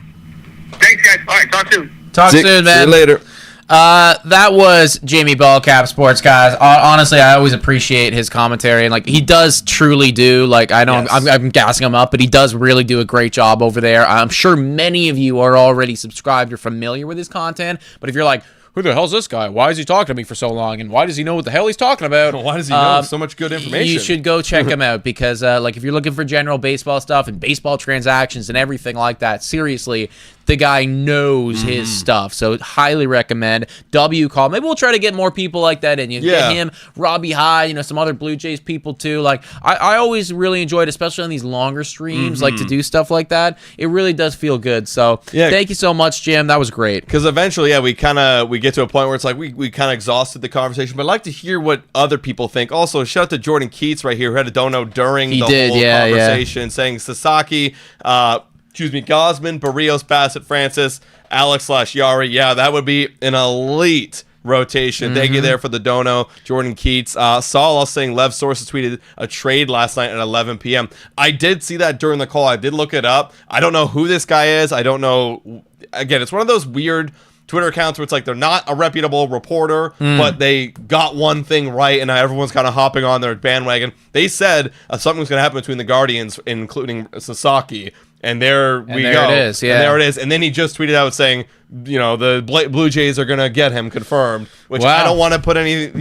All right, talk soon. Talk soon, man. See you later. That was Jamie Bellcap, Sports Guys. Honestly, I always appreciate his commentary, and like he does truly do. Like I don't, Yes. I'm gassing him up, but he does really do a great job over there. I'm sure many of you are already subscribed or familiar with his content, but if you're like, who the hell's this guy? Why is he talking to me for so long? And why does he know what the hell he's talking about? Why does he know so much good information? You should go check him out, because like if you're looking for general baseball stuff and baseball transactions and everything like that, seriously, the guy knows his stuff. So highly recommend. W call. Maybe we'll try to get more people like that in. You get him, Robbie High, some other Blue Jays people too. Like I always really enjoyed, especially on these longer streams, like to do stuff like that. It really does feel good. So thank you so much, Jim. That was great. Because eventually, we get to a point where it's like we kind of exhausted the conversation, but I'd like to hear what other people think. Also, shout out to Jordan Keats right here, who had a dono during the whole conversation, saying Sasaki, Gosman, Barrios, Bassett, Francis, Alex/Yari. Yeah, that would be an elite rotation. Thank you there for the dono, Jordan Keats. Saul also saying Lev Sources tweeted a trade last night at 11 p.m. I did see that during the call. I did look it up. I don't know who this guy is. I don't know. Again, it's one of those weird Twitter accounts where it's like they're not a reputable reporter, but they got one thing right, and everyone's kind of hopping on their bandwagon. They said something was going to happen between the Guardians, including Sasaki, and there we go. There it is, yeah. And there it is. And then he just tweeted out saying, the Blue Jays are going to get him confirmed, which I don't want to put any,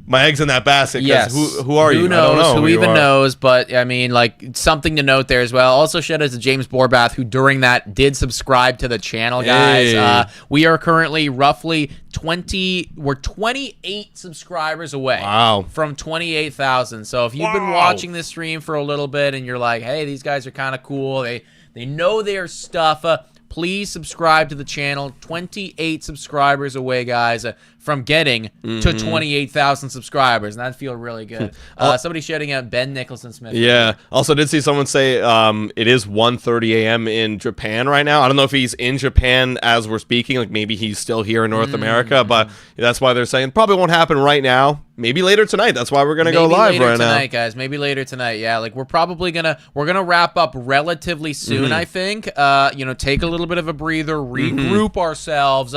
my eggs in that basket. Yes. Who are you? Who knows? I don't know who even knows? But I mean, like something to note there as well. Also, shout out to James Borbath, who during that did subscribe to the channel, guys. Hey. We are currently roughly 28 subscribers away. Wow. From 28,000. So if you've been watching this stream for a little bit and you're like, hey, these guys are kind of cool. They know their stuff. Please subscribe to the channel. 28 subscribers away, guys, from getting to 28,000 subscribers, and that feels really good. Somebody shouting out Ben Nicholson Smith. Yeah. Also, did see someone say it is 1:30 a.m. in Japan right now. I don't know if he's in Japan as we're speaking. Like maybe he's still here in North America, but that's why they're saying probably won't happen right now. Maybe later tonight. That's why we're gonna go live later right tonight, now, guys. Maybe later tonight. Yeah, like we're gonna wrap up relatively soon. I think. Take a little bit of a breather, regroup ourselves.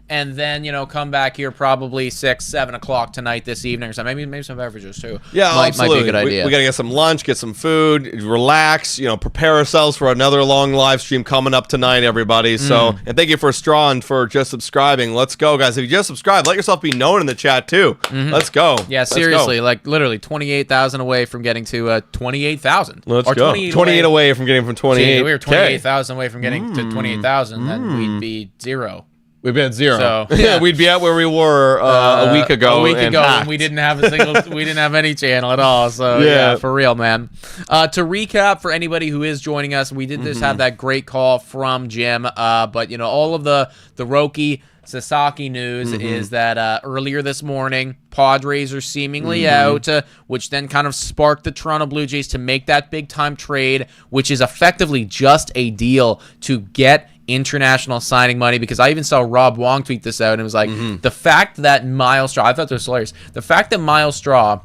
And then, come back here probably 6, 7 o'clock tonight this evening or something. Maybe some beverages too. Yeah, absolutely. Might be a good idea. We got to get some lunch, get some food, relax, prepare ourselves for another long live stream coming up tonight, everybody. So, and thank you for Straw and for just subscribing. Let's go, guys. If you just subscribed, let yourself be known in the chat too. Let's go. Yeah, seriously. Like literally 28,000 away from getting to 28,000. Let's go. 28 away from getting from 28. We were 28,000 away from getting to 28,000. Then we'd be 0. We'd be at 0. So, yeah, we'd be at where we were a week ago. And we didn't have a single, we didn't have any channel at all. So yeah, for real, man. To recap for anybody who is joining us, we did just have that great call from Jim. But you know, all of the Roki Sasaki news is that earlier this morning, Padres are seemingly out, which then kind of sparked the Toronto Blue Jays to make that big time trade, which is effectively just a deal to get international signing money, because I even saw Rob Wong tweet this out and it was like, the fact that Miles Straw, I thought this was hilarious, the fact that Miles Straw,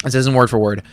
this isn't word for word,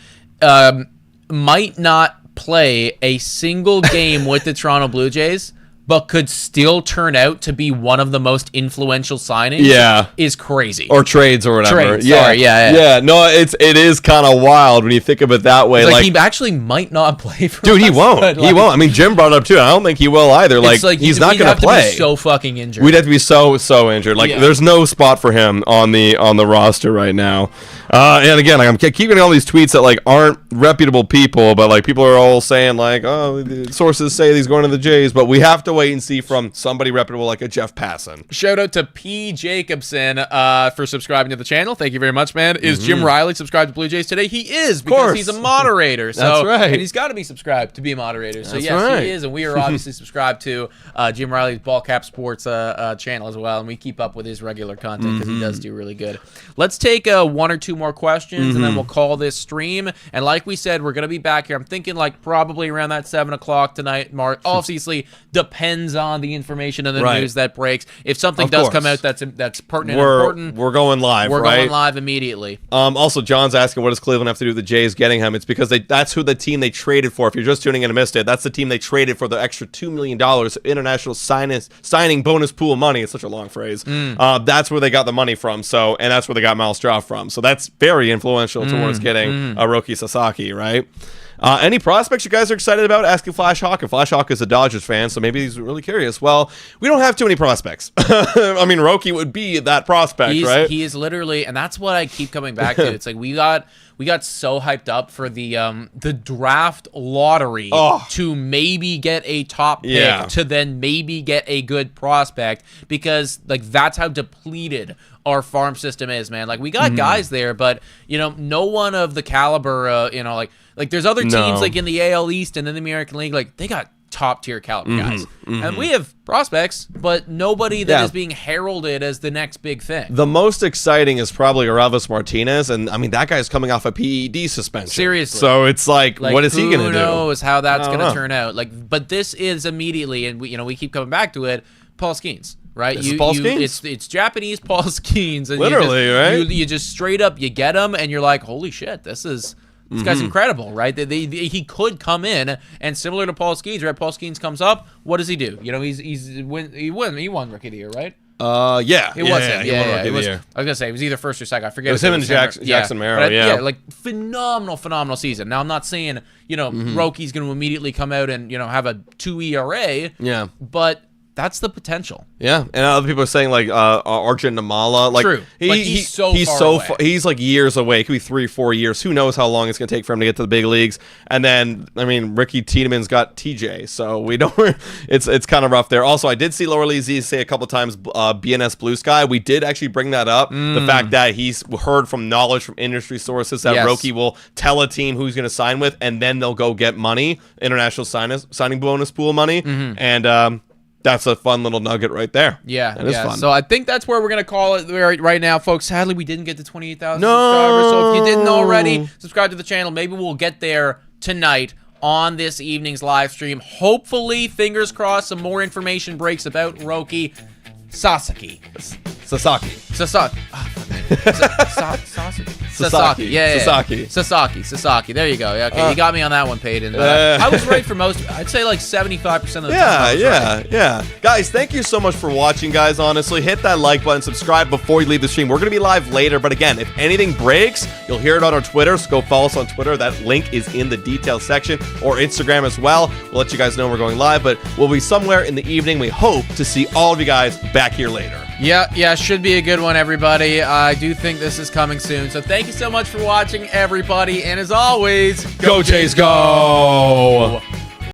might not play a single game with the Toronto Blue Jays, but could still turn out to be one of the most influential signings is crazy. Or trades or whatever. Trades, sorry, yeah. No, it is kind of wild when you think of it that way. Like he actually might not play for Dude, us, he won't. He won't. I mean, Jim brought it up too. I don't think he will either. Like he's not going to play. To be so fucking injured. We'd have to be so injured. Like there's no spot for him on the roster right now. And again, like, I'm keeping all these tweets that like aren't reputable people, but like people are all saying like, oh, the sources say he's going to the Jays, but we have to wait and see from somebody reputable like a Jeff Passan. Shout out to P. Jacobson for subscribing to the channel. Thank you very much, man. Is Jim Riley subscribed to Blue Jays today? He is, because he's a moderator. So, that's right. And he's got to be subscribed to be a moderator. So yes, right. he is, and we are obviously subscribed to Jim Riley's Ball Cap Sports channel as well, and we keep up with his regular content because he does do really good. Let's take one or two more questions, and then we'll call this stream. And like we said, we're going to be back here. I'm thinking like probably around that 7 o'clock tonight. Obviously depends on the information and the news that breaks. If something does come out that's pertinent and important, we're going live. We're going live immediately. Also, John's asking, what does Cleveland have to do with the Jays getting him? It's because that's who the team they traded for. If you're just tuning in and missed it, that's the team they traded for the extra $2 million international signing bonus pool money. It's such a long phrase. That's where they got the money from. So, and that's where they got Miles Straw from. So that's very influential towards getting Roki Sasaki, right? Any prospects you guys are excited about? Asking Flash Hawk. And Flash Hawk is a Dodgers fan, so maybe he's really curious. Well, we don't have too many prospects. I mean, Roki would be that prospect, right? He is literally, and that's what I keep coming back to. It's like we got so hyped up for the draft lottery to maybe get a top pick to then maybe get a good prospect, because like that's how depleted our farm system is, man. Like we got guys there, but you know, no one of the caliber, you know, like there's other teams like in the AL East and in the American League, like they got top tier caliber guys, and we have prospects, but nobody that is being heralded as the next big thing. The most exciting is probably Aravis Martinez, and I mean that guy's coming off a PED suspension. Seriously, so it's like what is he going to do? Who knows how that's going to turn out? Like, but this is immediately, and we keep coming back to it. Paul Skeens. Right, Paul Skeens? It's Japanese Paul Skeens, and literally, right? You just straight up you get him, and you're like, holy shit, this guy's incredible, right? He could come in, and similar to Paul Skeens, right? Paul Skeens comes up, what does he do? You know, he won Rookie of the Year, right? Yeah, it was him. Yeah, it was. I was gonna say it was either first or second. I forget. It was him and Jackson Merrill. Yeah, like phenomenal season. Now I'm not saying Roki's going to immediately come out and have a 2 ERA. Yeah, but that's the potential. Yeah, and other people are saying like Arjun Namala. Like, true. He's so far. He's like years away. It could be 3 or 4 years. Who knows how long it's going to take for him to get to the big leagues? And then, I mean, Ricky Tiedemann's got TJ, so we don't. It's kind of rough there. Also, I did see Lower Lee say a couple times BNS Blue Sky. We did actually bring that up. The fact that he's heard from knowledge from industry sources that Roki will tell a team who he's going to sign with, and then they'll go get money, international signing bonus pool money, and that's a fun little nugget right there. Yeah, that is fun. So I think that's where we're going to call it right now, folks. Sadly, we didn't get to 28,000 subscribers. So if you didn't already, subscribe to the channel. Maybe we'll get there tonight on this evening's live stream. Hopefully, fingers crossed, some more information breaks about Roki Sasaki. Sasaki. Sasaki. There you go. Yeah, okay, you got me on that one, Peyton. I was right for most. I'd say like 75% of the time. Yeah. Guys, thank you so much for watching, guys. Honestly, hit that like button, subscribe before you leave the stream. We're going to be live later, but again, if anything breaks, you'll hear it on our Twitter, so go follow us on Twitter. That link is in the details section, or Instagram as well. We'll let you guys know we're going live, but we'll be somewhere in the evening. We hope to see all of you guys back here later. Yeah, should be a good one, everybody. I do think this is coming soon. So thank you so much for watching, everybody. And as always, go Jays, go!